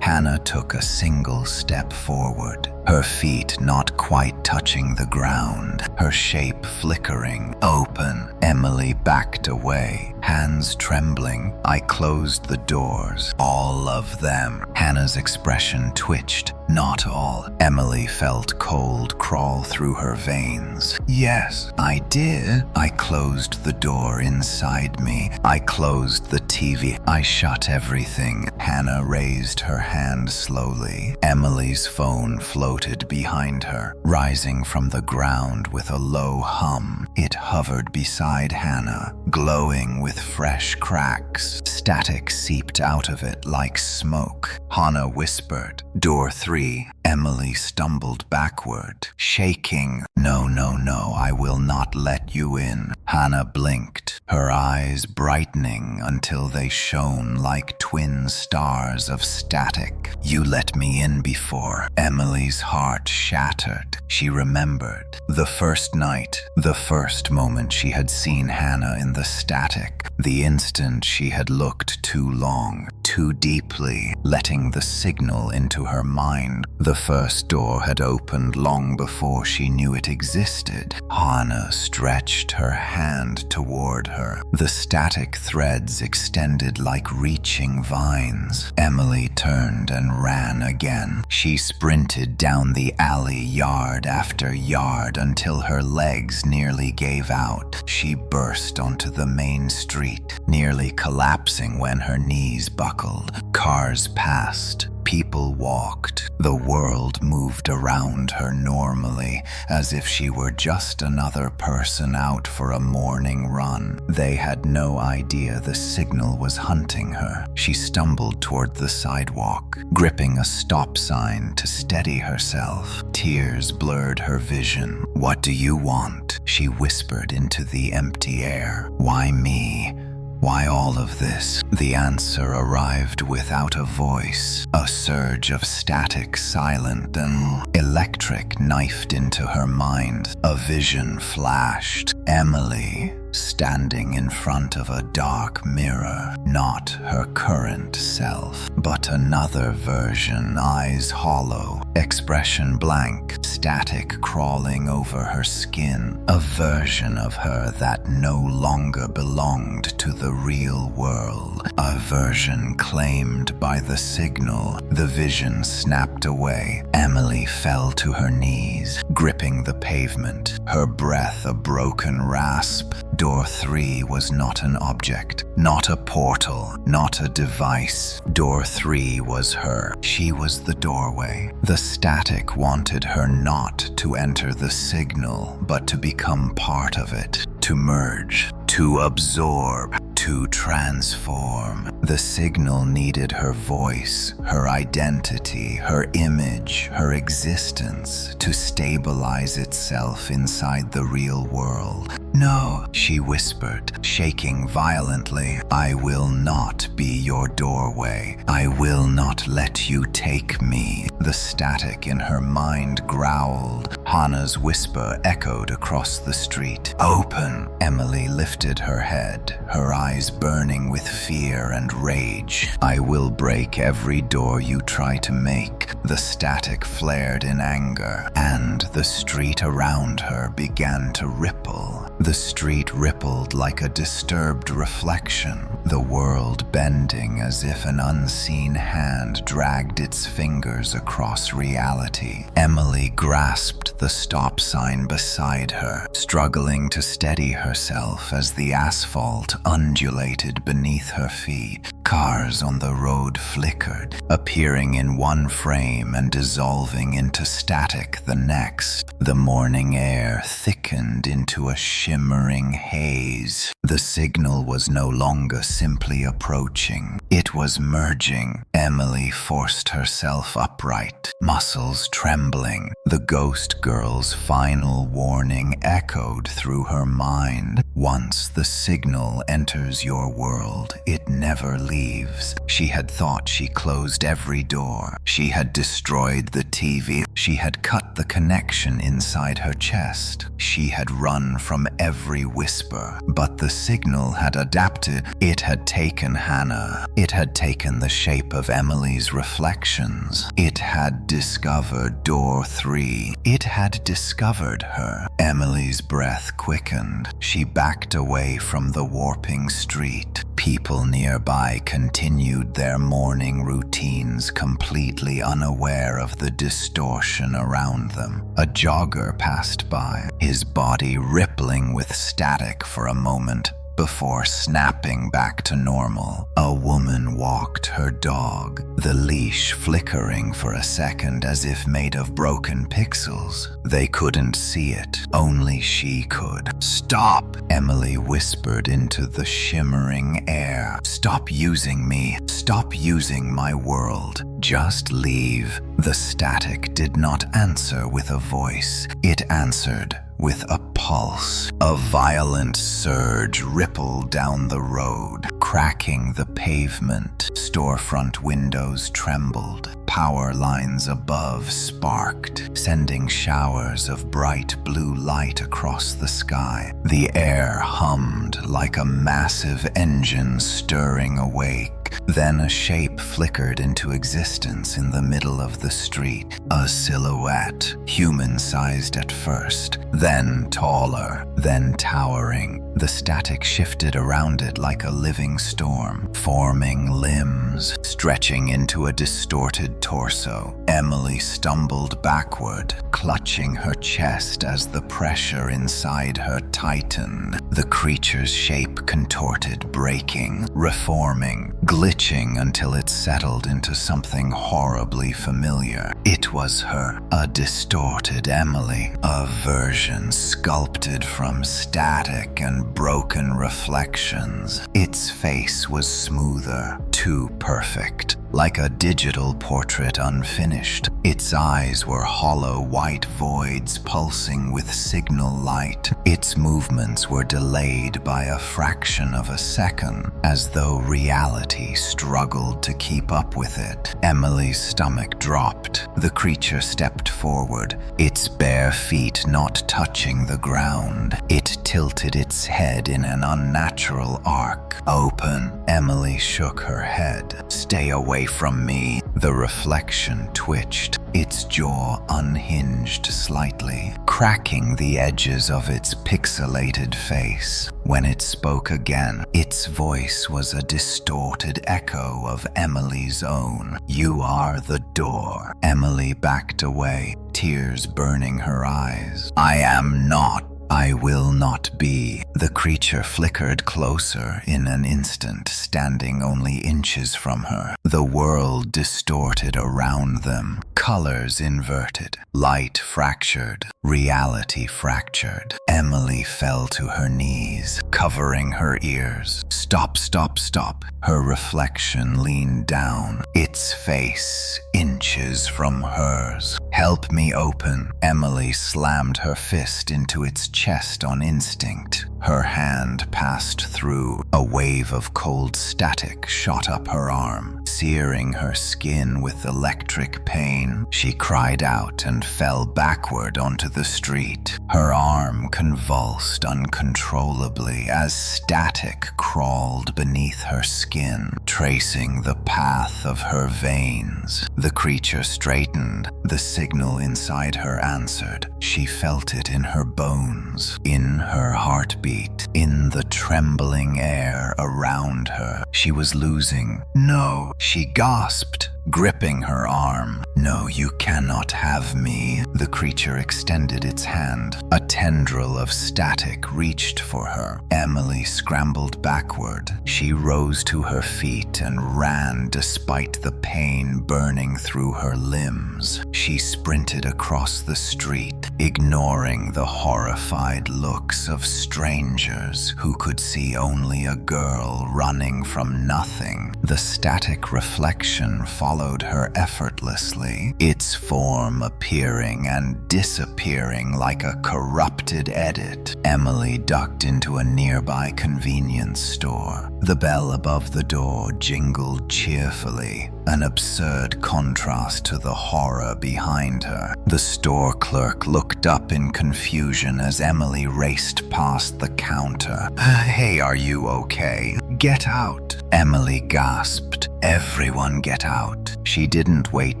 Hannah took a single step forward, her feet not quite touching the ground, her shape flickering. "Open." Emily backed away, hands trembling. "I closed the doors. All of them." Hannah's expression twitched. "Not all." Emily felt cold crawl through her veins. "Yes, I did. I closed the door inside me. I closed the TV. I shut everything." Hannah raised her hand slowly. Emily's phone floated behind her, rising from the ground with a low hum. It hovered beside Hannah, glowing with fresh cracks. Static seeped out of it like smoke. Hannah whispered, "Door 3. Emily stumbled backward, shaking. "No, no, no, I will not let you in." Hannah blinked, her eyes brightening until they shone like twin stars of static. "You let me in before." Emily's heart shattered. She remembered the first night, the first moment she had seen Hannah in the static, the instant she had looked too long, too deeply, letting the signal into her mind. The first door had opened long before she knew it existed. Hannah stretched her hand toward her. The static threads extended like reaching vines. Emily turned and ran again. She sprinted down the alley yard after yard until her legs nearly gave out. She burst onto the main street, nearly collapsing when her knees buckled. Cars passed. People walked. The world moved around her normally, as if she were just another person out for a morning run. They had no idea the signal was hunting her. She stumbled toward the sidewalk, gripping a stop sign to steady herself. Tears blurred her vision. "What do you want?" she whispered into the empty air. "Why me? Why all of this?" The answer arrived without a voice. A surge of static, silent and electric knifed into her mind. A vision flashed. Emily, standing in front of a dark mirror. Not her current self, but another version, eyes hollow, expression blank, static crawling over her skin. A version of her that no longer belonged to the real world. A version claimed by the signal. The vision snapped away. Emily fell to her knees, gripping the pavement, her breath a broken rasp. Door 3 was not an object, not a portal, not a device. Door 3 was her. She was the doorway. The static wanted her not to enter the signal, but to become part of it, to merge, to absorb, to transform. The signal needed her voice, her identity, her image, her existence to stabilize itself inside the real world. "No," she whispered, shaking violently. "I will not be your doorway. I will not let you take me." The static in her mind growled. Hannah's whisper echoed across the street. "Open!" Emily lifted her head, her eyes burning with fear and rage. "I will break every door you try to make." The static flared in anger, and the street around her began to ripple. The street rippled like a disturbed reflection, the world bending as if an unseen hand dragged its fingers across reality. Emily grasped the stop sign beside her, struggling to steady herself as the asphalt undulated beneath her feet. Cars on the road flickered, appearing in one frame and dissolving into static the next. The morning air thickened into a shimmering haze. The signal was no longer simply approaching. It was merging. Emily forced herself upright, muscles trembling. The ghost girl's final warning echoed through her mind. Once the signal enters your world, it never leaves. She had thought she closed every door. She had destroyed the TV. She had cut the connection inside her chest. She had run from every whisper. But the signal had adapted. It had taken Hannah. It had taken the shape of Emily's reflections. It had discovered door 3. It had discovered her. Emily's breath quickened. She backed away from the warping street. People nearby continued their morning routines, completely unaware of the distortion around them. A jogger passed by, his body rippling with static for a moment before snapping back to normal. A woman walked her dog, the leash flickering for a second as if made of broken pixels. They couldn't see it, only she could. "Stop!" Emily whispered into the shimmering air. "Stop using me. Stop using my world. Just leave." The static did not answer with a voice. It answered with a pulse. A violent surge rippled down the road, cracking the pavement. Storefront windows trembled. Power lines above sparked, sending showers of bright blue light across the sky. The air hummed like a massive engine stirring awake. Then a shape flickered into existence in the middle of the street. A silhouette, human-sized at first, then taller, then towering. The static shifted around it like a living storm, forming limbs, stretching into a distorted torso. Emily stumbled backward, clutching her chest as the pressure inside her tightened. The creature's shape contorted, breaking, reforming, glitching until it settled into something horribly familiar. It was her, a distorted Emily, a version sculpted from static and broken reflections. Its face was smoother, too perfect, like a digital portrait unfinished. Its eyes were hollow white voids pulsing with signal light. Its movements were delayed by a fraction of a second, as though reality struggled to keep up with it. Emily's stomach dropped. The creature stepped forward, its bare feet not touching the ground. It tilted its head in an unnatural arc. "Open." Emily shook her head. "Stay away from me." The reflection twitched, its jaw unhinged slightly, cracking the edges of its pixelated face. When it spoke again, its voice was a distorted echo of Emily's own. "You are the door." Emily backed away, tears burning her eyes. "I am not. I will not be." The creature flickered closer in an instant, standing only inches from her. The world distorted around them, colors inverted, light fractured, reality fractured. Emily fell to her knees, covering her ears. Stop, stop, stop. Her reflection leaned down, its face inches from hers. Help me open. Emily slammed her fist into its chest on instinct. Her hand passed through. A wave of cold static shot up her arm, searing her skin with electric pain. She cried out and fell backward onto the street. Her arm convulsed uncontrollably as static crawled beneath her skin, tracing the path of her veins. The creature straightened. The signal inside her answered. She felt it in her bones, in her heartbeat, in the trembling air around her. She was losing. No, she gasped, gripping her arm. No, you cannot have me. The creature extended its hand. A tendril of static reached for her. Emily scrambled backward. She rose to her feet and ran despite the pain burning through her limbs. She sprinted across the street, ignoring the horrified looks of strangers who could see only a girl running from nothing. The static reflection followed her effortlessly, its form appearing and disappearing like a corrupted edit. Emily ducked into a nearby convenience store. The bell above the door jingled cheerfully, an absurd contrast to the horror behind her. The store clerk looked up in confusion as Emily raced past the counter. Hey, are you okay? Get out. Emily gasped. Everyone get out. She didn't wait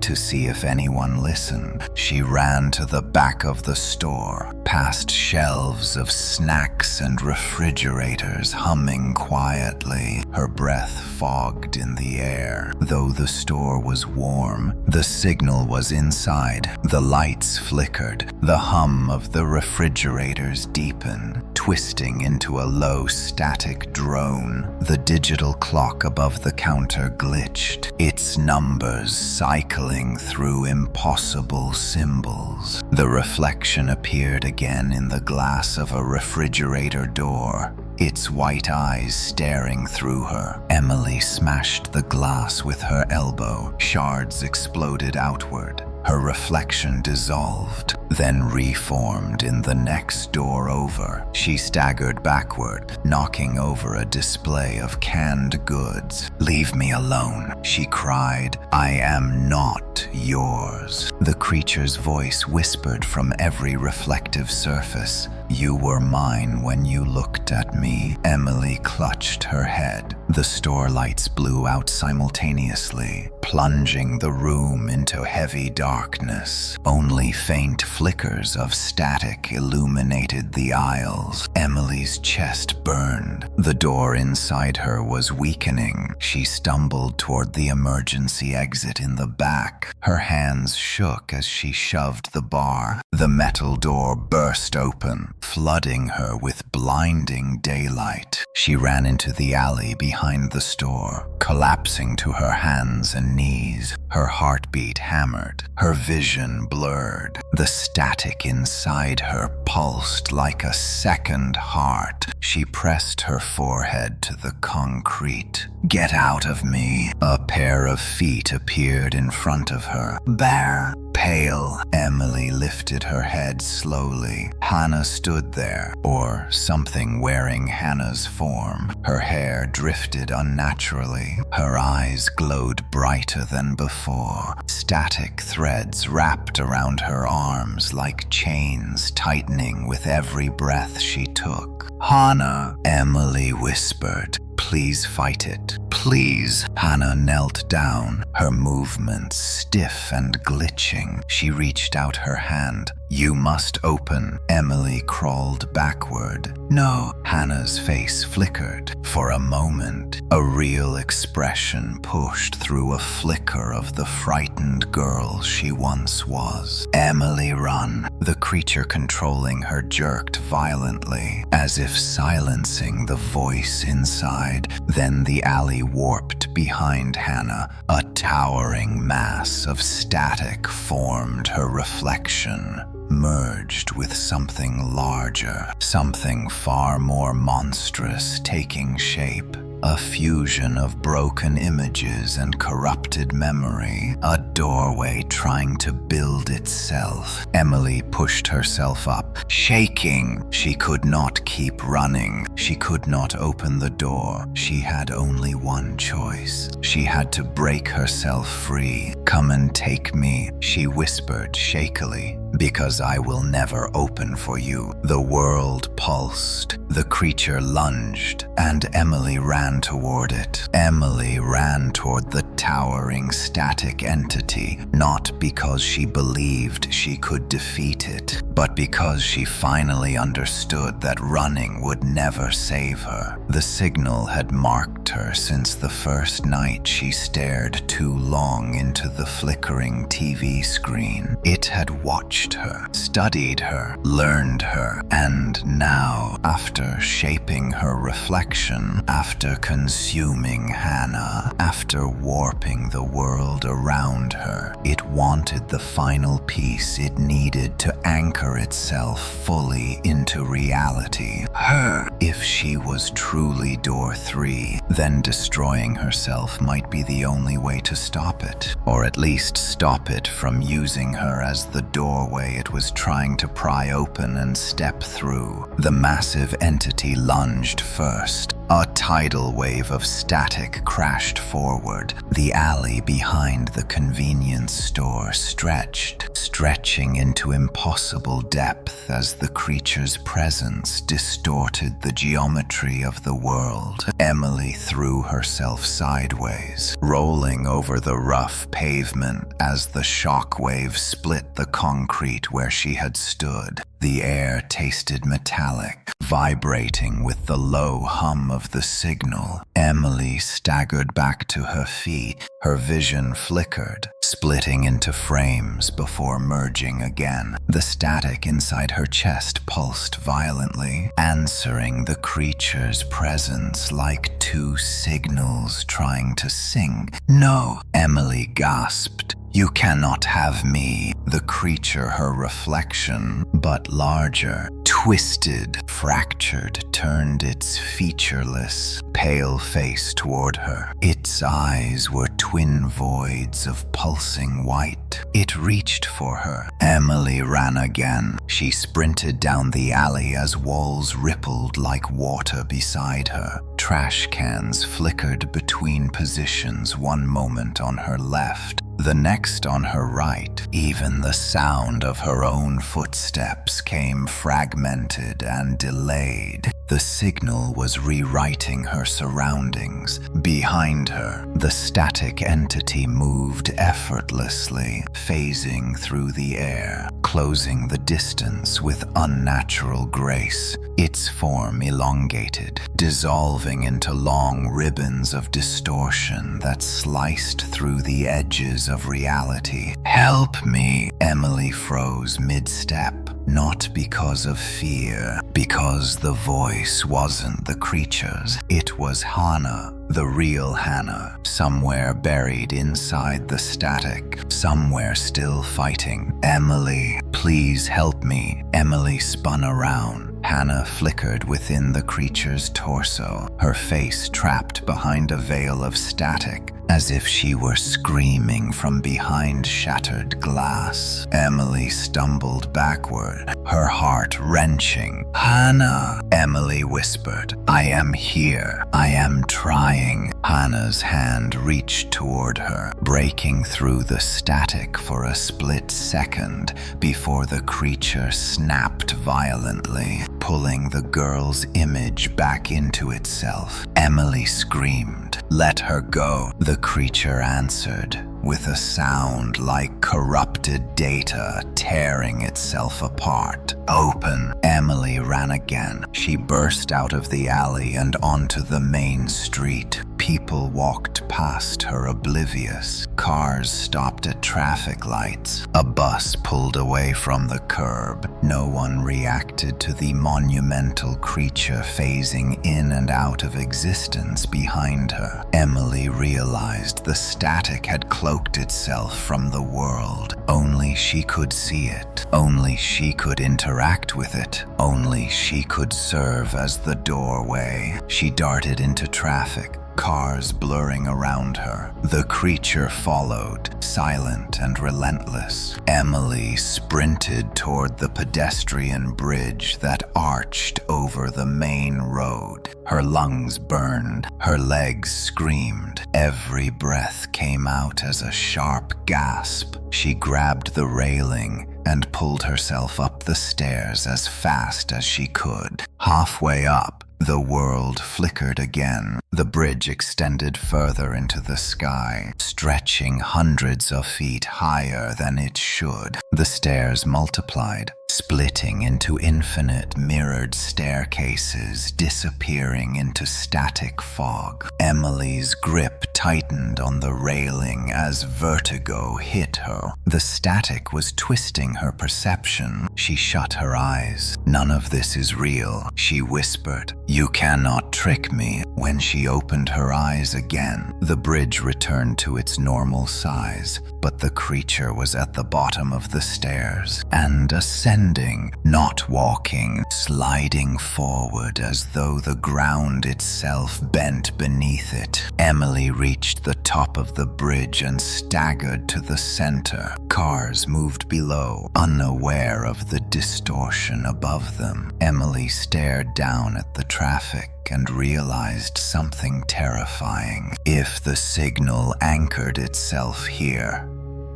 to see if anyone listened. She ran to the back of the store, past shelves of snacks and refrigerators humming quietly, her breath fogged in the air. Though the store was warm, the signal was inside. The lights flickered. The hum of the refrigerators deepened, twisting into a low static drone. The digital clock above the counter glitched, its numbers cycling through impossible symbols. The reflection appeared again in the glass of a refrigerator door, its white eyes staring through her. Emily smashed the glass with her elbow. Shards exploded outward. Her reflection dissolved, then reformed in the next door over. She staggered backward, knocking over a display of canned goods. Leave me alone, she cried. I am not yours. The creature's voice whispered from every reflective surface. You were mine when you looked at me. Emily clutched her head. The store lights blew out simultaneously, plunging the room into heavy darkness. Only faint flickers of static illuminated the aisles. Emily's chest burned. The door inside her was weakening. She stumbled toward the emergency exit in the back. Her hands shook as she shoved the bar. The metal door burst open, flooding her with blinding daylight. She ran into the alley behind the store, collapsing to her hands and knees. Her heartbeat hammered, her vision blurred. The static inside her pulsed like a second heart. She pressed her forehead to the concrete. Get out of me. A pair of feet appeared in front of her. Bare, pale. Emily lifted her head slowly. Hannah stood there, or something wearing Hannah's form. Her hair drifted unnaturally. Her eyes glowed brighter than before. Static threads wrapped around her arms like chains, tightening with every breath she took. Hannah, Emily whispered. Please fight it. Please. Hannah knelt down, her movements stiff and glitching. She reached out her hand. You must open. Emily crawled backward. No. Hannah's face flickered. For a moment, a real expression pushed through a flicker of the frightened girl she once was. Emily, run. The creature controlling her jerked violently, as if silencing the voice inside. Then the alley warped behind Hannah. A towering mass of static formed her reflection, merged with something larger, something far more monstrous taking shape. A fusion of broken images and corrupted memory, a doorway trying to build itself. Emily pushed herself up, shaking. She could not keep running. She could not open the door. She had only one choice. She had to break herself free. "Come and take me," she whispered shakily, "because I will never open for you." The world pulsed. The creature lunged, and Emily ran toward it. Emily ran toward the towering static entity, not because she believed she could defeat it, but because she finally understood that running would never save her. The signal had marked her since the first night she stared too long into the flickering TV screen. It had watched her, studied her, learned her, and now, after shaping her reflection, after consuming Hannah, after warping the world around her, it wanted the final piece it needed to anchor itself fully into reality. Her. If she was truly door 3, then destroying herself might be the only way to stop it, or at least stop it from using her as the doorway it was trying to pry open and step through. The massive entity lunged first. A tidal wave of static crashed forward. The alley behind the convenience store stretched, stretching into impossible depth as the creature's presence distorted the geometry of the world. Emily threw herself sideways, rolling over the rough pavement as the shock wave split the concrete where she had stood. The air tasted metallic, vibrating with the low hum of the signal. Emily staggered back to her feet. Her vision flickered, splitting into frames before merging again. The static inside her chest pulsed violently, answering the creature's presence like two signals trying to sing. "No!" Emily gasped. "You cannot have me." The creature, her reflection, but larger, twisted, fractured, turned its featureless, pale face toward her. Its eyes were twin voids of pulsing white. It reached for her. Emily ran again. She sprinted down the alley as walls rippled like water beside her. Trash cans flickered between positions, one moment on her left, the next on her right. Even the sound of her own footsteps came fragmented and delayed. The signal was rewriting her surroundings. Behind her, the static entity moved effortlessly, phasing through the air, closing the distance with unnatural grace. Its form elongated, dissolving into long ribbons of distortion that sliced through the edges of reality. "Help me!" Emily froze mid-step. Not because of fear, because the voice wasn't the creature's. It was Hannah, the real Hannah, somewhere buried inside the static, somewhere still fighting. "Emily, please help me." Emily spun around. Hannah flickered within the creature's torso, her face trapped behind a veil of static, as if she were screaming from behind shattered glass. Emily stumbled backward, her heart wrenching. "Hannah," Emily whispered, "I am here. I am trying." Hannah's hand reached toward her, breaking through the static for a split second before the creature snapped violently, pulling the girl's image back into itself. Emily screamed. "Let her go," the creature answered, with a sound like corrupted data tearing itself apart. "Open." Emily ran again. She burst out of the alley and onto the main street. People walked past her oblivious. Cars stopped at traffic lights. A bus pulled away from the curb. No one reacted to the monumental creature phasing in and out of existence behind her. Emily realized the static had cloaked itself from the world. Only she could see it. Only she could interact with it. Only she could serve as the doorway. She darted into traffic, cars blurring around her. The creature followed, silent and relentless. Emily sprinted toward the pedestrian bridge that arched over the main road. Her lungs burned, her legs screamed. Every breath came out as a sharp gasp. She grabbed the railing and pulled herself up the stairs as fast as she could. Halfway up, the world flickered again. The bridge extended further into the sky, stretching hundreds of feet higher than it should. The stairs multiplied, splitting into infinite mirrored staircases, disappearing into static fog. Emily's grip tightened on the railing as vertigo hit her. The static was twisting her perception. She shut her eyes. "None of this is real," she whispered. "You cannot trick me." When she opened her eyes again, the bridge returned to its normal size, but the creature was at the bottom of the stairs and ascending, not walking, sliding forward as though the ground itself bent beneath it. Emily reached the top of the bridge and staggered to the center. Cars moved below, unaware of the distortion above them. Emily stared down at the traffic and realized something terrifying. If the signal anchored itself here,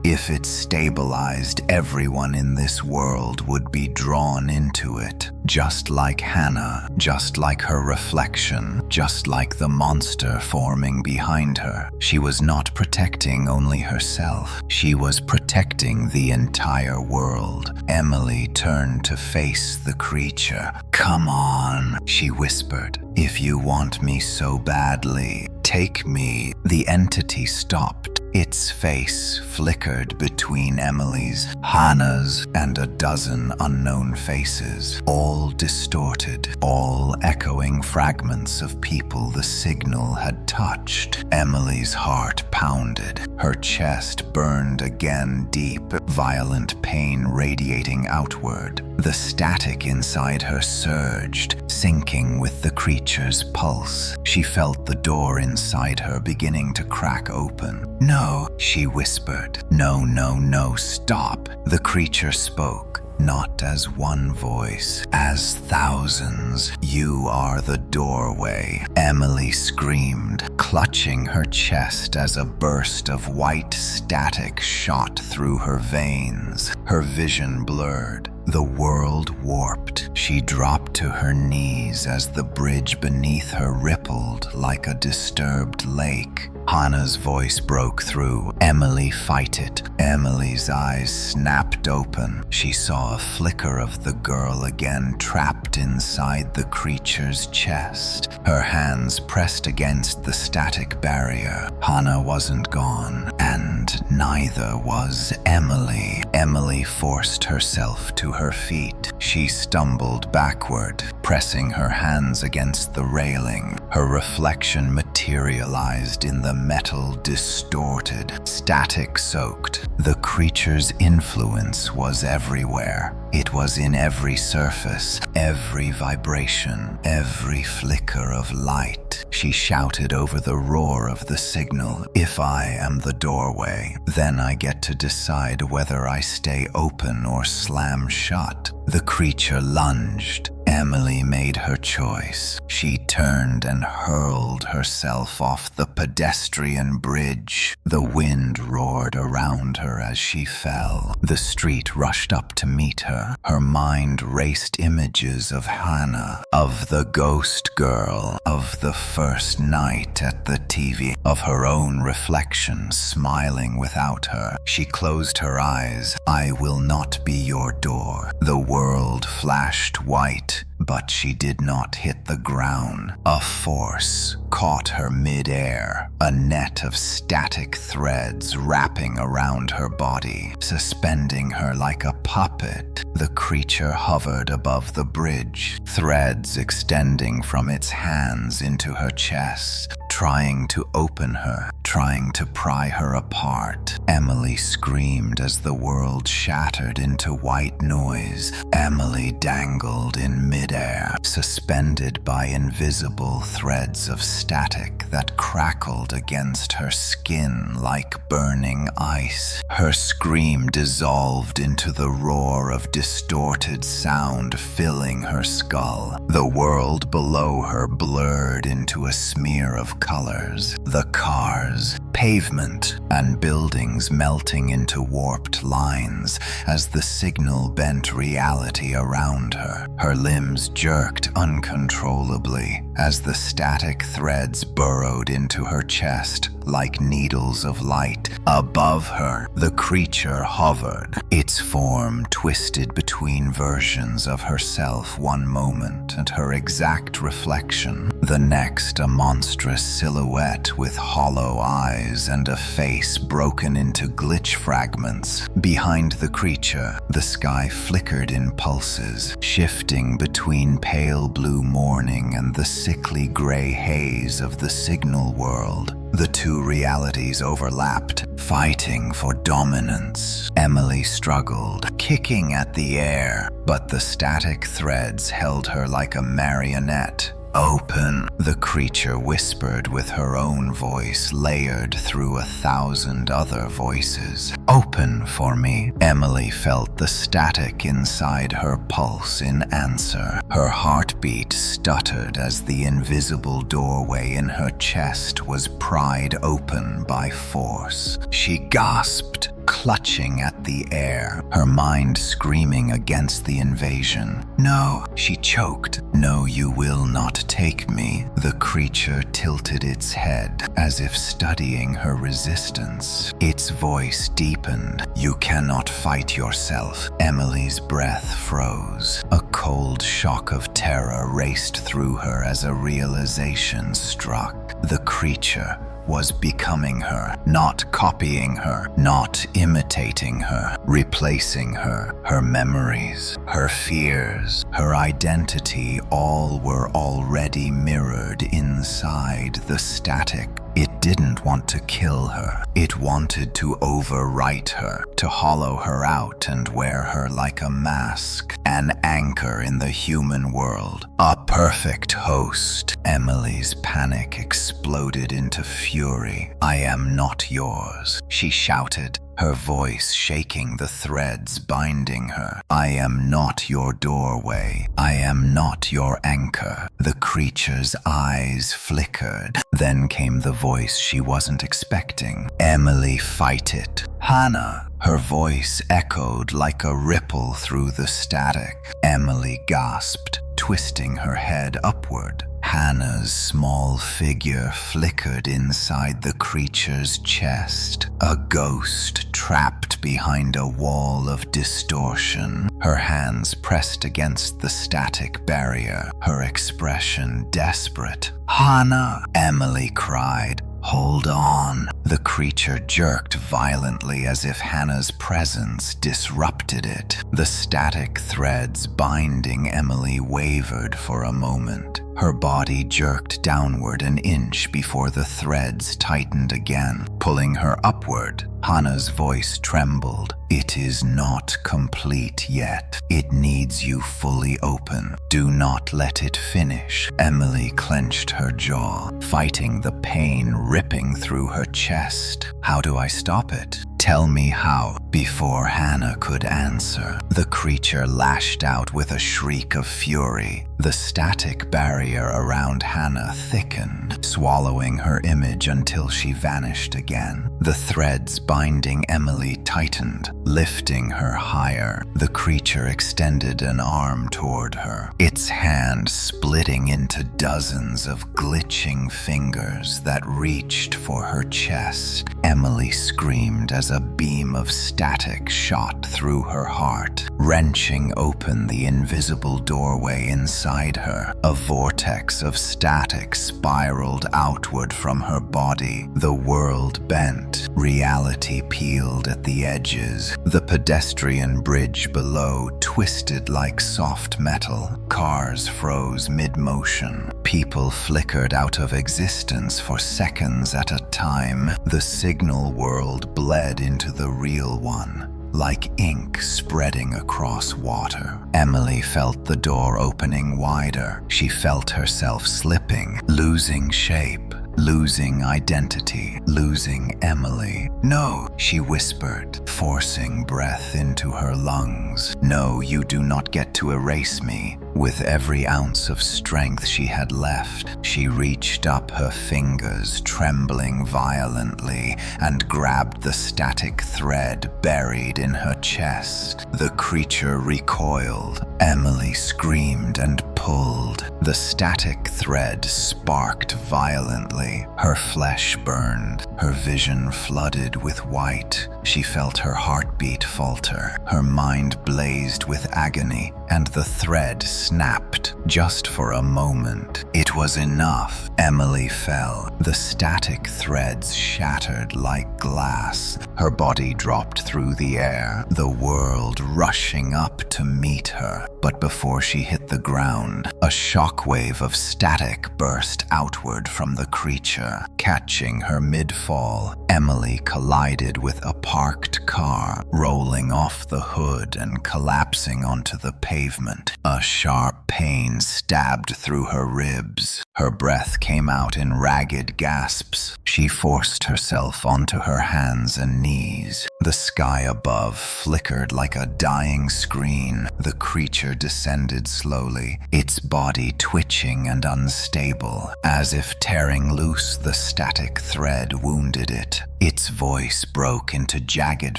if it stabilized, everyone in this world would be drawn into it. Just like Hannah, just like her reflection, just like the monster forming behind her. She was not protecting only herself. She was protecting the entire world. Emily turned to face the creature. "Come on," she whispered. "If you want me so badly, take me." The entity stopped. Its face flickered between Emily's, Hannah's, and a dozen unknown faces, all distorted, all echoing fragments of people the signal had touched. Emily's heart pounded. Her chest burned again deep, violent pain radiating outward. The static inside her surged, syncing with the creature's pulse. She felt the door inside her beginning to crack open. "No," she whispered. "No, no, no, stop." The creature spoke, not as one voice, as thousands. "You are the doorway," Emily screamed, clutching her chest as a burst of white static shot through her veins. Her vision blurred. The world warped. She dropped to her knees as the bridge beneath her rippled like a disturbed lake. Hannah's voice broke through. "Emily, fight it." Emily's eyes snapped open. She saw a flicker of the girl again trapped inside the creature's chest. Her hands pressed against the static barrier. Hannah wasn't gone, and neither was Emily. Emily forced herself to her feet. She stumbled backward, pressing her hands against the railing. Her reflection materialized in the metal, distorted, static-soaked. The creature's influence was everywhere. It was in every surface, every vibration, every flicker of light. She shouted over the roar of the signal, "If I am the doorway, then I get to decide whether I stay open or slam shut." The creature lunged. Emily made her choice. She turned and hurled herself off the pedestrian bridge. The wind roared around her as she fell. The street rushed up to meet her. Her mind raced images of Hannah, of the ghost girl, of the first night at the TV, of her own reflection smiling without her. She closed her eyes. "I will not be your door." The world flashed white, but she did not hit the ground. A force caught her mid-air, a net of static threads wrapping around her body, suspending her like a puppet. The creature hovered above the bridge, threads extending from its hands into her chest, trying to open her, trying to pry her apart. Emily screamed as the world shattered into white noise. Emily dangled in midair, suspended by invisible threads of static that crackled against her skin like burning ice. Her scream dissolved into the roar of distorted sound filling her skull. The world below her blurred into a smear of colors. The cars, pavement, and buildings melting into warped lines as the signal bent reality around her. Her limbs jerked uncontrollably as the static threads burrowed into her chest like needles of light. Above her, the creature hovered, its form twisted between versions of herself one moment and her exact reflection, the next a monstrous silhouette with hollow eyes and a face broken into glitch fragments. Behind the creature, the sky flickered in pulses, shifting between pale blue morning and the sickly gray haze of the signal world. The two realities overlapped, fighting for dominance. Emily struggled, kicking at the air, but the static threads held her like a marionette. "Open," the creature whispered with her own voice layered through 1,000 other voices. "Open for me." Emily felt the static inside her pulse in answer. Her heartbeat stuttered as the invisible doorway in her chest was pried open by force. She gasped, clutching at the air, her mind screaming against the invasion. "No," she choked. "No, you will not take me." The creature tilted its head, as if studying her resistance. Its voice deepened. "You cannot fight yourself." Emily's breath froze. A cold shock of terror raced through her as a realization struck. The creature was becoming her, not copying her, not imitating her, replacing her. Her memories, her fears, her identity, all were already mirrored inside the static. It didn't want to kill her. It wanted to overwrite her, to hollow her out and wear her like a mask, an anchor in the human world. A perfect host. Emily's panic exploded into fury. "I am not yours," she shouted, her voice shaking the threads binding her. "I am not your doorway. I am not your anchor." The creature's eyes flickered. Then came the voice she wasn't expecting. "Emily, fight it." "Hannah." Her voice echoed like a ripple through the static. Emily gasped, twisting her head upward. Hannah's small figure flickered inside the creature's chest, a ghost trapped behind a wall of distortion. Her hands pressed against the static barrier, her expression desperate. "Hannah!" Emily cried. "Hold on." The creature jerked violently as if Hannah's presence disrupted it. The static threads binding Emily wavered for a moment. Her body jerked downward an inch before the threads tightened again, pulling her upward. Hannah's voice trembled. "It is not complete yet. It needs you fully open. Do not let it finish." Emily clenched her jaw, fighting the pain ripping through her chest. "How do I stop it? Tell me how." Before Hannah could answer, the creature lashed out with a shriek of fury. The static barrier around Hannah thickened, swallowing her image until she vanished again. The threads binding Emily tightened, lifting her higher. The creature extended an arm toward her, its hand splitting into dozens of glitching fingers that reached for her chest. Emily screamed as as a beam of static shot through her heart, wrenching open the invisible doorway inside her. A vortex of static spiraled outward from her body. The world bent, reality peeled at the edges. The pedestrian bridge below twisted like soft metal. Cars froze mid-motion. People flickered out of existence for seconds at a time. The signal world bled into the real one, like ink spreading across water. Emily felt the door opening wider. She felt herself slipping, losing shape, losing identity, losing Emily. "No," she whispered, forcing breath into her lungs. "No, you do not get to erase me." With every ounce of strength she had left, she reached up, her fingers trembling violently, and grabbed the static thread buried in her chest. The creature recoiled. Emily screamed and pulled. The static thread sparked violently. Her flesh burned. Her vision flooded with white. She felt her heartbeat falter. Her mind blazed with agony, and the thread snapped just for a moment. It was enough. Emily fell. The static threads shattered like glass. Her body dropped through the air, the world rushing up to meet her. But before she hit the ground, a shockwave of static burst outward from the creature. Catching her mid-fall, Emily collided with a parked car, rolling off the hood and collapsing onto the pavement. A sharp pain stabbed through her ribs. Her breath came out in ragged gasps. She forced herself onto her hands and knees. The sky above flickered like a dying screen. The creature descended slowly, its body twitching and unstable, as if tearing loose the static thread wounded it. Its voice broke into jagged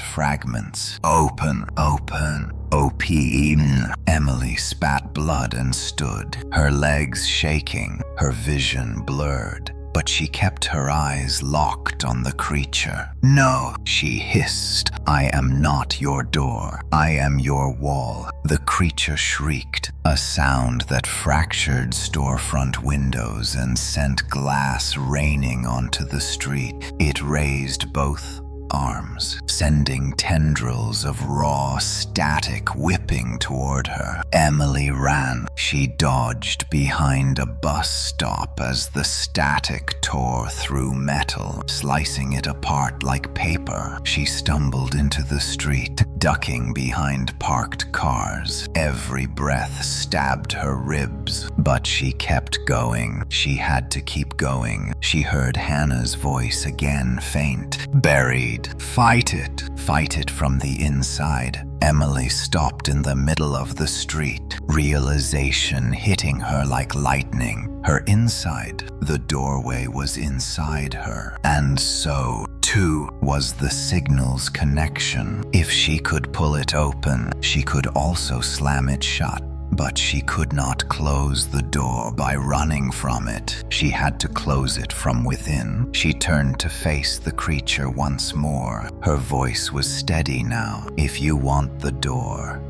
fragments. "Open, open. OPN. Emily spat blood and stood, her legs shaking, her vision blurred. But she kept her eyes locked on the creature. "No," she hissed. "I am not your door. I am your wall." The creature shrieked, a sound that fractured storefront windows and sent glass raining onto the street. It raised both arms, sending tendrils of raw static whipping toward her. Emily ran. She dodged behind a bus stop as the static tore through metal, slicing it apart like paper. She stumbled into the street, ducking behind parked cars. Every breath stabbed her ribs, but she kept going. She had to keep going. She heard Hannah's voice again, faint. "Buried. Fight it from the inside." Emily stopped in the middle of the street, realization hitting her like lightning. Her inside, the doorway was inside her, and so, too, was the signal's connection. If she could pull it open, she could also slam it shut. But she could not close the door by running from it. She had to close it from within. She turned to face the creature once more. Her voice was steady now. "If you want the door,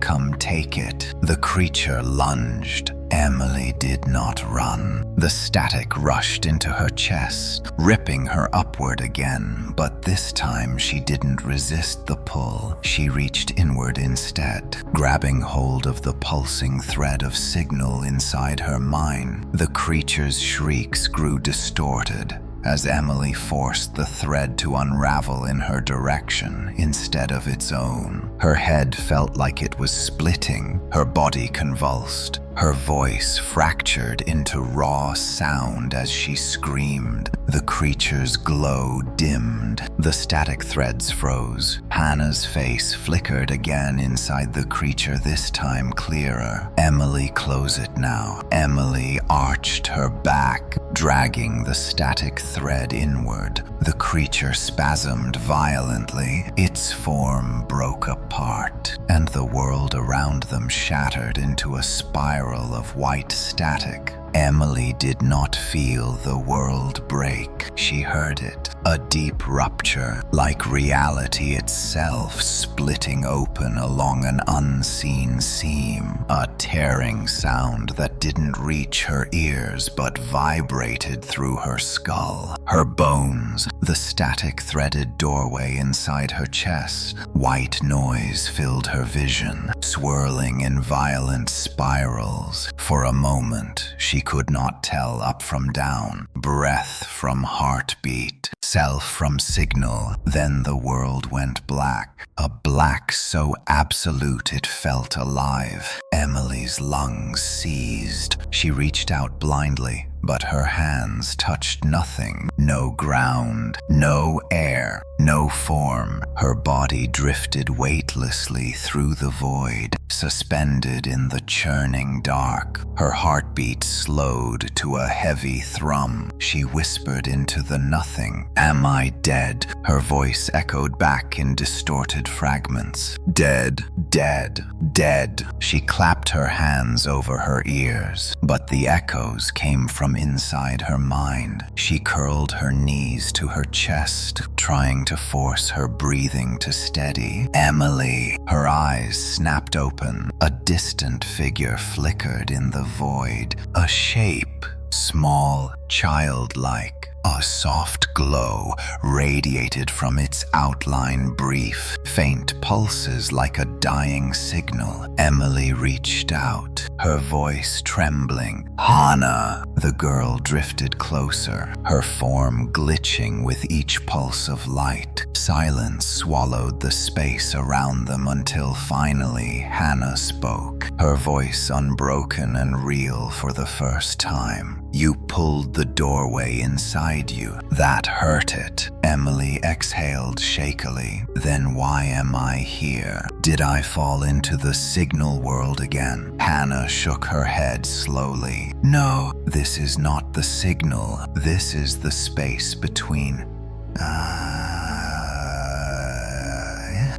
come take it." The creature lunged. Emily did not run. The static rushed into her chest, ripping her upward again, but this time she didn't resist the pull. She reached inward instead, grabbing hold of the pulsing thread of signal inside her mind. The creature's shrieks grew distorted as Emily forced the thread to unravel in her direction instead of its own. Her head felt like it was splitting, her body convulsed. Her voice fractured into raw sound as she screamed. The creature's glow dimmed. The static threads froze. Hannah's face flickered again inside the creature, this time clearer. "Emily, close it now." Emily arched her back, dragging the static thread inward. The creature spasmed violently. Its form broke apart, and the world around them shattered into a spiral of white static. Emily did not feel the world break. She heard it, a deep rupture, like reality itself splitting open along an unseen seam, a tearing sound that didn't reach her ears but vibrated through her skull, her bones, the static threaded doorway inside her chest. White noise filled her vision, swirling in violent spirals. For a moment, she could not tell up from down, breath from heartbeat, self from signal. Then the world went black, a black so absolute it felt alive. Emily's lungs seized. She reached out blindly, but her hands touched nothing. No ground, no air, no form. Her body drifted weightlessly through the void, suspended in the churning dark. Her heartbeat slowed to a heavy thrum. She whispered into the nothing, "Am I dead?" Her voice echoed back in distorted fragments. "Dead, dead, dead." She clapped her hands over her ears, but the echoes came from inside her mind. She curled her knees to her chest, trying to force her breathing to steady. "Emily!" Her eyes snapped open. A distant figure flickered in the void. A shape, small, childlike. A soft glow radiated from its outline, brief, faint pulses like a dying signal. Emily reached out, her voice trembling. "Hannah!" The girl drifted closer, her form glitching with each pulse of light. Silence swallowed the space around them until finally Hannah spoke, her voice unbroken and real for the first time. "You pulled the doorway inside you. That hurt it." Emily exhaled shakily. "Then why am I here? Did I fall into the signal world again?" Hannah shook her head slowly. "No, this is not the signal. This is the space between..."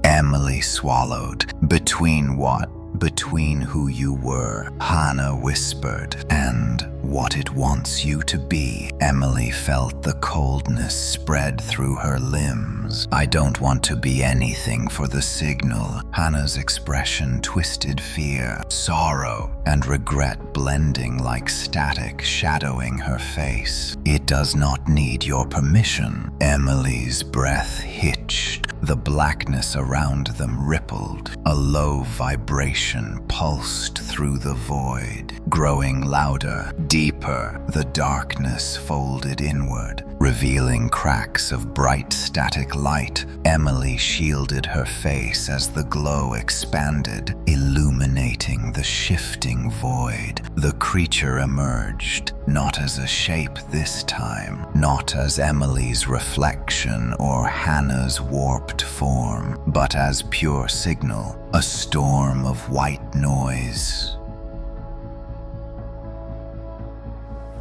Emily swallowed. "Between what?" "Between who you were," Hannah whispered, "and what it wants you to be." Emily felt the coldness spread through her limbs. "I don't want to be anything for the signal." Hannah's expression twisted fear, sorrow, and regret blending like static, shadowing her face. "It does not need your permission." Emily's breath hitched. The blackness around them rippled. A low vibration pulsed through the void, growing louder, deeper. The darkness folded inward, revealing cracks of bright static light. Emily shielded her face as the glow expanded, illuminating the shifting void. The creature emerged, not as a shape this time, not as Emily's reflection or Hannah's warped form, but as pure signal, a storm of white noise.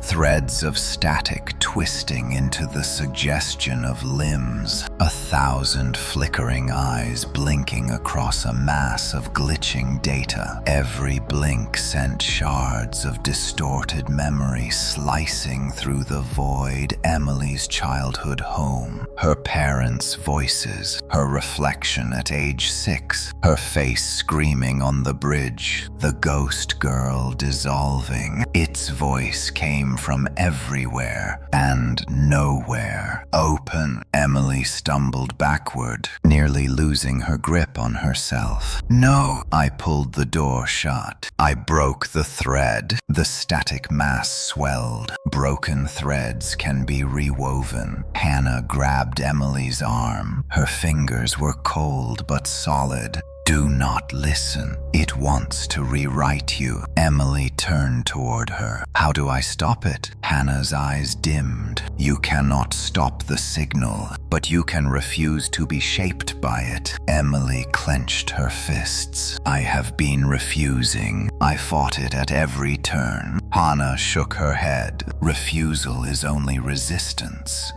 Threads of static twisting into the suggestion of limbs, 1,000 flickering eyes blinking across a mass of glitching data. Every blink sent shards of distorted memory slicing through the void. Emily's childhood home, her parents' voices, her reflection at age 6, her face screaming on the bridge, the ghost girl dissolving. Its voice came from everywhere and nowhere. "Open!" Emily stumbled backward, nearly losing her grip on herself. "No!" I pulled the door shut. I broke the thread. The static mass swelled. Broken threads can be rewoven. Hannah grabbed Emily's arm. Her fingers were cold but solid. "Do not listen. It wants to rewrite you." Emily turned toward her. "How do I stop it?" Hannah's eyes dimmed. "You cannot stop the signal, but you can refuse to be shaped by it." Emily clenched her fists. "I have been refusing. I fought it at every turn." Hannah shook her head. "Refusal is only resistance."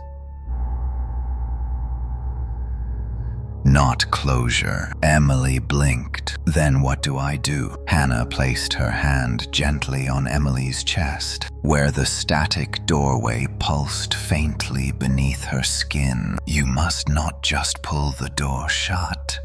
not closure. Emily blinked. Then what do I do? Hannah placed her hand gently on Emily's chest, where the static doorway pulsed faintly beneath her skin. You must not just pull the door shut,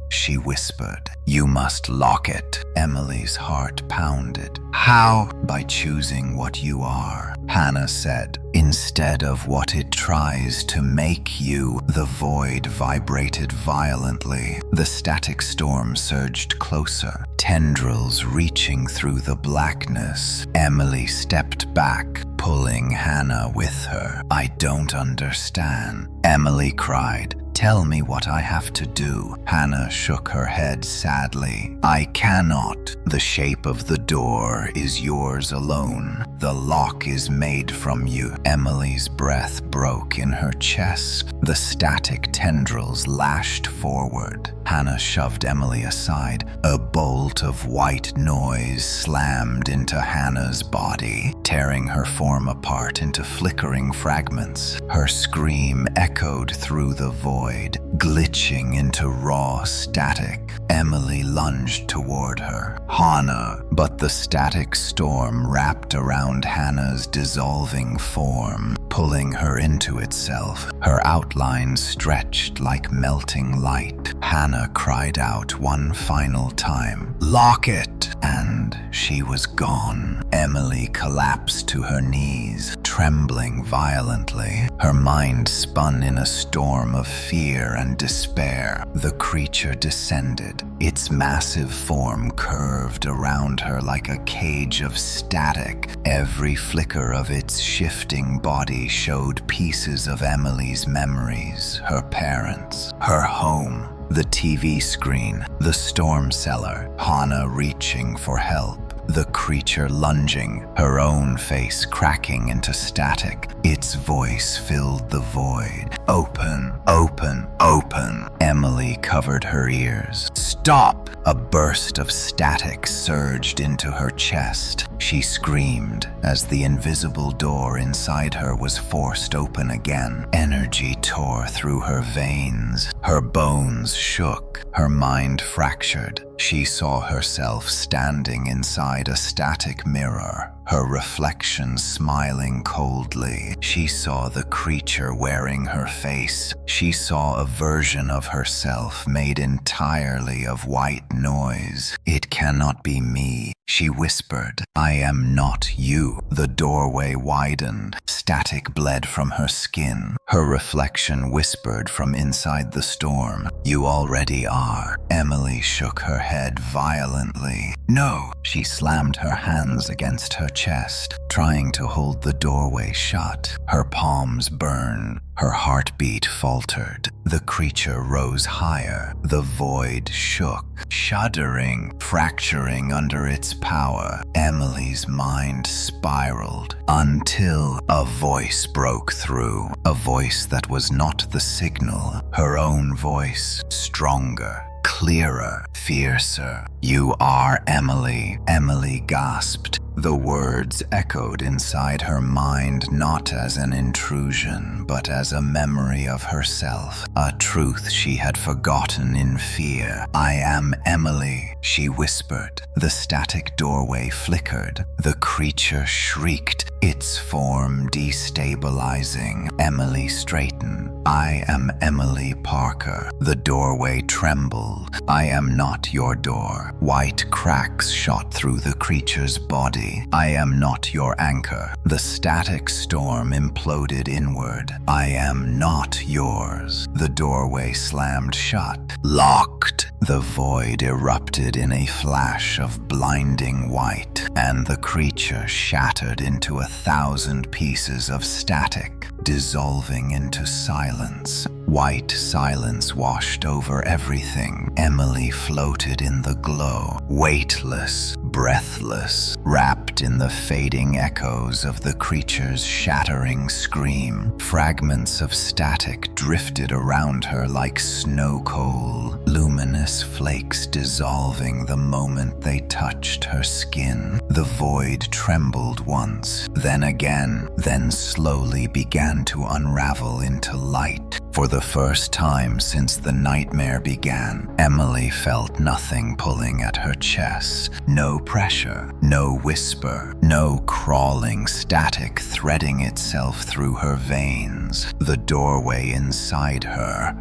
she whispered. You must lock it. Emily's heart pounded. How? By choosing what you are, Hannah said, instead of what it tries to make you. The void vibrated violently. The static storm surged closer, tendrils reaching through the blackness. Emily stepped back, pulling Hannah with her. I don't understand, Emily cried. Tell me what I have to do. Hannah shook her head sadly. I cannot. The shape of the door is yours alone. The lock is made from you. Emily's breath broke in her chest. The static tendrils lashed forward. Hannah shoved Emily aside. A bolt of white noise slammed into Hannah's body, tearing her form apart into flickering fragments. Her scream echoed through the void, glitching into raw static. Emily lunged toward her. Hannah, but the static storm wrapped around Hannah's dissolving form, pulling her into itself. Her outline stretched like melting light. Hannah cried out one final time, "Lock it!" And she was gone. Emily collapsed to her knees, trembling violently. Her mind spun in a storm of fear and despair. The creature descended. Its massive form curved around her like a cage of static. Every flicker of its shifting body showed pieces of Emily's memories, her parents, her home, the TV screen, the storm cellar, Hannah reaching for help. The creature lunging, her own face cracking into static. Its voice filled the void. Open, open, open. Emily covered her ears. Stop! A burst of static surged into her chest. She screamed as the invisible door inside her was forced open again. Energy tore through her veins. Her bones shook. Her mind fractured. She saw herself standing inside a static mirror, her reflection smiling coldly. She saw the creature wearing her face. She saw a version of herself made entirely of white noise. It cannot be me, she whispered. I am not you. The doorway widened. Static bled from her skin. Her reflection whispered from inside the storm. You already are. Emily shook her head violently. No! She slammed her hands against her chest, trying to hold the doorway shut. Her palms burned. Her heartbeat faltered. The creature rose higher. The void shook, shuddering, fracturing under its power. Emily's mind spiraled until a voice broke through. A voice that was not the signal. Her own voice, stronger, clearer, fiercer. You are Emily, Emily gasped. The words echoed inside her mind not as an intrusion, but as a memory of herself, a truth she had forgotten in fear. I am Emily, she whispered. The static doorway flickered. The creature shrieked, its form destabilizing. Emily straightened. I am Emily Parker. The doorway trembled. I am not your door. White cracks shot through the creature's body. I am not your anchor. The static storm imploded inward. I am not yours. The doorway slammed shut. Locked. The void erupted in a flash of blinding white, and the creature shattered into 1,000 pieces of static, dissolving into silence. White silence washed over everything. Emily floated in the glow, weightless, breathless, wrapped in the fading echoes of the creature's shattering scream. Fragments of static drifted around her like snow coal, luminous flakes dissolving the moment they touched her skin. The void trembled once, then again, then slowly began to unravel into light. For the first time since the nightmare began, Emily felt nothing pulling at her chest. No pressure, no whisper, no crawling static threading itself through her veins. The doorway inside her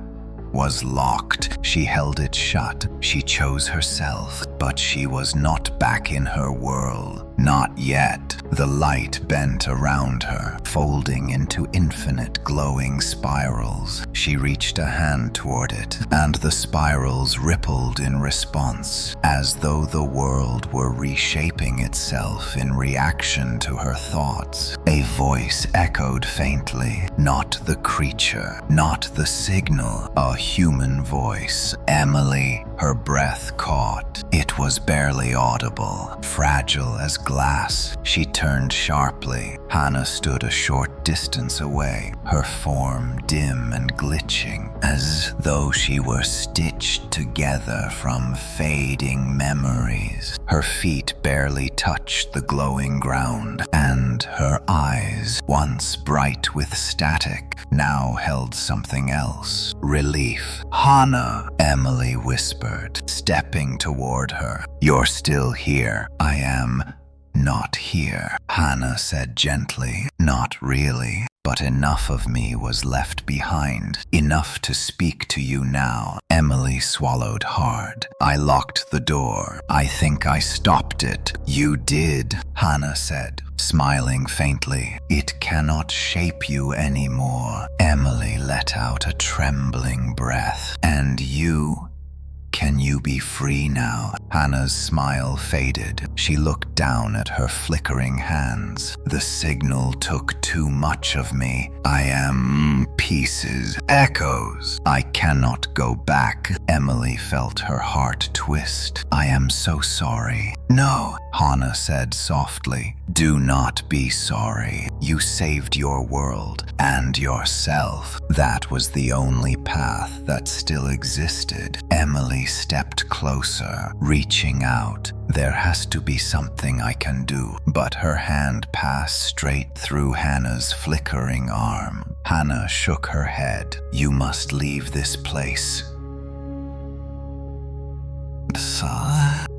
was locked. She held it shut. She chose herself, but she was not back in her world. Not yet. The light bent around her, folding into infinite glowing spirals. She reached a hand toward it, and the spirals rippled in response, as though the world were reshaping itself in reaction to her thoughts. A voice echoed faintly, not the creature, not the signal, a human voice. Emily, her breath caught. It was barely audible, fragile as glass. She turned sharply. Hannah stood a short distance away, her form dim and glitching, as though she were stitched together from fading memories. Her feet barely touched the glowing ground, and her eyes, once bright with static, now held something else. Relief. "Hannah," Emily whispered, stepping toward her. "You're still here." "I am not here," Hannah said gently. "Not really, but enough of me was left behind. Enough to speak to you now." Emily swallowed hard. "I locked the door. I think I stopped it." "You did," Hannah said, smiling faintly. "It cannot shape you anymore." Emily let out a trembling breath. "And you? Can you be free now?" Hannah's smile faded. She looked down at her flickering hands. "The signal took too much of me. I am pieces, echoes. I cannot go back." Emily felt her heart twist. "I am so sorry." "No," Hannah said softly. "Do not be sorry. You saved your world and yourself. That was the only path that still existed." Emily stepped closer, reaching out. "There has to be something I can do." But her hand passed straight through Hannah's flickering arm. Hannah shook her head. "You must leave this place.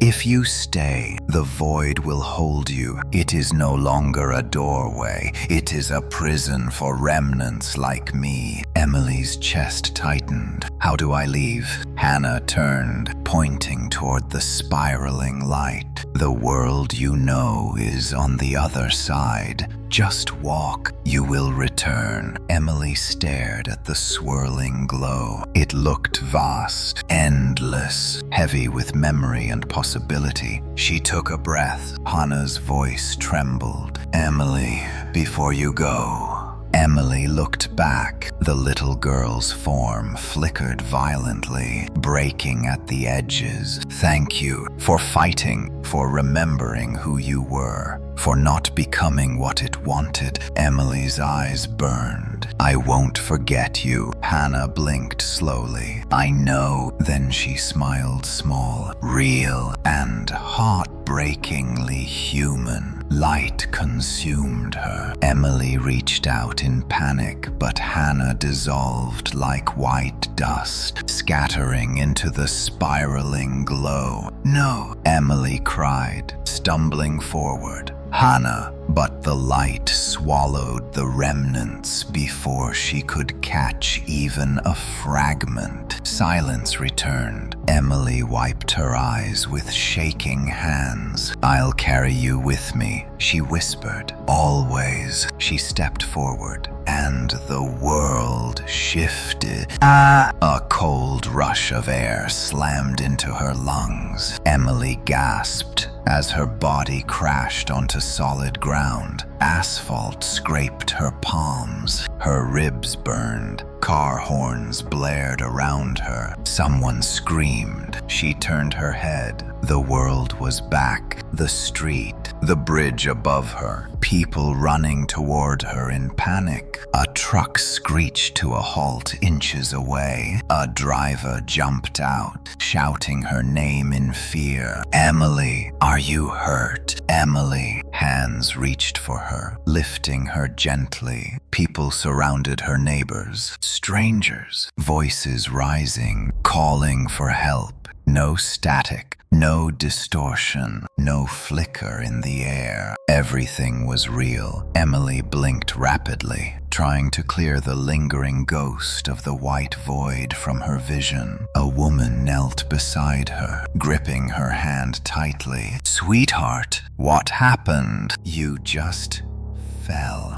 If you stay, the void will hold you. It is no longer a doorway. It is a prison for remnants like me." Emily's chest tightened. "How do I leave?" Hannah turned, pointing toward the spiraling light. "The world you know is on the other side. Just walk. You will return." Emily stared at the swirling glow. It looked vast, endless, heavy with memory and possibility. She took a breath. Hannah's voice trembled. "Emily, before you go." Emily looked back. The little girl's form flickered violently, breaking at the edges. "Thank you for fighting, for remembering who you were, for not becoming what it wanted." Emily's eyes burned. "I won't forget you." Hannah blinked slowly. "I know." Then she smiled small, real, and heartbreakingly human. Light consumed her. Emily reached out in panic, but Hannah dissolved like white dust, scattering into the spiraling glow. "No!" Emily cried, stumbling forward. "Hannah!" But the light swallowed the remnants before she could catch even a fragment. Silence returned. Emily wiped her eyes with shaking hands. "I'll carry you with me," she whispered. "Always." She stepped forward, and the world shifted. A cold rush of air slammed into her lungs. Emily gasped as her body crashed onto solid ground. Asphalt scraped her palms. Her ribs burned. Car horns blared around her. Someone screamed. She turned her head. The world was back. The street, the bridge above her, people running toward her in panic. A truck screeched to a halt inches away. A driver jumped out, shouting her name in fear. "Emily, Are you hurt, Emily? Hands reached for her, lifting her gently. People surrounded her, neighbors, strangers, voices rising, calling for help. No static, no distortion, no flicker in the air. Everything was real. Emily blinked rapidly, trying to clear the lingering ghost of the white void from her vision. A woman knelt beside her, gripping her hand tightly. Sweetheart, what happened? You just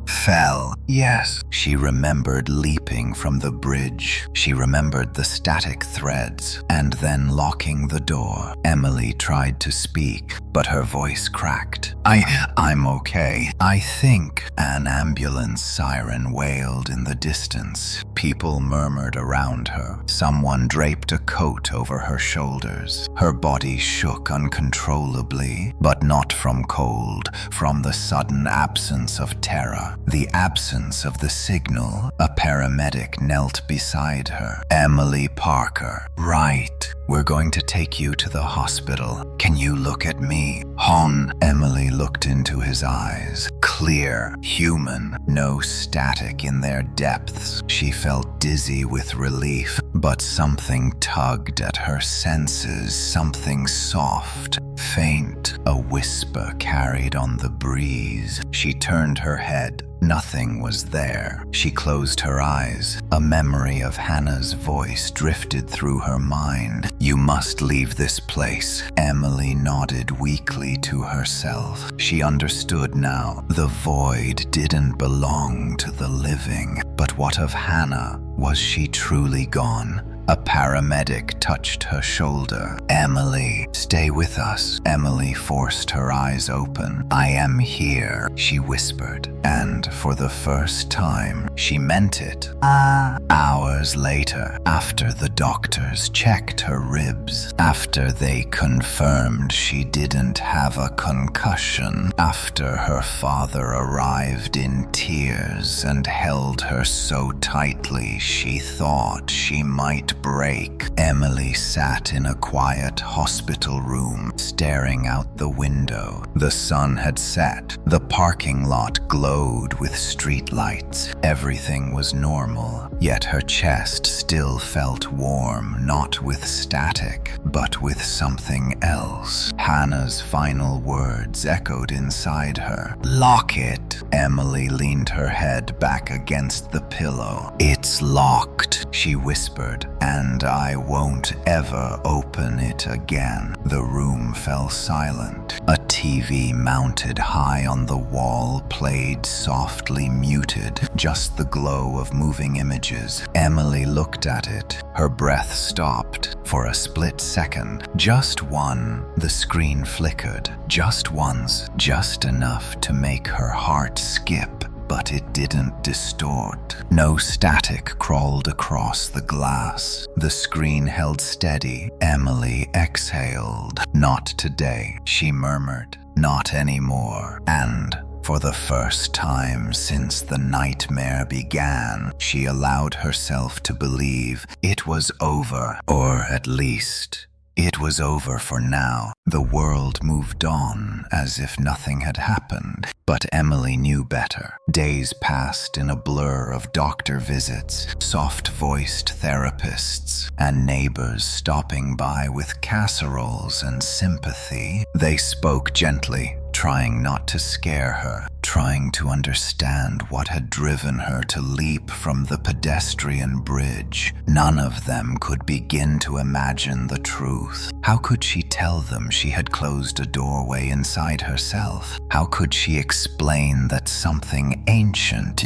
fell. Yes. She remembered leaping from the bridge. She remembered the static threads, and then locking the door. Emily tried to speak, but her voice cracked. I'm okay. I think. An ambulance siren wailed in the distance. People murmured around her. Someone draped a coat over her shoulders. Her body shook uncontrollably, but not from cold, from the sudden absence of terror, the absence of the signal. A paramedic knelt beside her. Emily Parker. Right. We're going to take you to the hospital. Can you look at me? Hon. Emily looked into his eyes. Clear, human, no static in their depths. She felt dizzy with relief, but something tugged at her senses, something soft, faint, a whisper carried on the breeze. She turned her head. Nothing was there. She closed her eyes. A memory of Hannah's voice drifted through her mind. You must leave this place. Emily nodded weakly to herself. She understood now. The void didn't belong to the living. But what of Hannah? Was she truly gone? A paramedic touched her shoulder. Emily, stay with us. Emily forced her eyes open. I am here, she whispered. And for the first time, she meant it. Hours later, after the doctors checked her ribs, after they confirmed she didn't have a concussion, after her father arrived in tears and held her so tightly she thought she might break, Emily sat in a quiet hospital room, staring out the window. The sun had set. The parking lot glowed with street lights. Everything was normal, yet her chest still felt warm, not with static, but with something else. Hannah's final words echoed inside her. Lock it. Emily leaned her head back against the pillow. It's locked, she whispered, and I won't ever open it again. The room fell silent. A TV mounted high on the wall played softly muted, just the glow of moving images. Emily looked at it. Her breath stopped. For a split second, just one, the screen flickered. Just once, just enough to make her heart skip. But it didn't distort. No static crawled across the glass. The screen held steady. Emily exhaled. Not today, she murmured. Not anymore. And for the first time since the nightmare began, she allowed herself to believe it was over, or at least it was over for now. The world moved on as if nothing had happened, but Emily knew better. Days passed in a blur of doctor visits, soft-voiced therapists, and neighbors stopping by with casseroles and sympathy. They spoke gently, trying not to scare her, trying to understand what had driven her to leap from the pedestrian bridge. None of them could begin to imagine the truth. How could she tell them she had closed a doorway inside herself? How could she explain that something ancient,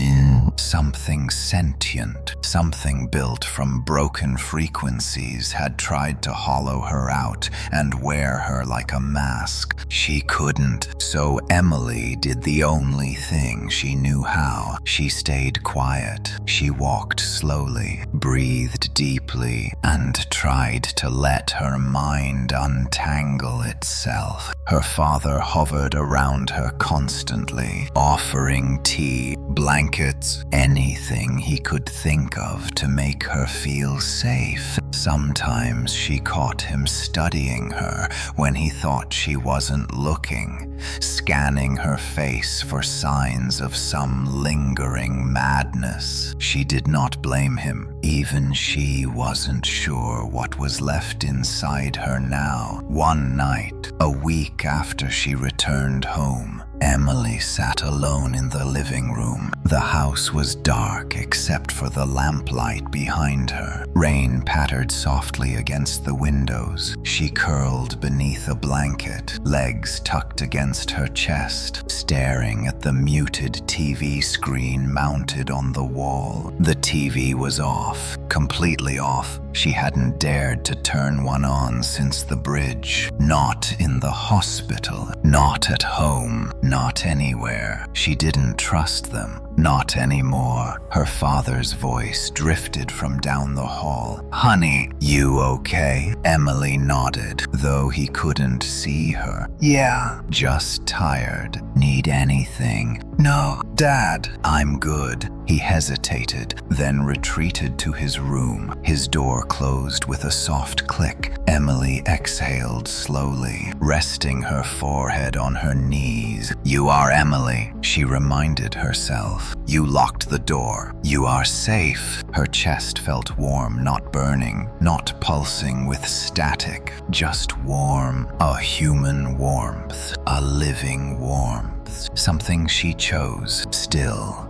something sentient, something built from broken frequencies had tried to hollow her out and wear her like a mask? She couldn't. So Emily did the only only thing she knew how. She stayed quiet. She walked slowly, breathed deeply, and tried to let her mind untangle itself. Her father hovered around her constantly, offering tea, blankets, anything he could think of to make her feel safe. Sometimes she caught him studying her when he thought she wasn't looking, scanning her face for signs of some lingering madness. She did not blame him. Even she wasn't sure what was left inside her now. One night, a week after she returned home, Emily sat alone in the living room. The house was dark except for the lamplight behind her. Rain pattered softly against the windows. She curled beneath a blanket, legs tucked against her chest, staring at the muted TV screen mounted on the wall. The TV was off, completely off. She hadn't dared to turn one on since the bridge. Not in the hospital, not at home, not anywhere. She didn't trust them. Not anymore. Her father's voice drifted from down the hall. "Honey, you okay?" Emily nodded, though he couldn't see her. "Yeah, just tired. Need anything?" "No, Dad, I'm good." He hesitated, then retreated to his room. His door closed with a soft click. Emily exhaled slowly, resting her forehead on her knees. "You are Emily," she reminded herself. "You locked the door. You are safe." Her chest felt warm, not burning, not pulsing with static, just warm. A human warmth, a living warmth. Something she chose. Still,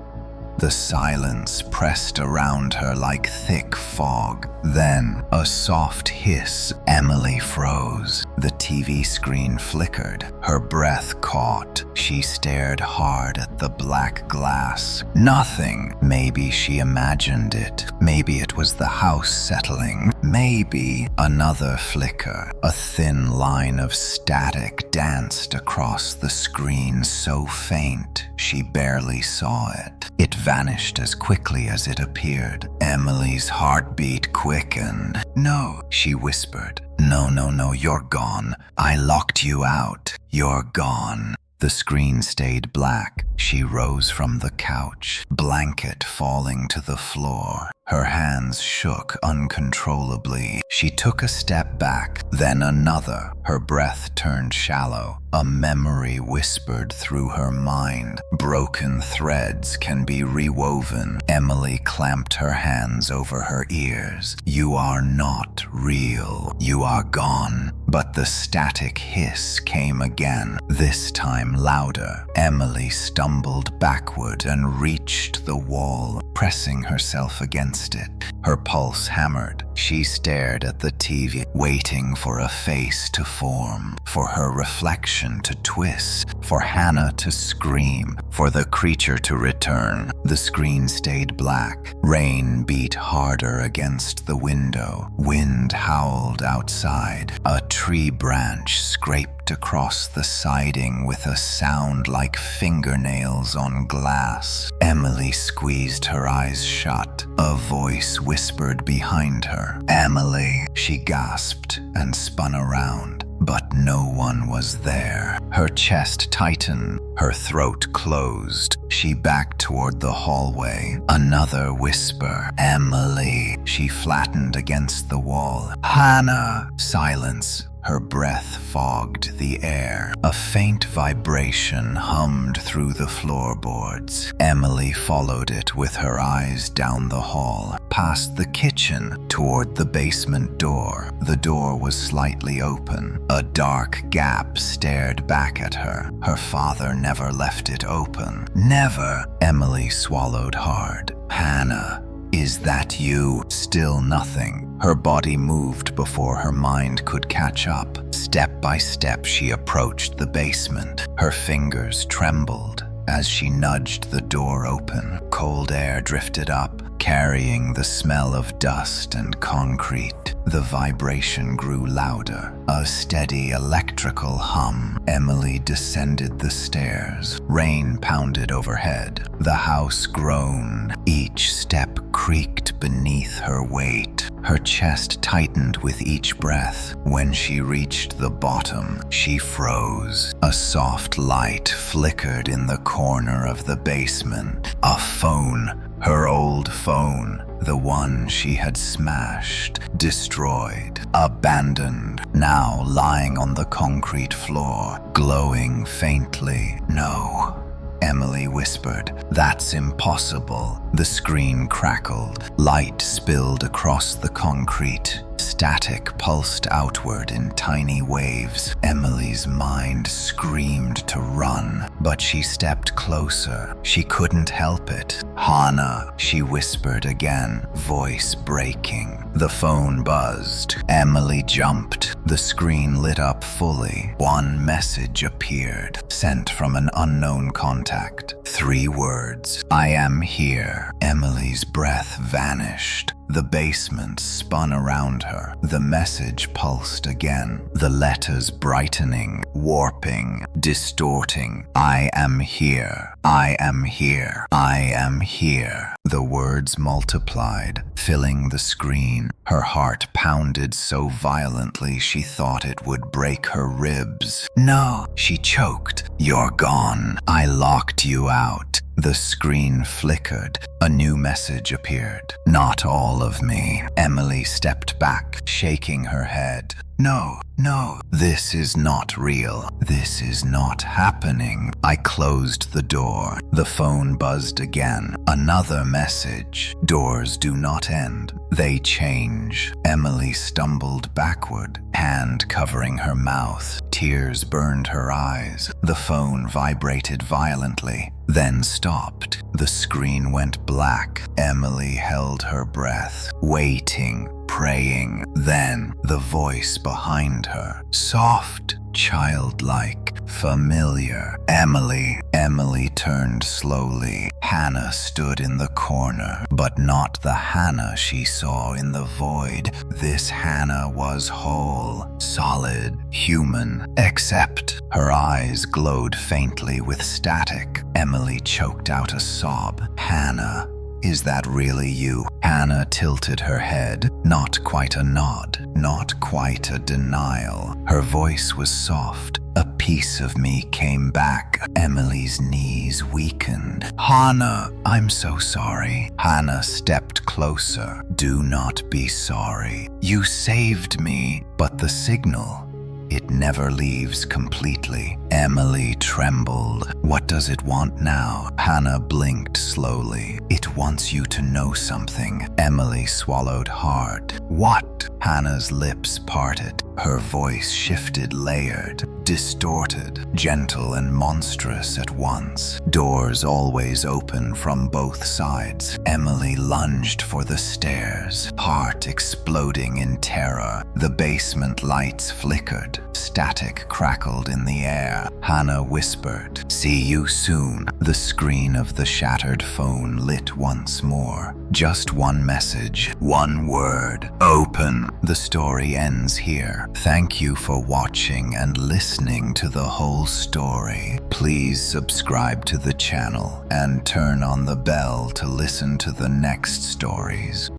the silence pressed around her like thick fog. Then, a soft hiss. Emily froze. The TV screen flickered. Her breath caught. She stared hard at the black glass. Nothing. Maybe she imagined it. Maybe it was the house settling. Maybe another flicker. A thin line of static danced across the screen, so faint she barely saw it. It vanished as quickly as it appeared. Emily's heartbeat quickened. "No," she whispered. No, you're gone. I locked you out. You're gone." The screen stayed black. She rose from the couch, blanket falling to the floor. Her hands shook uncontrollably. She took a step back, then another. Her breath turned shallow. A memory whispered through her mind. Broken threads can be rewoven. Emily clamped her hands over her ears. "You are not real. You are gone." But the static hiss came again, this time louder. Emily stumbled backward and reached the wall, pressing herself against it. Her pulse hammered. She stared at the TV, waiting for a face to form, for her reflection to twist, for Hannah to scream, for the creature to return. The screen stayed black. Rain beat harder against the window. Wind howled outside. A tree branch scraped across the siding with a sound like fingernails on glass. Emily squeezed her eyes shut. A voice whispered behind her. "Emily," she gasped and spun around. But no one was there. Her chest tightened, her throat closed. She backed toward the hallway. Another whisper. "Emily." She flattened against the wall. "Hannah." Silence. Her breath fogged the air. A faint vibration hummed through the floorboards. Emily followed it with her eyes down the hall, past the kitchen, toward the basement door. The door was slightly open. A dark gap stared back at her. Her father never left it open. Never. Emily swallowed hard. "Hannah. Is that you?" Still nothing. Her body moved before her mind could catch up. Step by step, she approached the basement. Her fingers trembled as she nudged the door open. Cold air drifted up, carrying the smell of dust and concrete. The vibration grew louder, a steady electrical hum. Emily descended the stairs. Rain pounded overhead. The house groaned. Each step creaked beneath her weight. Her chest tightened with each breath. When she reached the bottom, she froze. A soft light flickered in the corner of the basement. A phone. Her old phone, the one she had smashed, destroyed, abandoned, now lying on the concrete floor, glowing faintly. "No," Emily whispered. "That's impossible." The screen crackled. Light spilled across the concrete. Static pulsed outward in tiny waves. Emily's mind screamed to run, but she stepped closer. She couldn't help it. "Hannah," she whispered again, voice breaking. The phone buzzed. Emily jumped. The screen lit up fully. One message appeared, sent from an unknown contact. 3 words: "I am here." Emily's breath vanished. The basement spun around her. The message pulsed again, the letters brightening, warping, distorting. "I am here. I am here. I am here." The words multiplied, filling the screen. Her heart pounded so violently she thought it would break her ribs. "No," she choked. "You're gone. I locked you out." The screen flickered. A new message appeared. "Not all of me." Emily stepped back, shaking her head. "No, no, this is not real. This is not happening." I closed the door. The phone buzzed again. Another message. "Doors do not end. They change." Emily stumbled backward, hand covering her mouth. Tears burned her eyes. The phone vibrated violently, then stopped. The screen went black. Emily held her breath, waiting, praying. Then the voice behind her, soft, childlike, familiar. "Emily." Emily turned slowly. Hannah stood in the corner, but not the Hannah she saw in the void. This Hannah was whole, solid, human, except her eyes glowed faintly with static. Emily choked out a sob. "Hannah, is that really you?" Hannah tilted her head, not quite a nod, not quite a denial. Her voice was soft. A piece of me came back. Emily's knees weakened. "Hannah, I'm so sorry." Hannah stepped closer. "Do not be sorry. You saved me." But the signal, it never leaves completely. Emily trembled. "What does it want now?" Hannah blinked slowly. "It wants you to know something." Emily swallowed hard. "What?" Hannah's lips parted. Her voice shifted, layered, distorted, gentle and monstrous at once. Doors always open from both sides. Emily lunged for the stairs, heart exploding in terror. The basement lights flickered. Static crackled in the air. Hannah whispered, "See you soon." The screen of the shattered phone lit once more. Just one message, one word: open. The story ends here. Thank you for watching and listening to the whole story. Please subscribe to the channel and turn on the bell to listen to the next stories.